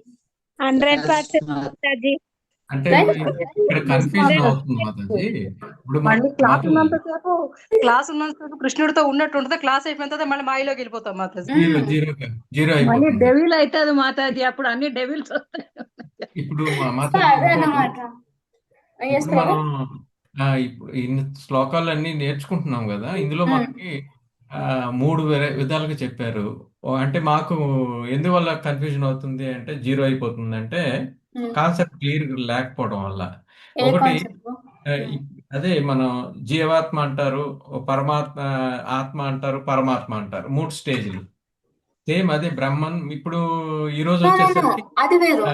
Speaker 1: 100% మాతాజీ.
Speaker 3: అంటే
Speaker 2: రైట్
Speaker 3: ఇక్కడ కన్ఫ్యూజన్ అవుతుంది మాతాజీ. ఇప్పుడు
Speaker 11: మళ్ళీ క్లాస్
Speaker 3: మాతాజీ
Speaker 11: ఉన్నంతసేపు కృష్ణుడితో ఉన్నట్టు ఉంటుంది. క్లాస్ అయిపోయిన తర్వాత మళ్ళీ మాయలోకి వెళ్ళిపోతాం మాతాజీ.
Speaker 3: జీరో
Speaker 4: మళ్ళీ
Speaker 3: అయిపోతుంది.
Speaker 4: డెవిల్ అవుతుంది మాతాజీ. అప్పుడు అన్ని డెవిల్స్ వస్తాయి.
Speaker 3: ఇప్పుడు
Speaker 2: సో
Speaker 3: మాతాజీ
Speaker 2: అదే
Speaker 3: ఇంకోటి
Speaker 2: అన్నమాట. ఎస్
Speaker 3: ఇప్పుడు
Speaker 2: ప్రభు.
Speaker 3: మనం ఇప్పుడు ఇన్ని శ్లోకాలన్నీ నేర్చుకుంటున్నాం కదా, ఇందులో మనకి 3 విధాలుగా చెప్పారు. అంటే మాకు ఎందువల్ల కన్ఫ్యూజన్ అవుతుంది అంటే జీరో అయిపోతుంది అంటే కాన్సెప్ట్ క్లియర్ లేకపోవడం వల్ల.
Speaker 2: ఏ
Speaker 3: ఒకటి
Speaker 2: కాన్సెప్ట్?
Speaker 3: అదే మనం జీవాత్మ అంటారు, పరమాత్మ ఆత్మ అంటారు, పరమాత్మ అంటారు. 3 స్టేజ్లు సేమ్ అదే బ్రహ్మన్. ఇప్పుడు ఈ రోజు వచ్చేసరికి
Speaker 2: అది వేరు.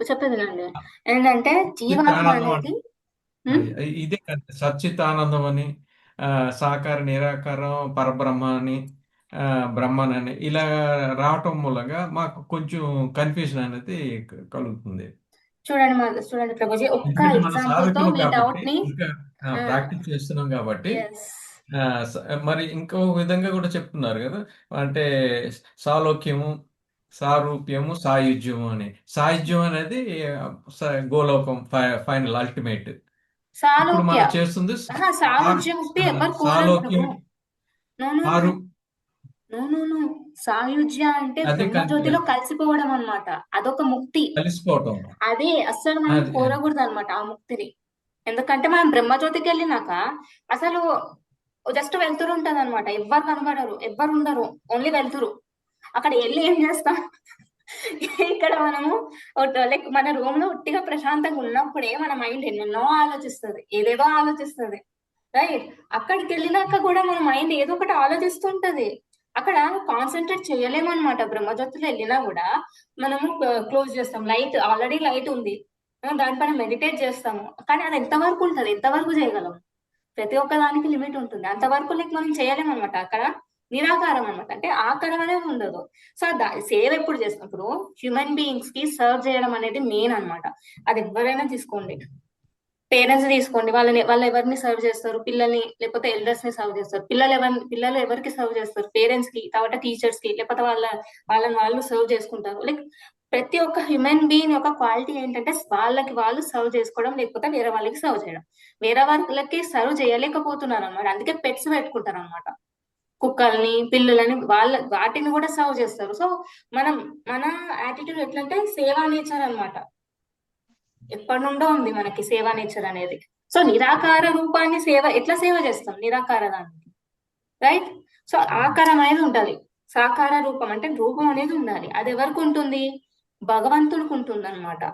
Speaker 2: చెప్పేదినండి ఏంటంటే జీవాత్మ
Speaker 3: ఆనందం
Speaker 2: అనేది
Speaker 3: ఇదే సచ్చితానందం అని, సాకార నిరాకారం పరబ్రహ్మ అని, బ్రహ్మన్ అని ఇలా రావటం మూలంగా మాకు కొంచెం కన్ఫ్యూజన్ అనేది కలుగుతుంది.
Speaker 2: చూడండి ప్రభుజీ ఒక్క
Speaker 3: ఎందుకంటే మన
Speaker 2: ఎగ్జాంపుల్ తో
Speaker 3: సాధకులు
Speaker 2: మీ డౌట్
Speaker 3: కాబట్టి
Speaker 2: ని
Speaker 3: ఇంకా ప్రాక్టీస్ చేస్తున్నాం కాబట్టి
Speaker 2: ఎస్
Speaker 3: మరి ఇంకో విధంగా కూడా చెప్తున్నారు కదా, అంటే సాలోక్యము, సారూప్యము, సాయుజ్యము అని. సాయుజ్యం అనేది గోలోకం, ఫైనల్ అల్టిమేట్. ఇప్పుడు
Speaker 2: సాలోక్య
Speaker 3: మనం చేస్తుంది
Speaker 2: సాయుజ్యముక్తి ఎవరు కోరరు
Speaker 3: సాలోక్యం,
Speaker 2: ప్రభు. నో సాయుజ్య అంటే
Speaker 3: అదే
Speaker 2: బ్రహ్మజ్యోతిలో కలిసిపోవడం అన్నమాట. అదొక ముక్తి.
Speaker 3: కలిసిపోవటం.
Speaker 2: అది అస్సలు మనం
Speaker 3: అది
Speaker 2: కోరకూడదు అనమాట ఆ ముక్తిని. ఎందుకంటే మనం బ్రహ్మజ్యోతికి వెళ్ళినాక అసలు జస్ట్ వెళ్తురు ఉంటది అనమాట. ఎవ్వరు కనబడరు, ఎవ్వరు ఉండరు, ఓన్లీ వెళ్తురు. అక్కడ వెళ్ళి ఏం చేస్తాం? ఇక్కడ మనము లైక్ మన రూమ్ లో ఉట్టిగా ప్రశాంతంగా ఉన్నప్పుడే మన మైండ్ ఎన్నెన్నో ఆలోచిస్తుంది, ఏదేదో ఆలోచిస్తుంది. రైట్? అక్కడికి వెళ్ళినాక కూడా మన మైండ్ ఏదో ఒకటి ఆలోచిస్తుంటది. అక్కడ కాన్సన్ట్రేట్ చేయలేము అనమాట. బ్రహ్మజ్యోతిలో వెళ్ళినా కూడా మనము క్లోజ్ చేస్తాం. ఆల్రెడీ లైట్ ఉంది, దానిపైన మెడిటేట్ చేస్తాము. కానీ అది ఎంతవరకు ఉంటది, ఎంతవరకు చేయగలం? ప్రతి ఒక్క దానికి లిమిట్ ఉంటుంది. అంతవరకు లైక్ మనం చేయలేము అనమాట. అక్కడ నిరాకారం అనమాట. అంటే ఆకారం అనేది ఉండదు. సో సేవ ఎప్పుడు చేసినప్పుడు హ్యూమన్ బీయింగ్స్ కి సర్వ్ చేయడం అనేది మెయిన్ అనమాట. అది ఎవరైనా తీసుకోండి, పేరెంట్స్ తీసుకోండి, వాళ్ళు ఎవరిని సర్వ్ చేస్తారు? పిల్లల్ని, లేకపోతే ఎల్డర్స్ ని సర్వ్ చేస్తారు. పిల్లలు ఎవరికి సర్వ్ చేస్తారు? పేరెంట్స్ కి, తర్వాత టీచర్స్ కి, లేకపోతే వాళ్ళు సర్వ్ చేసుకుంటారు. లైక్ ప్రతి ఒక్క హ్యూమన్ బీయింగ్ యొక్క క్వాలిటీ ఏంటంటే వాళ్ళకి వాళ్ళు సర్వ్ చేసుకోవడం, లేకపోతే వేరే వాళ్ళకి సర్వ్ చేయడం. వేరే వాళ్ళకి సర్వ్ చేయలేకపోతున్నారు అనమాట. అందుకే పెట్స్ పెట్టుకుంటారు అనమాట. కుక్కల్ని, పిల్లులని, వాటిని కూడా సర్వ్ చేస్తారు. సో మన యాటిట్యూడ్ ఎట్లంటే సేవా నేచర్ అనమాట. ఎప్పటి నుండో ఉంది మనకి సేవా నేచర్ అనేది. సో నిరాకార రూపాన్ని ఎట్లా సేవ చేస్తాం? నిరాకార దానికి, రైట్? సో ఆకారం అనేది ఉండాలి. సాకార రూపం అంటే రూపం అనేది ఉండాలి. అది ఎవరికి ఉంటుంది? భగవంతుడికి ఉంటుంది అనమాట.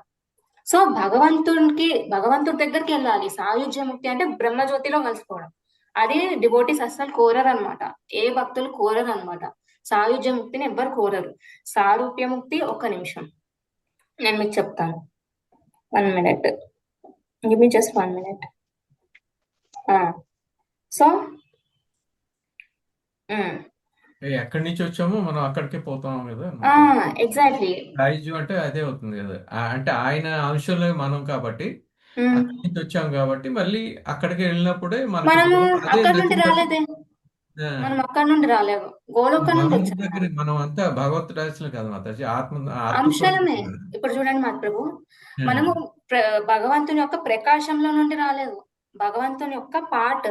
Speaker 2: సో భగవంతుడి దగ్గరికి వెళ్ళాలి. సాయుజ్య ముక్తి అంటే బ్రహ్మజ్యోతిలో కలిసిపోవడం. అది డివోటీస్ అస్సలు కోరరు అనమాట. ఏ భక్తులు కోరరు అనమాట. సాయుజ్య ముక్తిని ఎవ్వరు కోరరు. సారూప్య ముక్తి, ఒక్క నిమిషం నేను మీకు చెప్తాను. 1 minute, give me just 1 minute. So
Speaker 3: ఎక్కడి నుంచి వచ్చామో మనం అక్కడికే పోతాం కదా.
Speaker 2: ఎగ్జాక్ట్లీ.
Speaker 3: సాయుజ్యం అంటే అదే అవుతుంది కదా. అంటే ఆయన అంశంలో మనం కాబట్టి అక్కడి నుంచి వచ్చాం కాబట్టి మళ్ళీ అక్కడికి వెళ్ళినప్పుడే మనకి
Speaker 2: మనము
Speaker 3: అదే
Speaker 2: అక్కడ నుండి
Speaker 3: నచ్చిన
Speaker 2: రాలేదే,
Speaker 3: ఆ,
Speaker 2: మనం అక్కడ నుండి రాలేము, గోలోకం నుండి
Speaker 3: భగవంతుడి
Speaker 2: వచ్చాము.
Speaker 3: దగ్గర మనం అంతా భగవత్ రాశులు కదా మాతాజీ, ఆత్మతో
Speaker 2: అంశాలమే. ఇప్పుడు చూడండి మహాప్రభు, మనము భగవంతుని యొక్క ప్రకాశంలో నుండి రాలేదు. భగవంతుని యొక్క పార్ట్,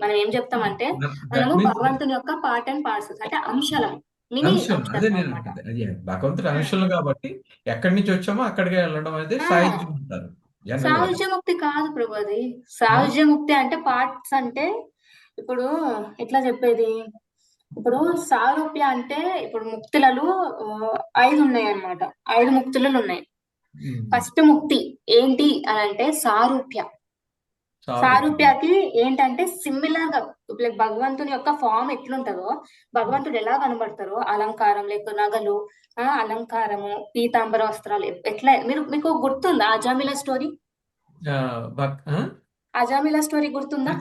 Speaker 2: మనం ఏం చెప్తామంటే మనము భగవంతుని యొక్క పార్ట్ అండ్ పార్సల్స్, అంటే అంశాలం, మినీ
Speaker 3: అంశం. అదే
Speaker 2: అంశాలం
Speaker 3: నేను
Speaker 2: అనమాట.
Speaker 3: అనేది. అదే భగవంతుడి అంశంలో కాబట్టి ఎక్కడి నుంచి వచ్చామో అక్కడికే వెళ్ళడం అనేది సాయుధ్యం అంటారు జనరల్ గా.
Speaker 2: సాయుజ్య ముక్తి కాదు ప్రభు అది. సాయుజ్య ముక్తి అంటే పార్ట్స్ అంటే ఇప్పుడు ఎట్లా చెప్పేది, ఇప్పుడు సారూప్య అంటే ఇప్పుడు ముక్తులలో 5 ఉన్నాయి అన్నమాట. 5 ముక్తులలో ఉన్నాయి. ఫస్ట్ ముక్తి ఏంటి అని అంటే సారూప్య. సారూప్యకి ఏంటంటే సిమిలర్ గా లైక్ భగవంతుని యొక్క ఫామ్ ఎట్లుంటదో, భగవంతుడు ఎలా కనబడతారో, అలంకారం లేక నగలు, అలంకారము, పీతాంబర వస్త్రాలు ఎట్లా, మీకు గుర్తుందా అజామిల స్టోరీ? అజామిల స్టోరీ గుర్తుందా?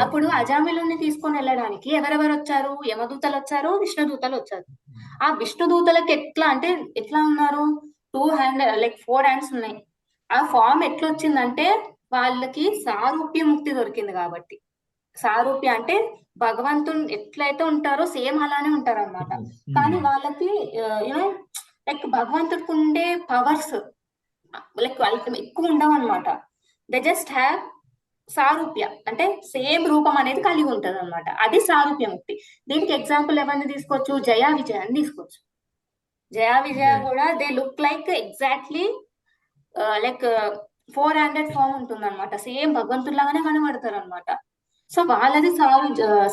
Speaker 2: అప్పుడు అజామిలుని తీసుకొని వెళ్ళడానికి ఎవరెవరు వచ్చారు? యమదూతలు వచ్చారు, విష్ణుదూతలు వచ్చారు. ఆ విష్ణుదూతలకు ఎట్లా అంటే ఎట్లా ఉన్నారు? 4 హ్యాండ్స్ ఉన్నాయి. ఆ ఫామ్ ఎట్లా వచ్చిందంటే వాళ్ళకి సారూప్య ముక్తి దొరికింది కాబట్టి. సారూప్య అంటే భగవంతుని ఎట్లయితే ఉంటారో సేమ్ అలానే ఉంటారు అన్నమాట. కానీ వాళ్ళకి యూనో లైక్ భగవంతుడికి ఉండే పవర్స్ లైక్ ఎక్కువ ఉండవు అనమాట. దే జస్ట్ హ్యావ్ సారూప్య, అంటే సేమ్ రూపం అనేది కలిగి ఉంటది అనమాట. అది సారూప్య ముక్తి. దీనికి ఎగ్జాంపుల్ ఎవరిని తీసుకోవచ్చు? జయా విజయాన్ని తీసుకోవచ్చు. జయా విజయ కూడా they look like exactly like 400 form ఉంటుంది అనమాట. సేమ్ భగవంతుడిలాగానే కనబడతారు అనమాట. సో వాళ్ళది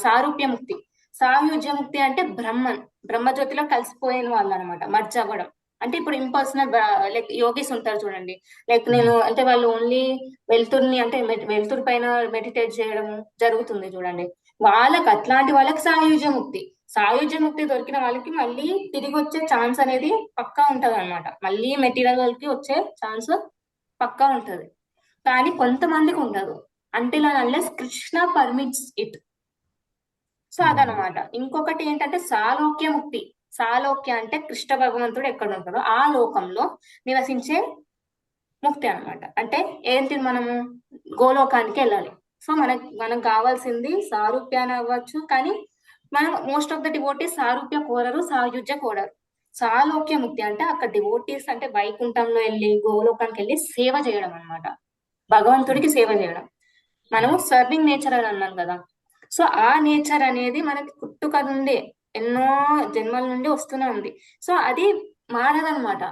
Speaker 2: సారూప్య ముక్తి. సాయుజ్య ముక్తి అంటే బ్రహ్మజ్యోతిలో కలిసిపోయిన వాళ్ళు అనమాట, మర్జ్ అవ్వడం. అంటే ఇప్పుడు ఇంపర్సనల్ లైక్ యోగిస్ ఉంటారు చూడండి, లైక్ నేను అంటే వాళ్ళు ఓన్లీ వెలుతురుని అంటే వెలుతురు పైన మెడిటేట్ చేయడం జరుగుతుంది చూడండి, వాళ్ళకి అట్లాంటి వాళ్ళకి సాయుజ్య ముక్తి. సాయుజ్య ముక్తి దొరికిన వాళ్ళకి మళ్ళీ తిరిగి వచ్చే ఛాన్స్ అనేది పక్కా ఉంటది అనమాట. మళ్ళీ మెటీరియల్ కి వచ్చే ఛాన్స్ పక్కా ఉంటది. కానీ కొంతమందికి ఉండదు, until and unless Krishna permits it. So అదనమాట. ఇంకొకటి ఏంటంటే సాలోక్య ముక్తి. సాలోక్య అంటే కృష్ణ భగవంతుడు ఎక్కడ ఉంటాడో ఆ లోకంలో నివసించే ముక్తి అనమాట. అంటే ఏంటి, మనము గోలోకానికి వెళ్ళాలి. సో మనకు కావాల్సింది సారూప్యాన్ని అవ్వచ్చు, కానీ మనం మోస్ట్ ఆఫ్ ద డివోటీస్ సారూప్య కోరరు, సాయుజ్య కోరరు. సాలోక్య ముక్తి అంటే అక్కడ డివోటీస్ అంటే వైకుంఠంలో వెళ్ళి గోలోకానికి వెళ్ళి సేవ చేయడం అనమాట, భగవంతుడికి సేవ చేయడం. మనము సర్వింగ్ నేచర్ అని అన్నాం కదా. సో ఆ నేచర్ అనేది మనకి పుట్టుక నుండి ఎన్నో జన్మల నుండి వస్తూనే ఉంది. సో అది మారదనమాట.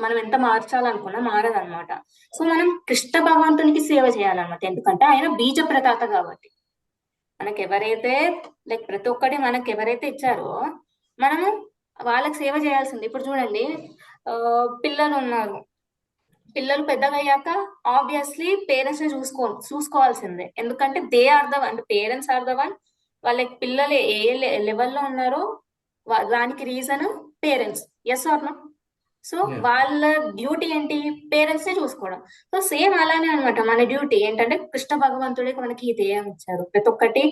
Speaker 2: మనం ఎంత మార్చాలనుకున్నా మారదనమాట. సో మనం కృష్ణ భగవంతునికి సేవ చేయాలన్నమాట. ఎందుకంటే ఆయన బీజ ప్రదాత కాబట్టి. మనకి ఎవరైతే లైక్ ప్రతి ఒక్కటి మనకి ఎవరైతే ఇచ్చారో మనము వాళ్ళకి సేవ చేయాల్సింది. ఇప్పుడు చూడండి, పిల్లలు ఉన్నారు, పిల్లలు పెద్దగా అయ్యాక ఆబ్వియస్లీ పేరెంట్స్ ని చూసుకోవాల్సిందే. ఎందుకంటే they are the one, parents are the one. వాళ్ళకి పిల్లలు ఏ లెవెల్లో ఉన్నారో దానికి reason parents. Yes or no? So వాళ్ళ డ్యూటీ ఏంటి? పేరెంట్స్ ని చూసుకోవడం. సో సేమ్ అలానే అనమాట మన డ్యూటీ ఏంటంటే కృష్ణ భగవంతుడికి మనకి ఈ దేహం ఇచ్చారు, ప్రతి ఒక్కటి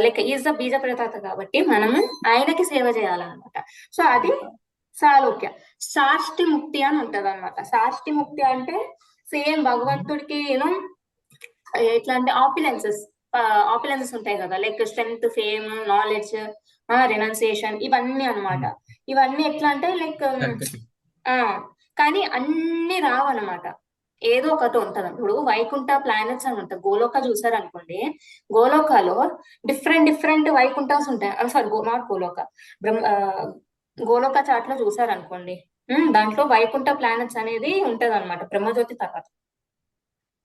Speaker 2: లైక్ ఈజ్ ద బీజ ప్రదాత కాబట్టి మనము ఆయనకి సేవ చేయాలన్నమాట. సో అది సాలోక్య. సాష్టి ముక్తి అని ఉంటది అనమాట. సాష్టి ముక్తి అంటే సేమ్ భగవంతుడికి యూనో ఎట్లా అంటే ఆపులెన్సెస్ ఉంటాయి కదా, like strength, fame, knowledge, renunciation, ఇవన్నీ అనమాట. ఇవన్నీ ఎట్లా అంటే లైక్ కానీ అన్ని రావన్నమాట, ఏదో ఒకటి ఉంటది. ఇప్పుడు వైకుంఠ ప్లానెట్స్ అని ఉంటాయి. గోలోక చూసారనుకోండి, గోలోకాలో డిఫరెంట్ వైకుంఠాస్ ఉంటాయి. Sorry, not Goloka, Goloka chat లో చూసారనుకోండి, దాంట్లో వైకుంఠ ప్లానెట్స్ అనేది ఉంటది అనమాట బ్రహ్మజ్యోతి తర్వాత.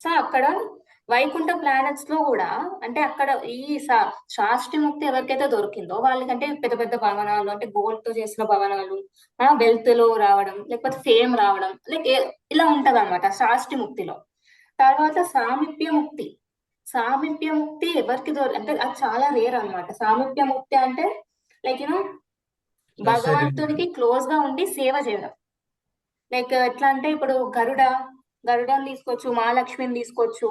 Speaker 2: సో అక్కడ వైకుంఠ ప్లానెట్స్ లో కూడా అంటే అక్కడ ఈ శాస్త్రముక్తి ఎవరికైతే దొరికిందో వాళ్ళకంటే పెద్ద పెద్ద భవనాలు అంటే గోల్డ్ తో చేసిన భవనాలు, వెల్త్ లో రావడం, లేకపోతే ఫేమ్ రావడం, లైక్ ఇలా ఉంటది అనమాట శాస్త్రముక్తిలో. తర్వాత సామీప్య ముక్తి ఎవరికి అంటే అది చాలా రేర్ అన్నమాట. సామీప్య ముక్తి అంటే లైక్ భగవంతునికి క్లోజ్ గా ఉండి సేవ చేయడం. లైక్ ఎట్లా అంటే ఇప్పుడు గరుడని తీసుకోవచ్చు, మహాలక్ష్మిని తీసుకోవచ్చు.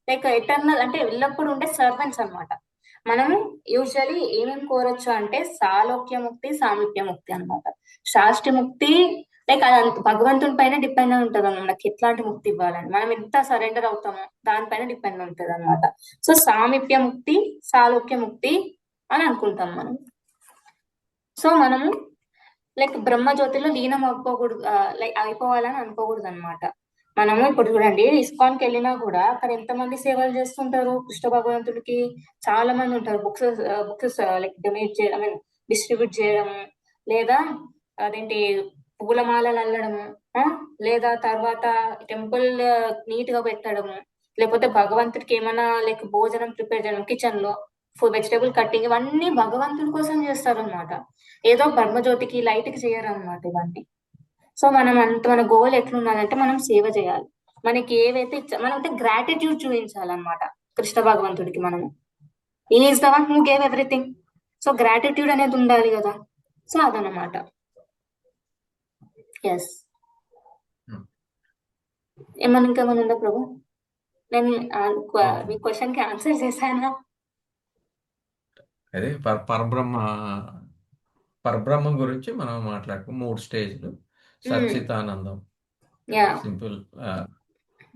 Speaker 2: లైక్ ఎటర్నల్ అంటే ఎల్లప్పుడు ఉండే సర్వెంట్స్ అన్నమాట. మనము యూజువలీ ఏమేమి కోరొచ్చు అంటే సాలోక్యముక్తి, సామీప్యముక్తి అన్నమాట. శాస్త్రముక్తి లైక్ అది భగవంతుని పైన డిపెండ్ అయి ఉంటది అన్నమాట. మనకి ఎట్లాంటి ముక్తి ఇవ్వాలని మనం ఎంత సరెండర్ అవుతామో దానిపైన డిపెండ్ ఉంటది అనమాట. సో సామీప్యముక్తి, సాలోక్యముక్తి అని అనుకుంటాం మనం. సో మనము లైక్ బ్రహ్మజ్యోతిలో లీనం అయిపోకూడదు, లైక్ అయిపోవాలని అనుకోకూడదు అనమాట. మనము ఇప్పుడు చూడండి, ఇస్కాన్కి వెళ్ళినా కూడా అక్కడ ఎంతమంది సేవలు చేస్తుంటారు కృష్ణ భగవంతుడికి. చాలా మంది ఉంటారు. బుక్స్ లైక్ డొనేట్ చేయడం, ఐ మీన్ డిస్ట్రిబ్యూట్ చేయడము, లేదా అదేంటి పూలమాలలు అల్లడము, లేదా తర్వాత టెంపుల్ నీట్ గా పెట్టడము, లేకపోతే భగవంతుడికి ఏమైనా లైక్ భోజనం ప్రిపేర్ చేయడం కిచెన్ లో, వెజిటేబుల్ కట్టింగ్, ఇవన్నీ భగవంతుడి కోసం చేస్తారు అనమాట. ఏదో బ్రహ్మజ్యోతికి లైట్ కి చేయరు అనమాట ఇవన్నీ. సో మన గోల్ ఎట్లున్నదంటే మనం సేవ చేయాలి. మనకి ఏవైతే మనం అంటే గ్రాటిట్యూడ్ చూపించాలన్నమాట కృష్ణ భగవంతుడికి. మనము is the one who gave everything. So gratitude అనేది ఉండాలి కదా. సో అదనమాట. ఎస్. ఇంకేమైనా ఉందా ప్రభు? నేను మీ క్వశ్చన్ కి ఆన్సర్ చేశానా?
Speaker 3: అదే పరబ్రహ్మం గురించి మనం మాట్లాడుకో 3 స్టేజ్లు. సచ్చితానందం, సింపుల్.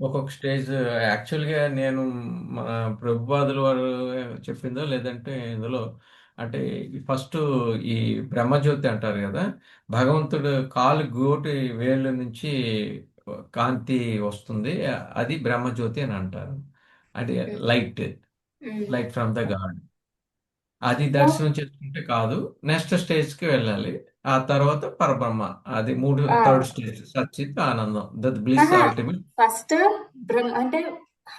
Speaker 3: ఒక్కొక్క స్టేజ్ యాక్చువల్గా నేను మన ప్రభుపాదుల వారు చెప్పిందో లేదంటే ఇందులో అంటే ఫస్ట్ ఈ బ్రహ్మజ్యోతి అంటారు కదా, భగవంతుడు కాలు గోటి వేళ్ళ నుంచి కాంతి వస్తుంది, అది బ్రహ్మజ్యోతి అని అంటారు. అంటే లైట్ ఫ్రమ్ ద గాడ్. అది దర్శనం చేసుకుంటే కాదు, నెక్స్ట్ స్టేజ్ కి వెళ్ళాలి. ఆ తర్వాత పరబ్రహ్మ, అది థర్డ్ స్టేజ్, సచ్చిత్ ఆనందం, దట్ బ్లిస్ అల్టిమేట్.
Speaker 2: ఫస్ట్ అంటే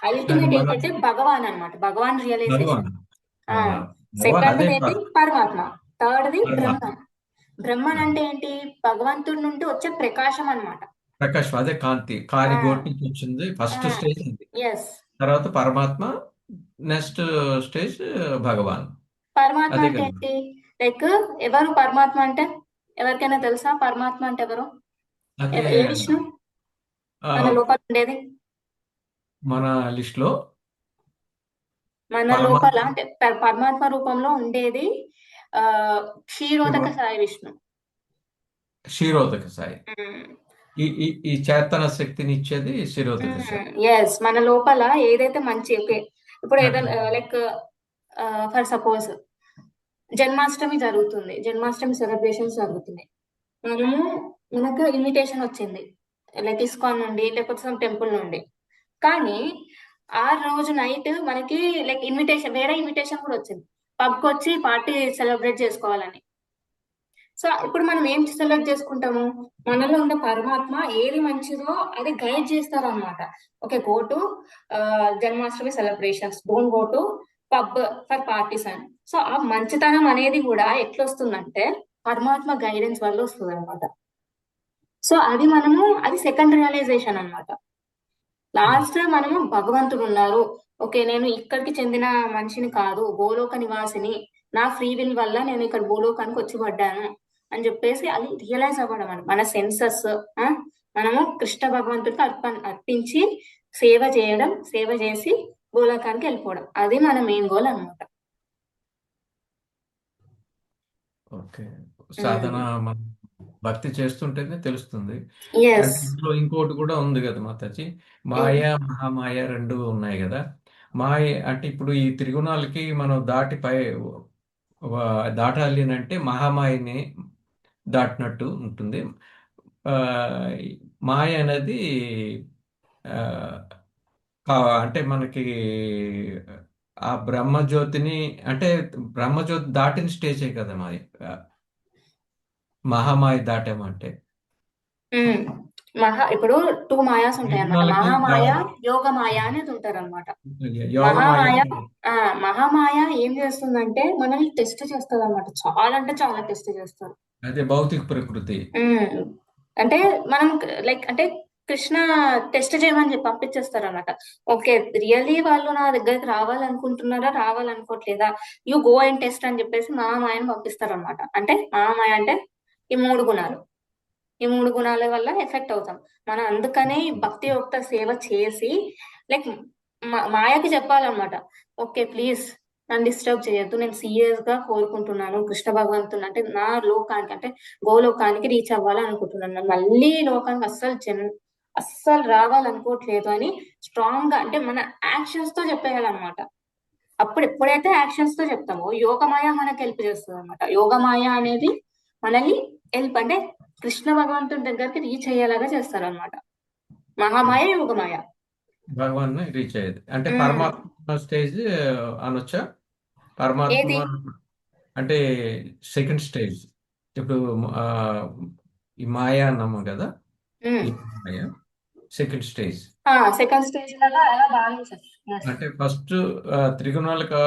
Speaker 2: అల్టిమేట్ ఏంటంటే భగవాన్ అన్నమాట, భగవాన్ రియలైజేషన్. సెకండ్ ఏంటి పరమాత్మ, థర్డ్ బ్రహ్మన్. బ్రహ్మన్ అంటే ఏంటి? భగవంతుడి నుండి వచ్చే ప్రకాశం అన్నమాట.
Speaker 3: ప్రకాశం, అదే కాంతి, కాని గోటి నుంచి వచ్చింది ఫస్ట్ స్టేజ్. తర్వాత పరమాత్మ, నెక్స్ట్ స్టేజ్ భగవాన్.
Speaker 2: పరమాత్మ అంటే ఏంటి? లైక్ ఎవరు పరమాత్మ అంటే? ఎవరికైనా తెలుసా పరమాత్మ అంటే ఎవరు? ఏ విష్ణు మన లోపల ఉండేది?
Speaker 3: మన లిస్ట్ లో
Speaker 2: మన లోపల అంటే పరమాత్మ రూపంలో ఉండేది క్షీరోదక సాయి విష్ణు.
Speaker 3: క్షీరోదక సాయి, ఈ చేతన శక్తిని ఇచ్చేది క్షీరోదక సాయి.
Speaker 2: ఎస్. మన లోపల ఏదైతే మంచి, ఓకే ఇప్పుడు ఏదైనా లైక్ ఫర్ సపోజ్ జన్మాష్టమి జరుగుతుంది, జన్మాష్టమి సెలబ్రేషన్స్ జరుగుతున్నాయి. మనకు ఇన్విటేషన్ వచ్చింది లైక్ ఇస్కాన్ నుండి, లేకపోతే సమ్ టెంపుల్ నుండి. కానీ ఆ రోజు నైట్ మనకి లైక్ వేరే ఇన్విటేషన్ కూడా వచ్చింది, పబ్కి వచ్చి పార్టీ సెలబ్రేట్ చేసుకోవాలని. సో ఇప్పుడు మనం ఏం సెలెక్ట్ చేసుకుంటాము? మనలో ఉన్న పరమాత్మ ఏది మంచిదో అది గైడ్ చేస్తారు అనమాట. Okay, go to Janmashtami celebrations, don't go to pub for parties అని. సో ఆ మంచితనం అనేది కూడా ఎట్లా వస్తుందంటే పరమాత్మ గైడెన్స్ వల్ల వస్తుంది అనమాట. సో అది సెకండ్ రియలైజేషన్ అనమాట. లాస్ట్ మనము భగవంతుడు ఉన్నారు, ఓకే నేను ఇక్కడికి చెందిన మనిషిని కాదు, గోలోక నివాసిని, నా ఫ్రీ విల్ వల్ల నేను ఇక్కడ గోలోకానికి వచ్చి పడ్డాను అని చెప్పేసి అది రియలైజ్ అవ్వడం అని. మన సెన్సెస్ మనము కృష్ణ భగవంతుడికి అర్పించి సేవ చేయడం, సేవ చేసి గోలోకానికి వెళ్ళిపోవడం, అది మన మెయిన్ గోల్ అనమాట.
Speaker 3: ఓకే, సాధన మనం భక్తి చేస్తుంటేనే తెలుస్తుంది.
Speaker 2: ఎస్.
Speaker 3: ఇందులో ఇంకోటి కూడా ఉంది కదా మాతాజీ, మాయ మహామాయ రెండు ఉన్నాయి కదా. మాయ అంటే ఇప్పుడు ఈ త్రిగుణాలకి మనం దాటాలి అని అంటే మహామాయని దాటినట్టు ఉంటుంది. మాయ అనేది అంటే మనకి ఆ బ్రహ్మజ్యోతిని, అంటే బ్రహ్మజ్యోతి దాటిన స్టేజే కదా మహామాయ దాటామంటే.
Speaker 2: ఇప్పుడు 2 మాయాస్ ఉంటాయి అన్నమాట.
Speaker 3: యజ్ఞాలకి
Speaker 2: మహామాయ, యోగ మాయ అనేది ఉంటారు అనమాట.
Speaker 3: యోగమాయ
Speaker 2: మహామాయ ఏం చేస్తుందంటే మనల్ని టెస్ట్ చేస్తుంది అనమాట. చాలా అంటే చాలా టెస్ట్ చేస్తారు.
Speaker 3: అదే భౌతిక ప్రకృతి.
Speaker 2: అంటే మనం అంటే కృష్ణ టెస్ట్ చేయమని చెప్పి పంపించేస్తారు అన్నమాట. ఓకే, రియల్లీ వాళ్ళు నా దగ్గరికి రావాలనుకుంటున్నారా, రావాలనుకోవట్లేదా, యూ గో అండ్ టెస్ట్ అని చెప్పేసి మహామాయను పంపిస్తారు అనమాట. అంటే మహామాయ అంటే ఈ 3 గుణాలు. ఈ 3 గుణాల వల్ల ఎఫెక్ట్ అవుతాం మనం. అందుకనే భక్తి యొక్క సేవ చేసి మాయకి చెప్పాలన్నమాట. ఓకే, ప్లీజ్ నన్ను డిస్టర్బ్ చేయొద్దు, నేను సీరియస్ గా కోరుకుంటున్నాను కృష్ణ భగవంతుని, అంటే నా లోకానికి, అంటే గోలోకానికి రీచ్ అవ్వాలనుకుంటున్నాను, మళ్ళీ లోకానికి అస్సలు రావాలనుకోవట్లేదు అని స్ట్రాంగ్ గా, అంటే మన యాక్షన్స్ తో చెప్పేయాలన్నమాట. అప్పుడు ఎప్పుడైతే యాక్షన్స్ తో చెప్తామో యోగమాయ మనకి హెల్ప్ చేస్తుంది అనమాట. యోగమాయ అనేది మనల్ని హెల్ప్, అంటే కృష్ణ భగవంతుని దగ్గరికి రీచ్ అయ్యేలాగా చేస్తారు అనమాట. మహామాయ, యోగమాయ
Speaker 3: భగవాన్ రీచ్ అయ్యేది. అంటే పరమాత్మ స్టేజ్ అనొచ్చా? పరమాత్మ అంటే సెకండ్ స్టేజ్. ఇప్పుడు ఈ మాయా అన్నాము కదా, ఈ మాయ సెకండ్ స్టేజ్.
Speaker 2: సెకండ్ స్టేజ్ లాగా అలా భావించచ్చు.
Speaker 3: అంటే ఫస్ట్ త్రిగుణాలకు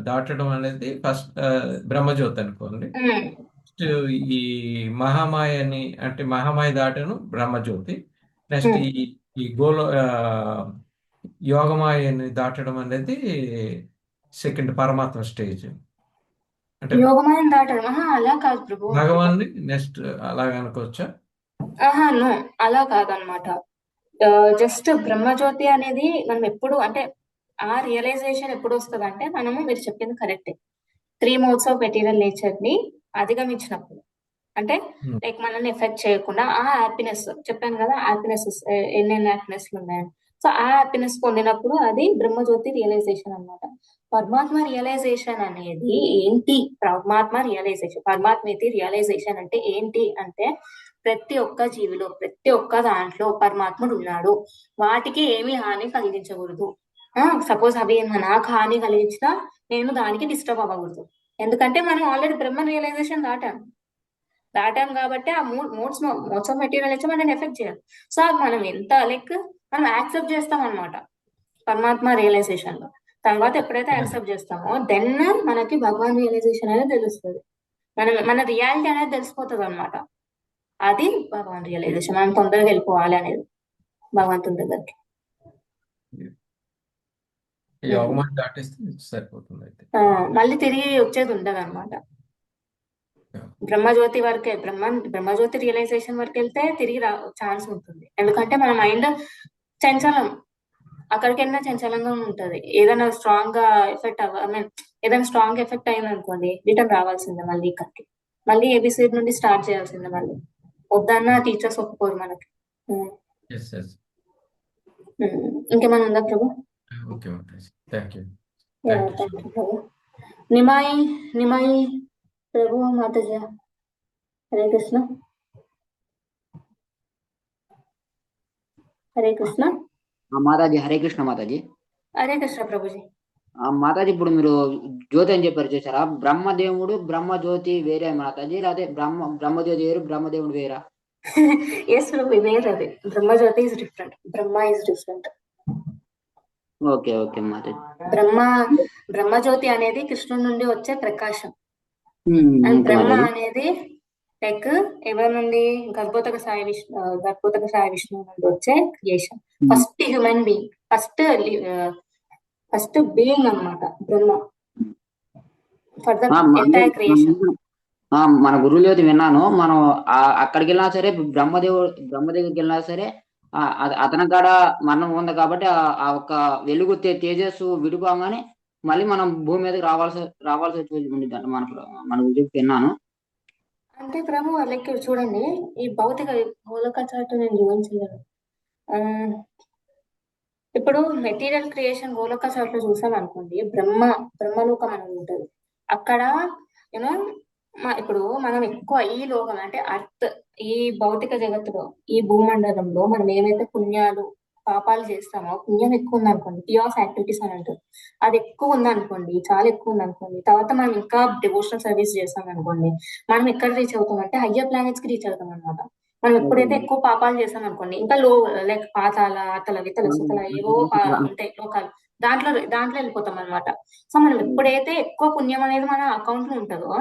Speaker 3: దాటడం అనేది ఫస్ట్ బ్రహ్మజ్యోతి అనుకోండి. నెక్స్ట్ ఈ మహామాయని, అంటే మహామాయ దాటను బ్రహ్మజ్యోతి. నెక్స్ట్ ఈ యోగమాయని దాటడం అనేది సెకండ్ పరమాత్మ స్టేజ్. అంటే
Speaker 2: యోగమాయని దాటడం అలా కాదు ప్రభు.
Speaker 3: భగవాన్ని నెక్స్ట్ అలాగ అనుకోవచ్చా?
Speaker 2: నో, అలా కాదనమాట. జస్ట్ బ్రహ్మజ్యోతి అనేది మనం ఎప్పుడు, అంటే ఆ రియలైజేషన్ ఎప్పుడు వస్తుంది అంటే మనము, మీరు చెప్పింది కరెక్టే, 3 modes ఆఫ్ మెటీరియల్ నేచర్ ని అధిగమించినప్పుడు, అంటే మనల్ని ఎఫెక్ట్ చేయకుండా ఆ హ్యాపీనెస్, చెప్పాను కదా హ్యాపీనెస్ ఎన్నెన్ని హ్యాపీనెస్లు ఉన్నాయని. సో ఆ హ్యాపీనెస్ పొందినప్పుడు అది బ్రహ్మజ్యోతి రియలైజేషన్ అన్నమాట. పరమాత్మ రియలైజేషన్ అనేది ఏంటి? పరమాత్మేతి రియలైజేషన్ అంటే ఏంటి అంటే, ప్రతి ఒక్క జీవిలో, ప్రతి ఒక్క దాంట్లో పరమాత్ముడు ఉన్నాడు. వాటికి ఏమీ హాని కలిగించకూడదు. సపోజ్ అవి నాకు హాని కలిగించినా నేను దానికి డిస్టర్బ్ అవ్వకూడదు. ఎందుకంటే మనం ఆల్రెడీ బ్రహ్మ రియలైజేషన్ దాటాం కాబట్టి ఆ మోడ్స్ ఆఫ్ మెటీరియల్ వచ్చి మనం ఎఫెక్ట్ చేయాలి. సో మనం ఎంత మనం యాక్సెప్ట్ చేస్తాం అనమాట పరమాత్మ రియలైజేషన్ లో. తర్వాత ఎప్పుడైతే యాక్సెప్ట్ చేస్తామో దెన్ మనకి భగవాన్ రియలైజేషన్ అనేది తెలుస్తుంది. మన రియాలిటీ అనేది తెలిసిపోతుంది అనమాట. అది భగవాన్ రియలైజేషన్. మనం తొందరగా వెళ్ళిపోవాలి అనేది భగవంతుని దగ్గరికి. మళ్ళీ తిరిగి వచ్చేది ఉండదు అనమాట. బ్రహ్మజ్యోతి వరకే, బ్రహ్మజ్యోతి రియలైజేషన్ వరకు వెళ్తే తిరిగి ఛాన్స్ ఉంటుంది. ఎందుకంటే మన మైండ్ చంచలం, అక్కడికి వెళ్ళినా చంచలంగా ఉంటది. ఏదైనా స్ట్రాంగ్ గా ఏదైనా స్ట్రాంగ్ ఎఫెక్ట్ అయింది అనుకోండి, రిటర్న్ రావాల్సిందే మళ్ళీ ఇక్కడికి. మళ్ళీ ఏబిసిడి నుండి స్టార్ట్ చేయాల్సిందే. మళ్ళీ వద్దన్న టీచర్స్ ఒప్పుకోరు మనకి. ఇంకేమైనా ఉందా ప్రభు? నిమాయి ప్రభు మాతాజీ. హరే కృష్ణ. హరే కృష్ణ
Speaker 6: మాతాజీ. హరే కృష్ణ మాతాజీ.
Speaker 2: హరే కృష్ణ ప్రభుజీ.
Speaker 6: మాతాజీ, ఇప్పుడు మీరు జ్యోతి అని చెప్పారు చూసారా, బ్రహ్మదేవుడు బ్రహ్మజ్యోతి వేరే మాతాజీ, లేకపోతే బ్రహ్మజ్యోతి వేరు బ్రహ్మదేవుడు వేరా?
Speaker 2: ఎస్ ప్రభు, వేరు. అది Brahmajyoti is different, Brahma is different.
Speaker 6: Okay okay Mataji.
Speaker 2: Brahmajyoti అనేది కృష్ణుడి నుండి వచ్చే ప్రకాశం. అండ్ బ్రహ్మ అనేది ఎవరి నుండి? గర్భోతక సాయి విష్ణు నుండి వచ్చే creation. First human being, first being అన్నమాట బ్రహ్మ ఫర్ ద ఎంటైర్ క్రియేషన్.
Speaker 6: మన గురువులతో విన్నాను, మనం అక్కడికి వెళ్ళినా సరే, బ్రహ్మదేవుడికి వెళ్ళినా సరే, అతని కాడ మరణం ఉంది కాబట్టి ఆ ఒక్క వెలుగు తేజస్సు విడిపోగానే మళ్ళీ మనం భూమి మీదకి రావాల్సి వచ్చి మన గురించి విన్నాను.
Speaker 2: అంటే ప్రభు చూడండి, ఈ భౌతిక గోలోక చార్ట్ నేను చూపించలేదు. ఇప్పుడు మెటీరియల్ క్రియేషన్ గోలోక చార్ట్ లో చూసాం అనుకోండి, బ్రహ్మలోకం అనేది ఉంటుంది. అక్కడ ఇప్పుడు మనం ఎక్కువ ఈ లోకం అంటే అర్త్, ఈ భౌతిక జగత్తులో, ఈ భూమండలంలో మనం ఏవైతే పుణ్యాలు పాపాలు చేస్తామో, పుణ్యం ఎక్కువ ఉంది అనుకోండి, పియాస్ యాక్టివిటీస్ అని అంటారు, అది ఎక్కువ ఉంది అనుకోండి, చాలా ఎక్కువ ఉంది అనుకోండి, తర్వాత మనం ఇంకా డివోషనల్ సర్వీస్ చేస్తాం అనుకోండి, మనం ఎక్కడ రీచ్ అవుతాం అంటే హయ్యర్ ప్లానెట్స్ కి రీచ్ అవుతాం అనమాట. మనం ఎప్పుడైతే ఎక్కువ పాపాలు చేసాం అనుకోండి, ఇంకా లో లైక్ పాతాల అతల వితల సుతల ఏవో ఉంటాయి లోకాలు, దాంట్లో వెళ్ళిపోతాం అనమాట. సో మనం ఎప్పుడైతే ఎక్కువ పుణ్యం అనేది మన అకౌంట్ లో ఉంటుందో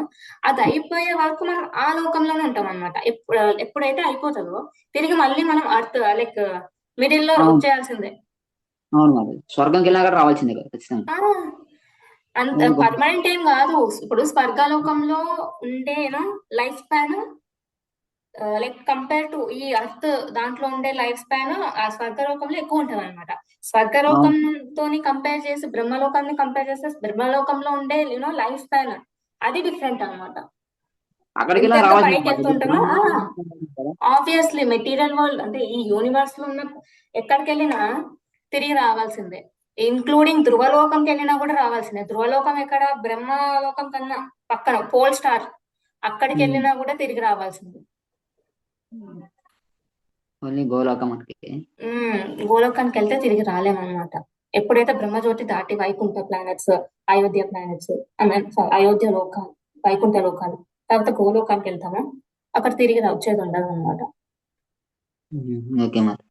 Speaker 2: అది అయిపోయే వరకు మనం ఆ లోకంలోనే ఉంటాం అనమాట. ఎప్పుడైతే అయిపోతుందో తిరిగి మళ్ళీ మనం అర్త్ లైక్ మిడిల్ లో వచ్చేయాల్సిందే.
Speaker 6: అవును మరి స్వర్గంకి వెళ్ళినా కూడా రావాల్సిందే కదా ఖచ్చితంగా.
Speaker 2: అంత పర్మనెంట్ ఏం కాదు. ఇప్పుడు స్వర్గలోకంలో ఉండే life span like compare to ఈ అర్త్ దాంట్లో ఉండే లైఫ్ స్పాన్ ఆ స్వర్గలోకంలో ఎక్కువ ఉంటది అనమాట. స్వర్గలోకంతో కంపేర్ చేసి బ్రహ్మలోకాన్ని కంపేర్ చేస్తే బ్రహ్మలోకంలో ఉండే లైఫ్ స్పాన్ అది డిఫరెంట్ అనమాట.
Speaker 6: అక్కడికి
Speaker 2: ఎంత
Speaker 6: వెళ్ళినా
Speaker 2: ఎంత
Speaker 6: రావాల్సిందే
Speaker 2: పైకి వెళ్తుంటామో ఆబ్వియస్లీ మెటీరియల్ వరల్డ్ అంటే ఈ యూనివర్స్ లో ఉన్న ఎక్కడికి వెళ్ళినా తిరిగి రావాల్సిందే. ఇంక్లూడింగ్ ధ్రువలోకంకి వెళ్ళినా కూడా రావాల్సిందే. ధ్రువలోకం ఎక్కడ? బ్రహ్మలోకం కన్నా పక్కన పోల్ స్టార్, అక్కడికి వెళ్ళినా కూడా తిరిగి రావాల్సిందే.
Speaker 6: ఓన్లీ గోలోకం మనకి.
Speaker 2: గోలోకానికి వెళ్తే తిరిగి రాలేమన్నమాట. ఎప్పుడైతే బ్రహ్మజ్యోతి దాటి వైకుంఠ ప్లానెట్స్, అయోధ్య ప్లానెట్స్, అయోధ్య లోకాలు, వైకుంఠ లోకాలు, తర్వాత గోలోకానికి వెళ్తామో అక్కడ తిరిగి వచ్చేది ఉండదు అనమాట.
Speaker 6: ఓకే మరి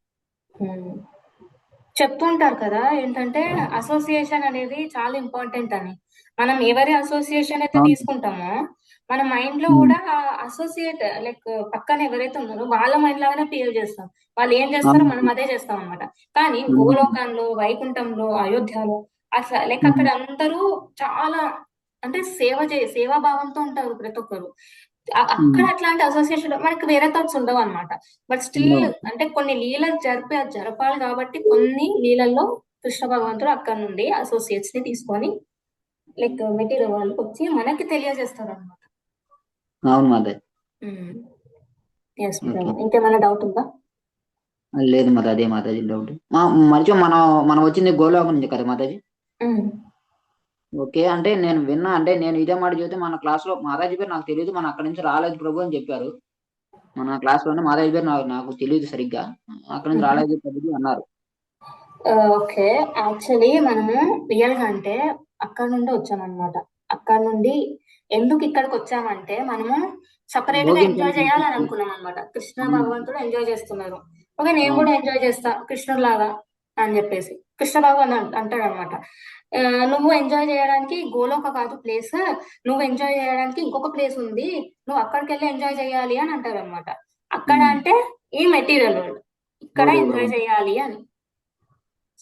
Speaker 2: చెప్తుంటారు కదా ఏంటంటే అసోసియేషన్ అనేది చాలా ఇంపార్టెంట్ అని. మనం ఎవరి అసోసియేషన్ అయితే తీసుకుంటామో మన మైండ్ లో కూడా అసోసియేట్ లైక్ పక్కన ఎవరైతే ఉన్నారో వాళ్ళ మైండ్ లాగానే ఫీల్ చేస్తాం. వాళ్ళు ఏం చేస్తారో మనం అదే చేస్తాం అనమాట. కానీ గోలోకంలో, వైకుంఠంలో, అయోధ్యలో అట్లా లైక్ అక్కడ అందరూ చాలా అంటే సేవాభావంతో ఉంటారు ప్రతి ఒక్కరు. అక్కడ అట్లాంటి అసోసియేషన్ మనకి వేరే థాట్స్ ఉండవు అనమాట. బట్ స్టిల్ అంటే కొన్ని లీలలు జరపాలి కాబట్టి కొన్ని లీలల్లో కృష్ణ భగవంతుడు అక్కడ నుండి అసోసియేట్స్ ని తీసుకొని లైక్ మెటీరియల్ వాళ్ళకి వచ్చి మనకి తెలియజేస్తారు అనమాట.
Speaker 6: అవును మాదే.
Speaker 2: ఇంకేమైనా డౌట్ ఉందా?
Speaker 6: లేదు మాది, అదే మాతాజీ డౌట్. మరిచి మనం వచ్చింది గోలోకం నుంచి కదా మాతాజీ. ఓకే, అంటే నేను విన్నా, అంటే నేను ఇదే మాట చెబితే మన క్లాస్ లో మాతాజీ పేరు నాకు తెలియదు, మన అక్కడి నుంచి రాలేదు ప్రభు అని చెప్పారు. మన క్లాస్ లోనే మాతాజీ పేరు నాకు తెలియదు సరిగ్గా, అక్కడి నుంచి రాలేదు ప్రభు అన్నారు.
Speaker 2: ఓకే, యాక్చువల్లీ మనము రియల్ గా అంటే అక్కడ నుండి వచ్చామన్నమాట. అక్కడ నుండి ఎందుకు ఇక్కడికి వచ్చామంటే మనము సపరేట్ గా ఎంజాయ్ చేయాలని అనుకున్నాం అనమాట. కృష్ణ భగవంతుడు ఎంజాయ్ చేస్తున్నారు, ఓకే నేను కూడా ఎంజాయ్ చేస్తా కృష్ణుడు లాగా అని చెప్పేసి కృష్ణ భగవాన్ అంటాడు అనమాట. నువ్వు ఎంజాయ్ చేయడానికి గోలోక కాదు ప్లేస్, నువ్వు ఎంజాయ్ చేయడానికి ఇంకొక ప్లేస్ ఉంది, నువ్వు అక్కడికి వెళ్ళి ఎంజాయ్ చేయాలి అని అంటారు అనమాట. అక్కడ అంటే ఈ మెటీరియల్ వరల్డ్, ఇక్కడ ఎంజాయ్ చేయాలి అని.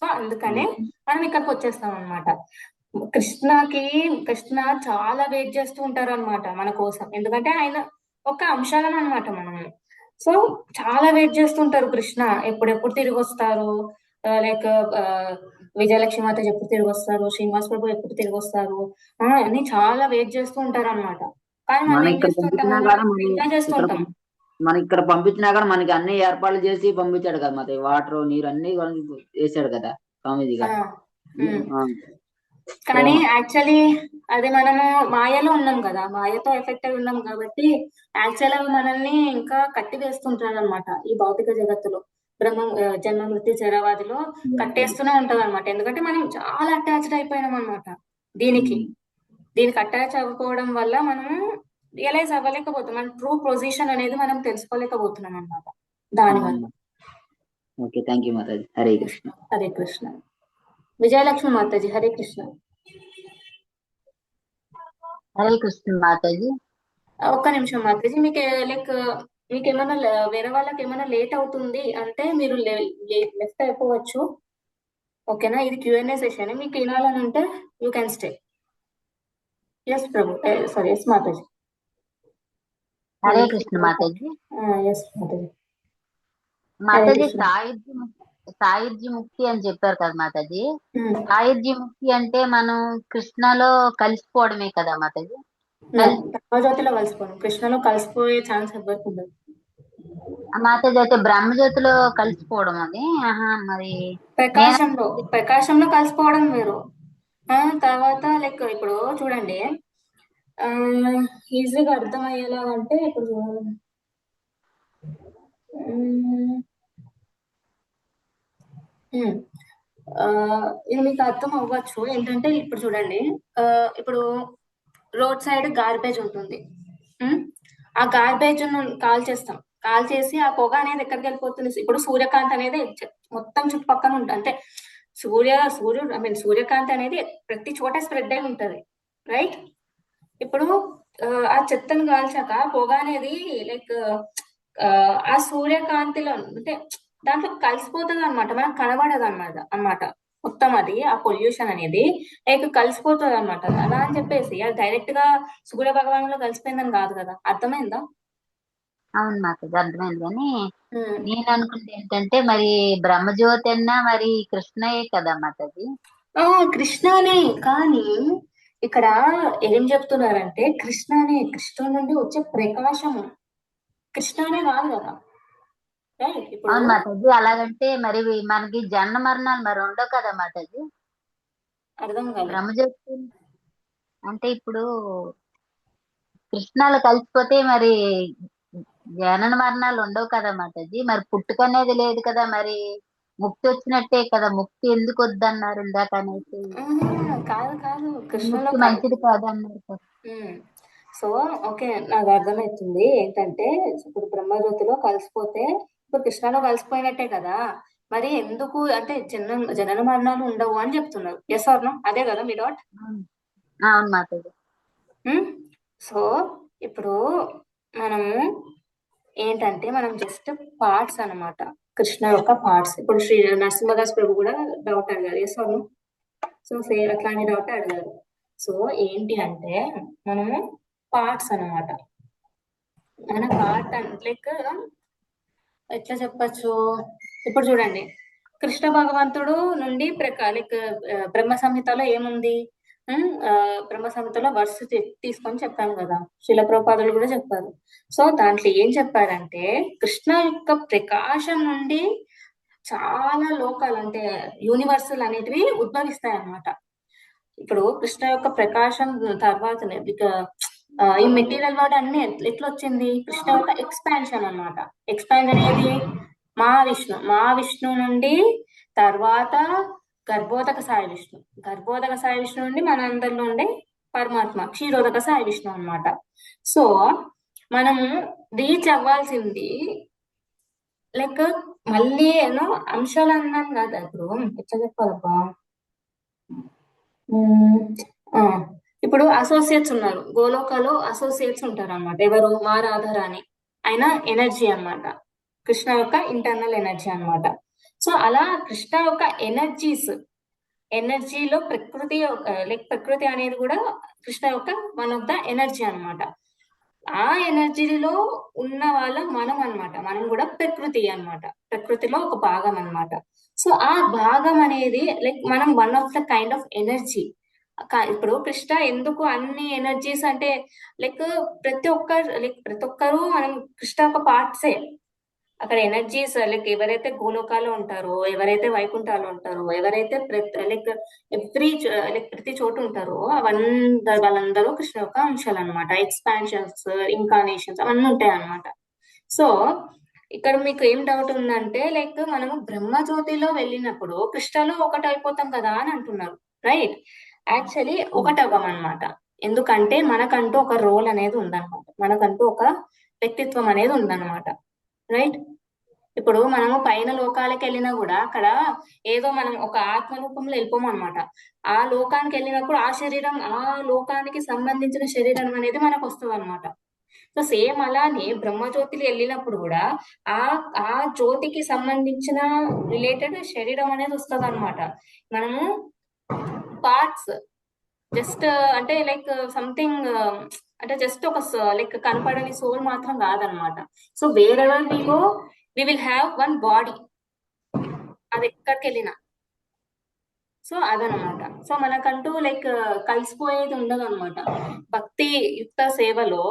Speaker 2: సో అందుకనే మనం ఇక్కడికి వచ్చేస్తాం అనమాట. కృష్ణ చాలా వెయిట్ చేస్తూ ఉంటారు అనమాట మన కోసం, ఎందుకంటే ఆయన ఒక అంశాలను అనమాట మనము. సో చాలా వెయిట్ చేస్తుంటారు కృష్ణ, ఎప్పుడెప్పుడు తిరిగి వస్తారు, లైక్ విజయలక్ష్మి మాత ఎప్పుడు తిరిగి వస్తారు, శ్రీనివాస్ ప్రభు ఎప్పుడు తిరిగి వస్తారు అని చాలా వెయిట్ చేస్తూ ఉంటారు అనమాట. కానీ మనం ఏం చేస్తుంటాం, ఎంజాయ్ చేస్తుంటాం.
Speaker 6: మన ఇక్కడ పంపించినా కూడా మనకి అన్ని ఏర్పాట్లు చేసి పంపించాడు కదా మరి, వాటర్ నీరు అన్ని వేసాడు కదా స్వామీజీ గారు.
Speaker 2: కానీ యాక్చువల్లీ అది మనము మాయలో ఉన్నాం కదా, మాయతో ఎఫెక్ట్ అయి ఉన్నాం కాబట్టి యాక్చువల్ గా మనల్ని ఇంకా కట్టి వేస్తుంటారు అనమాట ఈ భౌతిక జగత్తులో. జన్మ మృత్యు చరవాదిలో కట్టేస్తూనే ఉంటది అనమాట. ఎందుకంటే మనం చాలా అటాచ్డ్ అయిపోయినాం అనమాట దీనికి అటాచ్ అవ్వకపోవడం వల్ల మనము రియలైజ్ అవ్వలేకపోతున్నాం, మన ట్రూ పొజిషన్ అనేది మనం తెలుసుకోలేకపోతున్నాం అనమాట దానివల్ల.
Speaker 6: Okay, thank you Mataji. Hare Krishna.
Speaker 2: Hare Krishna. Vijayalakshmi మాతాజీ హరే కృష్ణ.
Speaker 12: హరే కృష్ణ మాతాజీ.
Speaker 2: ఒక్క నిమిషం మాతాజీ, మీకు ఏమైనా వేరే వాళ్ళకి ఏమైనా లేట్ అవుతుంది అంటే మీరు లెఫ్ట్ అయిపోవచ్చు, ఓకేనా? ఇది Q&A సెషన్, మీకు వినాలని అంటే యూ కెన్ స్టే. ఎస్ ప్రభు, సారీ ఎస్ మాతాజీ.
Speaker 12: హరే కృష్ణ మాతాజీ.
Speaker 2: ఎస్ మాతాజీ.
Speaker 12: మాతాజీ సాయుధ్య ముక్తి అని చెప్పారు కదా మాతాజీ. సాయుధ్య ముక్తి అంటే మనం కృష్ణలో కలిసిపోవడమే కదా మాతాజీ?
Speaker 2: బ్రహ్మజ్యోతిలో కలిసిపోవడం, కృష్ణలో కలిసిపోయే ఛాన్స్ ఎవరికి ఉండదు
Speaker 12: మాతాజీ. అయితే బ్రహ్మజ్యోతిలో కలిసిపోవడం అది మరి
Speaker 2: ప్రకాశంలో కలిసిపోవడం వేరు. తర్వాత లైక్ ఇప్పుడు చూడండి, ఈజీగా అర్థమయ్యేలా అంటే ఇప్పుడు ఇది మీకు అర్థం అవ్వచ్చు ఏంటంటే, ఇప్పుడు చూడండి, ఇప్పుడు రోడ్ సైడ్ గార్బేజ్ ఉంటుంది, ఆ గార్బేజ్ కాల్ చేస్తాం, కాల్చేసి ఆ పొగ అనేది ఎక్కడికి వెళ్ళిపోతుంది? ఇప్పుడు సూర్యకాంతి అనేది మొత్తం చుట్టుపక్కల ఉంటుంది. అంటే సూర్యుడు సూర్యకాంతి అనేది ప్రతి చోట స్ప్రెడ్ అయి ఉంటది, రైట్? ఇప్పుడు ఆ చెత్తను కాల్చాక పొగ అనేది లైక్ ఆ సూర్యకాంతిలో అంటే దాంట్లో కలిసిపోతుంది అనమాట, మనకు కనబడదు అన్నమాట మొత్తం అది ఆ పొల్యూషన్ అనేది లైక్ కలిసిపోతుంది అనమాట. అలా అని చెప్పేసి అది డైరెక్ట్ గా సూర్య భగవానులో కలిసిపోయిందని కాదు కదా, అర్థమైందా?
Speaker 12: అవును మాతాజీ అర్థమైంది, కానీ నేను అనుకుంటే ఏంటంటే మరి బ్రహ్మజ్యోతి అన్నా మరి కృష్ణయే కదా మాతాజీ.
Speaker 2: కృష్ణనే, కానీ ఇక్కడ ఏం చెప్తున్నారంటే కృష్ణుడి నుండి వచ్చే ప్రకాశము కృష్ణనే కాదు కదా.
Speaker 12: అవును మాతాజీ, అలాగంటే మరి మనకి జన్మ మరణాలు మరి ఉండవు కదా మాతాజీ.
Speaker 2: అర్థం కాదు.
Speaker 12: బ్రహ్మజ్యోతి అంటే ఇప్పుడు కృష్ణాలు కలిసిపోతే మరి జనన మరణాలు ఉండవు కదా మాతాజీ. మరి పుట్టుక అనేది లేదు కదా, మరి ముక్తి వచ్చినట్టే కదా. ముక్తి ఎందుకు వద్దన్నారు ఇందాక అనేసి?
Speaker 2: కాదు కృష్ణలో
Speaker 12: ముక్తి మంచిది కాదు అన్నారు కదా.
Speaker 2: సో ఓకే, నాకు అర్థమవుతుంది. ఏంటంటే ఇప్పుడు బ్రహ్మజ్యోతిలో కలిసిపోతే ఇప్పుడు కృష్ణలో కలిసిపోయినట్టే కదా, మరి ఎందుకు అంటే జనన మరణాలు ఉండవు అని చెప్తున్నారు. Yes or no? అదే కదా మీ డాట్?
Speaker 12: అవును మాతాజీ.
Speaker 2: సో ఇప్పుడు మనము ఏంటంటే మనం జస్ట్ పార్ట్స్ అన్నమాట, కృష్ణ యొక్క పార్ట్స్. ఇప్పుడు శ్రీ నరసింహదాస్ ప్రభు కూడా డౌట్ అడిగారు, yes or no? So same అట్లాంటి డౌట్ అడిగారు. సో ఏంటి అంటే మనము పార్ట్స్ అన్నమాట. మన పార్ట్ లైక్ ఎట్లా చెప్పచ్చు, ఇప్పుడు చూడండి కృష్ణ భగవంతుడు నుండి లైక్ బ్రహ్మ సంహితలో ఏముంది, బ్రహ్మ సంహితలో వర్స్ తీసుకొని చెప్పాం కదా, శిల ప్రభుపాదులు కూడా చెప్పారు. సో దాంట్లో ఏం చెప్పారంటే కృష్ణ యొక్క ప్రకాశం నుండి చాలా లోకాలు అంటే యూనివర్సల్ అనేటివి ఉద్భవిస్తాయి అన్నమాట. ఇప్పుడు కృష్ణ యొక్క ప్రకాశం తర్వాతనే ఈ మెటీరియల్ వర్డ్ అన్ని ఎట్లా వచ్చింది? కృష్ణ యొక్క ఎక్స్పాన్షన్ అన్నమాట. ఎక్స్పాన్షన్ అనేది మహావిష్ణు నుండి తర్వాత గర్భోదక సాయి విష్ణు నుండి మన అందరిలో ఉండే పరమాత్మ క్షీరోదక సాయి విష్ణు అన్నమాట. సో మనము రీచ్ అవ్వాల్సింది లైక్ మళ్ళీ ఏమో అంశాలు అన్నాను కదా, ఇప్పుడు ఎట్లా చెప్పాలబ్బా, ఇప్పుడు అసోసియేట్స్ ఉన్నారు, గోలోకలో అసోసియేట్స్ ఉంటారు అన్నమాట. ఎవరు? మా రాధారాణి, ఆయన ఎనర్జీ అన్నమాట, కృష్ణ యొక్క ఇంటర్నల్ ఎనర్జీ అన్నమాట. సో అలా కృష్ణ యొక్క ఎనర్జీలో ప్రకృతి అనేది కూడా కృష్ణ యొక్క వన్ ఆఫ్ ద ఎనర్జీ అన్నమాట. ఆ ఎనర్జీలో ఉన్న వాళ్ళం మనం అన్నమాట, మనం కూడా ప్రకృతి అన్నమాట, ప్రకృతిలో ఒక భాగం అన్నమాట. సో ఆ భాగం అనేది లైక్ మనం one of the kind of energy. ఇప్పుడు కృష్ణ ఎందుకు అన్ని ఎనర్జీస్ అంటే లైక్ ప్రతి ఒక్కరు మనం కృష్ణ ఒక పార్ట్సే. అక్కడ ఎనర్జీస్ లైక్ ఎవరైతే గోలోకాలో ఉంటారో, ఎవరైతే వైకుంఠాలు ఉంటారో, ఎవరైతే ప్రతి చోటు ఉంటారో వాళ్ళందరూ కృష్ణ యొక్క అంశాలు అనమాట. ఎక్స్పాన్షన్స్, ఇన్కార్నేషన్స్ అవన్నీ ఉంటాయి అన్నమాట. సో ఇక్కడ మీకు ఏం డౌట్ ఉందంటే లైక్ మనము బ్రహ్మజ్యోతిలో వెళ్ళినప్పుడు కృష్ణలో ఒకటి అయిపోతాం కదా అని అంటున్నారు, రైట్? యాక్చువల్లీ ఒకటవ్వం అన్నమాట. ఎందుకంటే మనకంటూ ఒక రోల్ అనేది ఉందన్నమాట, మనకంటూ ఒక వ్యక్తిత్వం అనేది ఉందన్నమాట, రైట్? ఇప్పుడు మనము పైన లోకాలకు వెళ్ళినా కూడా అక్కడ ఏదో మనం ఒక ఆత్మ రూపంలో వెళ్ళిపోము అనమాట. ఆ లోకానికి వెళ్ళినప్పుడు ఆ శరీరం, ఆ లోకానికి సంబంధించిన శరీరం అనేది మనకు వస్తుంది అనమాట. సో సేమ్ అలానే బ్రహ్మజ్యోతికి వెళ్ళినప్పుడు కూడా ఆ జ్యోతికి సంబంధించిన రిలేటెడ్ శరీరం అనేది వస్తుంది అనమాట. మనము పార్ట్స్ జస్ట్ అంటే లైక్ సంథింగ్ అంటే జస్ట్ ఒక లైక్ కనపడని సోల్ మాత్రం కాదనమాట. So wherever we will have one body, అది ఎక్కడికి వెళ్ళినా. సో అదనమాట. సో మనకంటూ లైక్ కలిసిపోయేది ఉండదు అనమాట. భక్తి యుక్త సేవలో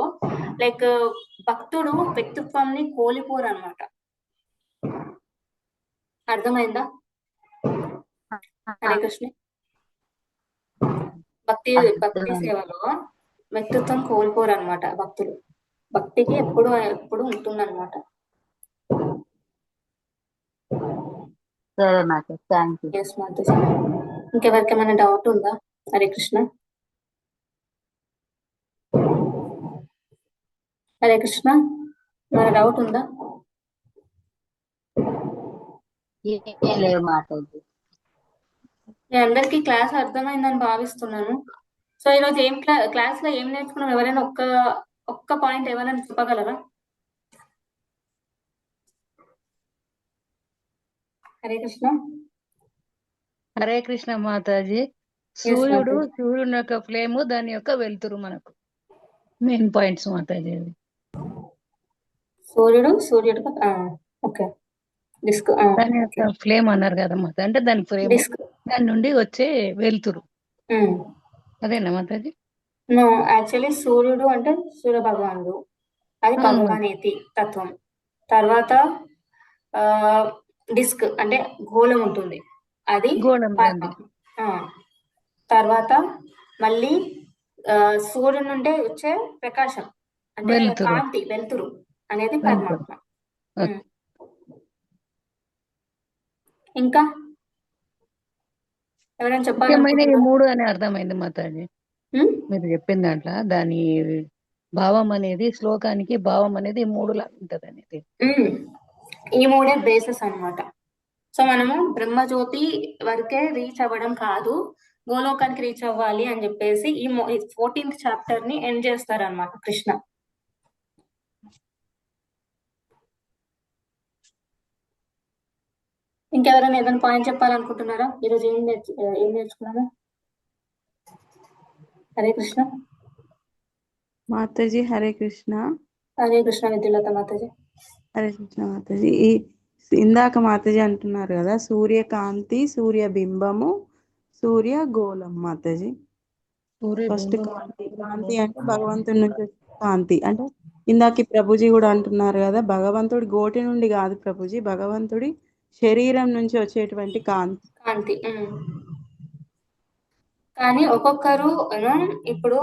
Speaker 2: లైక్ భక్తుడు వ్యక్తిత్వాన్ని కోల్పోరు అనమాట. అర్థమైందా? హరే కృష్ణ. భక్తి సేవలో వ్యక్తిత్వం కోల్పోరు అనమాట భక్తులు. భక్తికి ఎప్పుడు ఉంటుందన్నమాట. ఇంకెవరికేమైనా డౌట్ ఉందా? హరే కృష్ణ. హరే కృష్ణ, మన డౌట్ ఉందా?
Speaker 12: ఏం లేవు మాతాజీ.
Speaker 2: మీ అందరికీ క్లాస్ అర్థమైందని భావిస్తున్నాను. సో ఈరోజు ఏం క్లాస్ లో ఏం నేర్చుకున్నాం? ఎవరైనా ఒక్క పాయింట్ ఎవరైనా చెప్పగలరా? హరే కృష్ణ.
Speaker 4: హరే కృష్ణ మాతాజీ. సూర్యుడు యొక్క ఫ్లేమ్, దాని యొక్క వెలుతురు మనకు మెయిన్ పాయింట్స్ మాతాజీ.
Speaker 2: సూర్యుడు ఓకే. డిస్క్
Speaker 4: దాని యొక్క ఫ్లేమ్ అన్నారు కదా మాత, అంటే దాని ఫ్లేమ్, దాని నుండి వచ్చే వెలుతురు, అదేనా మాతాజీ?
Speaker 2: యాక్చువల్లీ సూర్యుడు అంటే సూర్య భగవానుడు, అది భగవానేతి తత్వం. తర్వాత డిస్క్ అంటే గోళం ఉంటుంది, అది
Speaker 4: గోళం.
Speaker 2: తర్వాత మళ్ళీ సూర్యుడి నుండి వచ్చే ప్రకాశం అంటే కాంతి, వెలుతురు అనేది పరమాత్మ. ఇంకా ఎవరైనా చెప్పాలి?
Speaker 4: మూడు అని అర్థమైంది మాతాజీ మీరు చెప్పిన దాంట్లో. దాని భావం అనేది, శ్లోకానికి భావం అనేది 3 లాగా ఉంటది అనేది.
Speaker 2: ఈ 3 బేసెస్ అన్నమాట. సో మనము బ్రహ్మజ్యోతి వరకే రీచ్ అవ్వడం కాదు, గోలోకానికి రీచ్ అవ్వాలి అని చెప్పేసి ఈ 14th చాప్టర్ ని ఎండ్ చేస్తారన్నమాట కృష్ణ. ఇంకెవరైనా ఏదైనా పాయింట్ చెప్పాలనుకుంటున్నారా? ఈరోజు ఏం నేర్చుకున్నారా? హరే కృష్ణ
Speaker 13: మాతాజీ. హరే కృష్ణ.
Speaker 2: హరే కృష్ణ విద్యులత మాతాజీ.
Speaker 13: హరే కృష్ణ మాతాజీ. ఇందాక మాతాజీ అంటున్నారు కదా, సూర్యకాంతి, సూర్యబింబము, సూర్య గోళం మాతాజీ. ఫస్ట్ కాంతి అంటే భగవంతుడి నుంచి కాంతి. అంటే ఇందాక ప్రభుజీ కూడా అంటున్నారు కదా, భగవంతుడి గోటి నుండి కాదు ప్రభుజీ, భగవంతుడి శరీరం నుంచి వచ్చేటువంటి కాంతి.
Speaker 2: కానీ ఒక్కొక్కరు ఇప్పుడు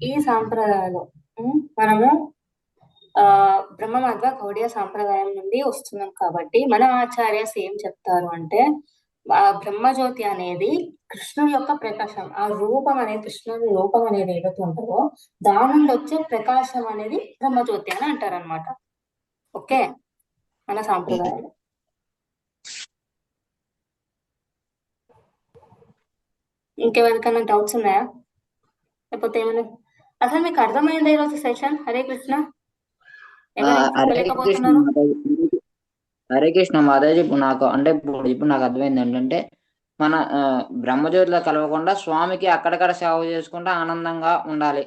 Speaker 2: ఈ సాంప్రదాయాలు మనము బ్రహ్మమధ్వ గౌడియ సాంప్రదాయం నుండి వస్తున్నాం కాబట్టి మన ఆచార్యస్ ఏం చెప్తారు అంటే, బ్రహ్మజ్యోతి అనేది కృష్ణుడి యొక్క ప్రకాశం, ఆ రూపం అనేది, కృష్ణుడి రూపం అనేది ఏదైతే ఉంటుందో దాని నుండి వచ్చే ప్రకాశం అనేది బ్రహ్మజ్యోతి అని అంటారు అనమాట. ఓకే, మన సాంప్రదాయం. ఇంకెవరికైనా డౌట్స్ ఉన్నాయా? లేకపోతే ఏమైనా అసలు మీకు అర్థమైంది ఈరోజు సెషన్? హరే కృష్ణ.
Speaker 6: హరే కృష్ణ మాతాజీ. ఇప్పుడు నాకు అర్థమైంది ఏంటంటే, మన బ్రహ్మజ్యోతిలో కలవకుండా స్వామికి అక్కడక్కడ సేవ చేసుకుంటూ ఆనందంగా ఉండాలి.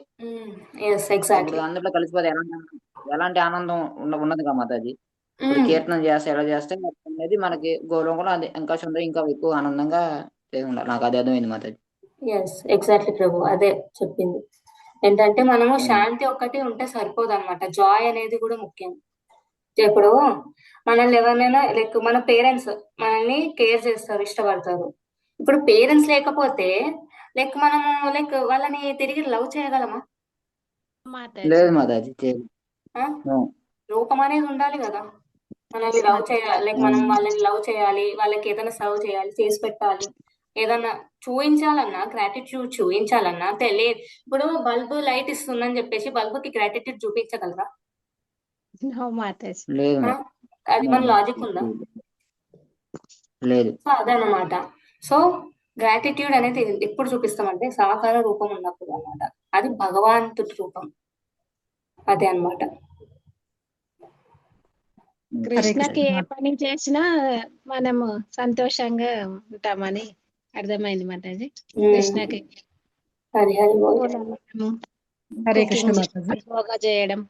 Speaker 2: అందులో
Speaker 6: కలిసిపోతే ఎలాంటి ఆనందం ఉన్నది కదా మాతాజీ. ఇప్పుడు కీర్తనం చేస్తే ఎలా చేస్తే అనేది మనకి గౌరవం అది ఇంకా ఇంకా ఎక్కువ ఆనందంగా ఉండాలి. నాకు అది అర్థమైంది మాతాజీ.
Speaker 2: ఎగ్జాక్ట్లీ ప్రభు, అదే చెప్పింది. ఏంటంటే మనము శాంతి ఒక్కటి ఉంటే సరిపోదు అనమాట, జాయ్ అనేది కూడా ముఖ్యం. ఇప్పుడు మనల్ని ఎవరైనా లైక్ మన పేరెంట్స్ మనల్ని కేర్ చేస్తారు, ఇష్టపడతారు. ఇప్పుడు పేరెంట్స్ లేకపోతే లైక్ మనము లైక్ వాళ్ళని తిరిగి లవ్ చేయగలమా?
Speaker 6: లేదు మాతాజీ.
Speaker 2: రూపం అనేది ఉండాలి కదా, మనల్ని లవ్ చేయాలి, లైక్ మనం వాళ్ళని లవ్ చేయాలి, వాళ్ళకి ఏదైనా సర్వ్ చేయాలి, చేసి పెట్టాలి, ఏదన్నా చూపించాలన్నా, గ్రాటిట్యూడ్ చూపించాలన్నా తెలియదు. ఇప్పుడు బల్బు లైట్ ఇస్తుందని చెప్పేసి బల్బుకి గ్రాటిట్యూడ్ చూపించగలరా? అది మన లాజిక్ ఉందా?
Speaker 6: లేదు.
Speaker 2: సో అదనమాట. సో గ్రాటిట్యూడ్ అనేది ఎప్పుడు చూపిస్తామంటే సాకార రూపం ఉన్నప్పుడు అన్నమాట, అది భగవంతుడి రూపం, అదే అన్నమాట.
Speaker 1: కృష్ణకి ఏ పని చేసినా మనము సంతోషంగా ఉంటామని అర్థమైంది మాతాజీ. కృష్ణకి
Speaker 11: హరే కృష్ణ మాతాజీ.
Speaker 1: యోగా చేయడం,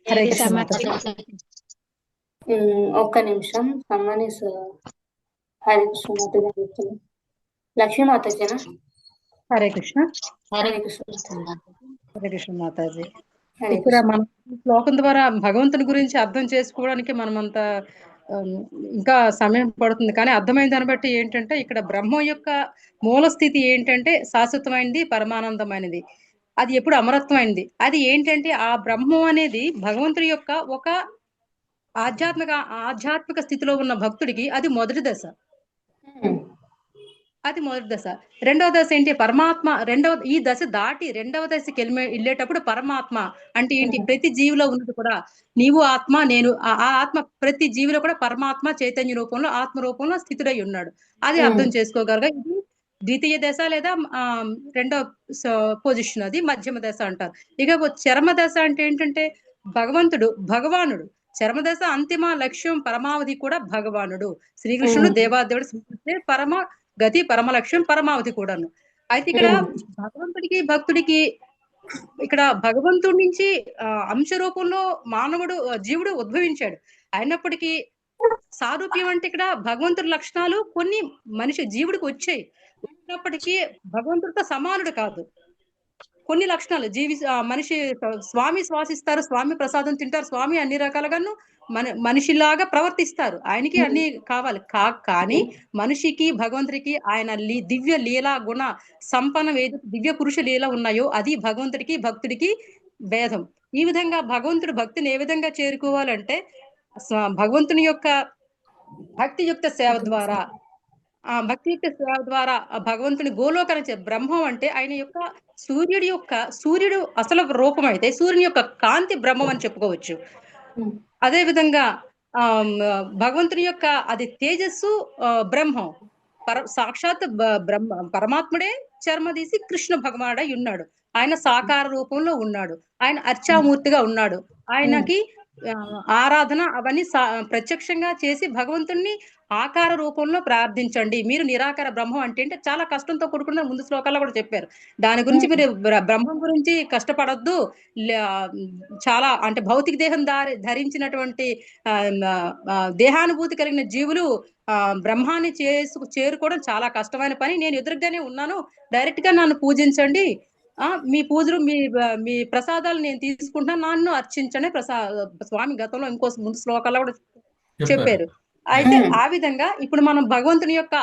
Speaker 11: హరే కృష్ణ మాతాజీ.
Speaker 2: ఒక్క నిమిషం సమ్మనిస్. హరే కృష్ణ మాతాజీ. లక్ష్మీ మాతాజీనా?
Speaker 11: హరే కృష్ణ.
Speaker 12: హరే
Speaker 11: కృష్ణ మాతాజీ. ఇక్కడ మన శ్లోకం ద్వారా భగవంతుని గురించి అర్థం చేసుకోవడానికి మనమంతా ఇంకా సమయం పడుతుంది, కానీ అర్థమైన దాన్ని బట్టి ఏంటంటే ఇక్కడ బ్రహ్మం యొక్క మూల స్థితి ఏంటంటే శాశ్వతమైనది, పరమానందమైనది, అది ఎప్పుడు అమరత్వమైనది. అది ఏంటంటే ఆ బ్రహ్మం అనేది భగవంతుడి యొక్క ఒక ఆధ్యాత్మిక స్థితిలో ఉన్న భక్తుడికి అది మొదటి దశ. అది మొదటి దశ. రెండవ దశ ఏంటి? పరమాత్మ ఈ దశ దాటి రెండవ దశకి వెళ్ళేటప్పుడు పరమాత్మ అంటే ఏంటి? ప్రతి జీవిలో ఉన్నది కూడా నీవు ఆత్మ, నేను ఆ ఆత్మ ప్రతి జీవిలో కూడా పరమాత్మ చైతన్య రూపంలో ఆత్మ రూపంలో స్థితుడై ఉన్నాడు. అది అర్థం చేసుకోగలగా. ఇది ద్వితీయ దశ లేదా రెండో పొజిషన్, అది మధ్యమ దశ అంటారు. ఇక చరమ దశ అంటే ఏంటంటే భగవానుడు. చరమదశ అంతిమ లక్ష్యం పరమావధి కూడా భగవానుడు. శ్రీకృష్ణుడు దేవాదేవుడు, శ్రీకృష్ణుడే పరమ గతి, పరమ లక్ష్యం, పరమావధి కూడాను. అయితే ఇక్కడ భగవంతుడికి భక్తుడికి ఇక్కడ భగవంతుడి నుంచి అంశ రూపంలో జీవుడు ఉద్భవించాడు. అయినప్పటికీ సారూప్యం అంటే ఇక్కడ భగవంతుడి లక్షణాలు కొన్ని జీవుడికి వచ్చాయి. వచ్చినప్పటికీ భగవంతుడితో సమానుడు కాదు. కొన్ని లక్షణాలు మనిషి స్వామి శ్వాసిస్తారు, స్వామి ప్రసాదం తింటారు, స్వామి అన్ని రకాలుగాను మనిషిలాగా ప్రవర్తిస్తారు, ఆయనకి అన్ని కావాలి. కానీ మనిషికి భగవంతుడికి ఆయన దివ్య లీలా గుణ సంపన్న దివ్య పురుష లీల ఉన్నాయో అది భగవంతుడికి భక్తుడికి భేదం. ఈ విధంగా భగవంతుడు భక్తిని ఏ విధంగా చేరుకోవాలంటే భగవంతుని యొక్క భక్తియుక్త సేవ ద్వారా భక్తియుక్త సేవ ద్వారా భగవంతుని గోలోకన బ్రహ్మం అంటే ఆయన యొక్క సూర్యుడు అసలు రూపం అయితే సూర్యుని యొక్క కాంతి బ్రహ్మం అని చెప్పుకోవచ్చు. అదే విధంగా భగవంతుని యొక్క అది తేజస్సు బ్రహ్మం, సాక్షాత్ పరమాత్ముడే చర్మదీసి కృష్ణ భగవానుడై ఉన్నాడు. ఆయన సాకార రూపంలో ఉన్నాడు, ఆయన అర్చామూర్తిగా ఉన్నాడు. ఆయనకి ఆరాధన అవన్నీ ప్రత్యక్షంగా చేసి భగవంతుణ్ణి ఆకార రూపంలో ప్రార్థించండి. మీరు నిరాకార బ్రహ్మం అంటే చాలా కష్టంతో కూడుకున్న ముందు శ్లోకాల్లో కూడా చెప్పారు. దాని గురించి మీరు బ్రహ్మం గురించి కష్టపడొద్దు. చాలా అంటే భౌతిక దేహం ధరించినటువంటి దేహానుభూతి కలిగిన జీవులు బ్రహ్మాన్ని చేరుకోవడం చాలా కష్టమైన పని. నేను ఎదురుగానే ఉన్నాను, డైరెక్ట్ గా నన్ను పూజించండి, మీ పూజలు మీ ప్రసాదాలు నేను తీసుకుంటాను, నన్ను అర్చించండి స్వామి గతంలో ముందు శ్లోకాల్లో కూడా చెప్పారు. అయితే ఆ విధంగా ఇప్పుడు మనం భగవంతుని యొక్క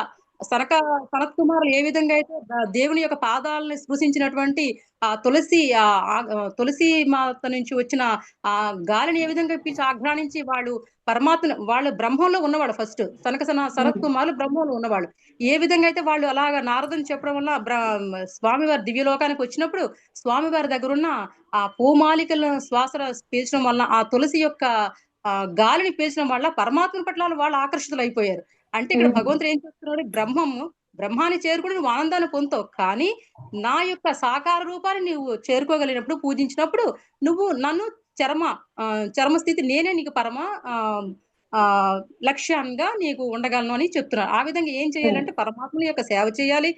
Speaker 11: సనత్ కుమారులు ఏ విధంగా అయితే దేవుని యొక్క పాదాలను స్పృశించినటువంటి ఆ తులసి మాత నుంచి వచ్చిన ఆ గాలిని ఏ విధంగా ఆఘ్రానించి వాళ్ళు బ్రహ్మంలో ఉన్నవాడు. ఫస్ట్ సనత్ కుమారులు బ్రహ్మంలో ఉన్నవాళ్ళు. ఏ విధంగా అయితే వాళ్ళు అలాగా నారదుని చెప్పడం వల్ల స్వామివారి దివ్యలోకానికి వచ్చినప్పుడు స్వామివారి దగ్గర ఉన్న ఆ పూమాలికల శ్వాస పీల్చడం వల్ల ఆ తులసి యొక్క గాలిని పీల్చడం వల్ల పరమాత్మ పట్ల వాళ్ళు ఆకర్షితులు అయిపోయారు. అంటే ఇక్కడ భగవంతుడు ఏం చేస్తున్నాడు? బ్రహ్మాన్ని చేరుకుని నువ్వు ఆనందాన్ని పొందుతావు, కానీ నా యొక్క సాకార రూపాన్ని నువ్వు చేరుకోగలిగినప్పుడు, పూజించినప్పుడు నువ్వు నన్ను చరమ స్థితి నేనే నీకు పరమ లక్ష్యంగా నీకు ఉండగలను అని చెప్తున్నారు. ఆ విధంగా ఏం చేయాలంటే పరమాత్మ యొక్క సేవ చేయాలి.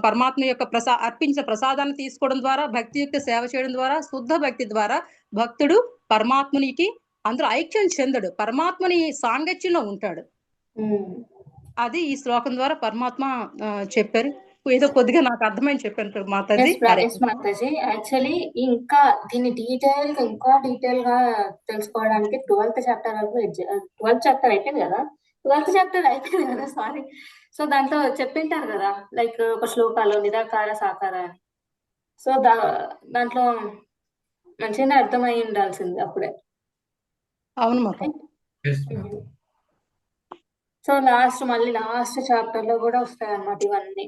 Speaker 11: పరమాత్మ యొక్క అర్పించిన ప్రసాదాన్ని తీసుకోవడం ద్వారా, భక్తియుక్త సేవ చేయడం ద్వారా, శుద్ధ భక్తి ద్వారా భక్తుడు పరమాత్మునికి అందరూ ఐక్యం చెందడు, పరమాత్మని సాంగత్యంలో ఉంటాడు. అది ఈ శ్లోకం ద్వారా పరమాత్మ చెప్పారు. ఏదో కొద్దిగా నాకు అర్థమైంది చెప్పాను మాతాజీ.
Speaker 2: మాతాజీ యాక్చువల్లీ ఇంకా దీన్ని ఇంకా డీటెయిల్ గా తెలుసుకోవడానికి 12th చాప్టర్ అయిపోయింది కదా, 12th చాప్టర్ అయిపోయింది కదా, సారీ. సో దాంట్లో చెప్పింటారు కదా, లైక్ ఒక శ్లోకాలు నిరాకార సాకార అని. సో దాంట్లో మంచిగానే అర్థమై ఉండాల్సింది అప్పుడే.
Speaker 11: అవును మాత.
Speaker 2: సో లాస్ట్ చాప్టర్ లో కూడా వస్తాయి అన్నమాట ఇవన్నీ.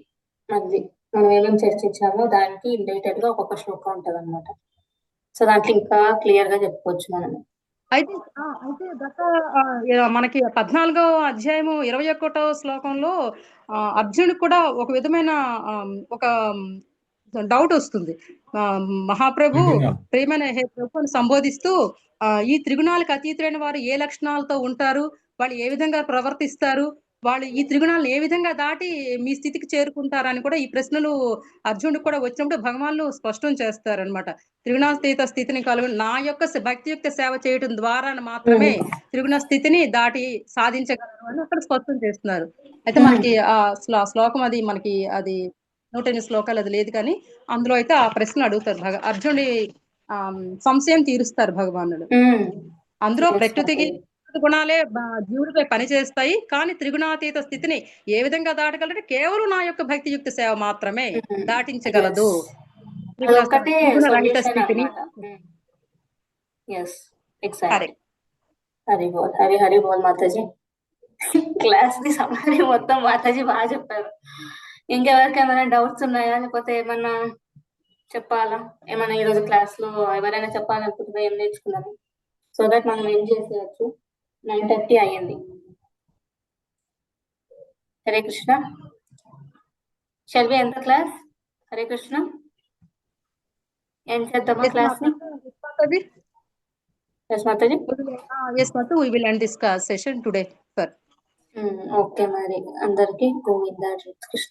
Speaker 2: మళ్ళీ మనం ఏమేమి చర్చించామో దానికి రిలేటెడ్ గా ఒక్కొక్క శ్లోకం ఉంటది అనమాట. సో దాంట్లో ఇంకా క్లియర్ గా చెప్పుకోవచ్చు మనం.
Speaker 11: అయితే మనకి 14వ అధ్యాయము 21వ శ్లోకంలో అర్జునుడికి కూడా ఒక విధమైన ఒక డౌట్ వస్తుంది. మహాప్రభు ప్రేమైన హే ప్రభుని సంబోధిస్తూ ఈ త్రిగుణాలకు అతీతులైన వారు ఏ లక్షణాలతో ఉంటారు, వాళ్ళు ఏ విధంగా ప్రవర్తిస్తారు, వాళ్ళు ఈ త్రిగుణాలను ఏ విధంగా దాటి మీ స్థితికి చేరుకుంటారని కూడా ఈ ప్రశ్నలు అర్జునుడికి కూడా వచ్చినప్పుడు భగవాన్లు స్పష్టం చేస్తారనమాట. త్రిగుణాతీత స్థితిని నా యొక్క భక్తియుక్త సేవ చేయడం ద్వారా మాత్రమే త్రిగుణ స్థితిని దాటి సాధించగలరు అని అక్కడ స్పష్టం చేస్తున్నారు. అయితే మనకి ఆ శ్లోకం అది మనకి అది 108 శ్లోకాలు అది లేదు, కానీ అందులో అయితే ఆ ప్రశ్నలు అడుగుతారు. అర్జునుడి సంశయం తీరుస్తారు భగవానుడు. అందులో ప్రకృతికి గుణాలే జీవుడిపై పనిచేస్తాయి, కానీ త్రిగుణాతీత స్థితిని ఏ విధంగా దాటగలరు? కేవలం నా యొక్క భక్తియుక్త సేవ మాత్రమే దాటించగలదు రహిత స్థితిని.
Speaker 2: హరి బోల్ మాతాజీ. క్లాస్ ని సమరీ మొత్తం మాతాజీ బాగా చెప్పారు. ఇంకెవరికి ఏమైనా డౌట్స్ ఉన్నాయా, లేకపోతే ఏమన్నా చెప్పాలా? ఏమన్నా ఈరోజు క్లాస్ లో ఎవరైనా చెప్పాలనుకుంటున్నా ఏం నేర్చుకున్నాము, సో దట్ మనం ఏం చేసేయచ్చు. 9:30 అయ్యింది. Hare Krishna. Shall we end the class? Hare Krishna. ఏం చేద్దామా క్లాస్ ని? Yes, Mataji.
Speaker 11: Yes, Matu, we will end this session today, sir.
Speaker 2: Okay మరి అందరికి గోవిందా కృష్ణ.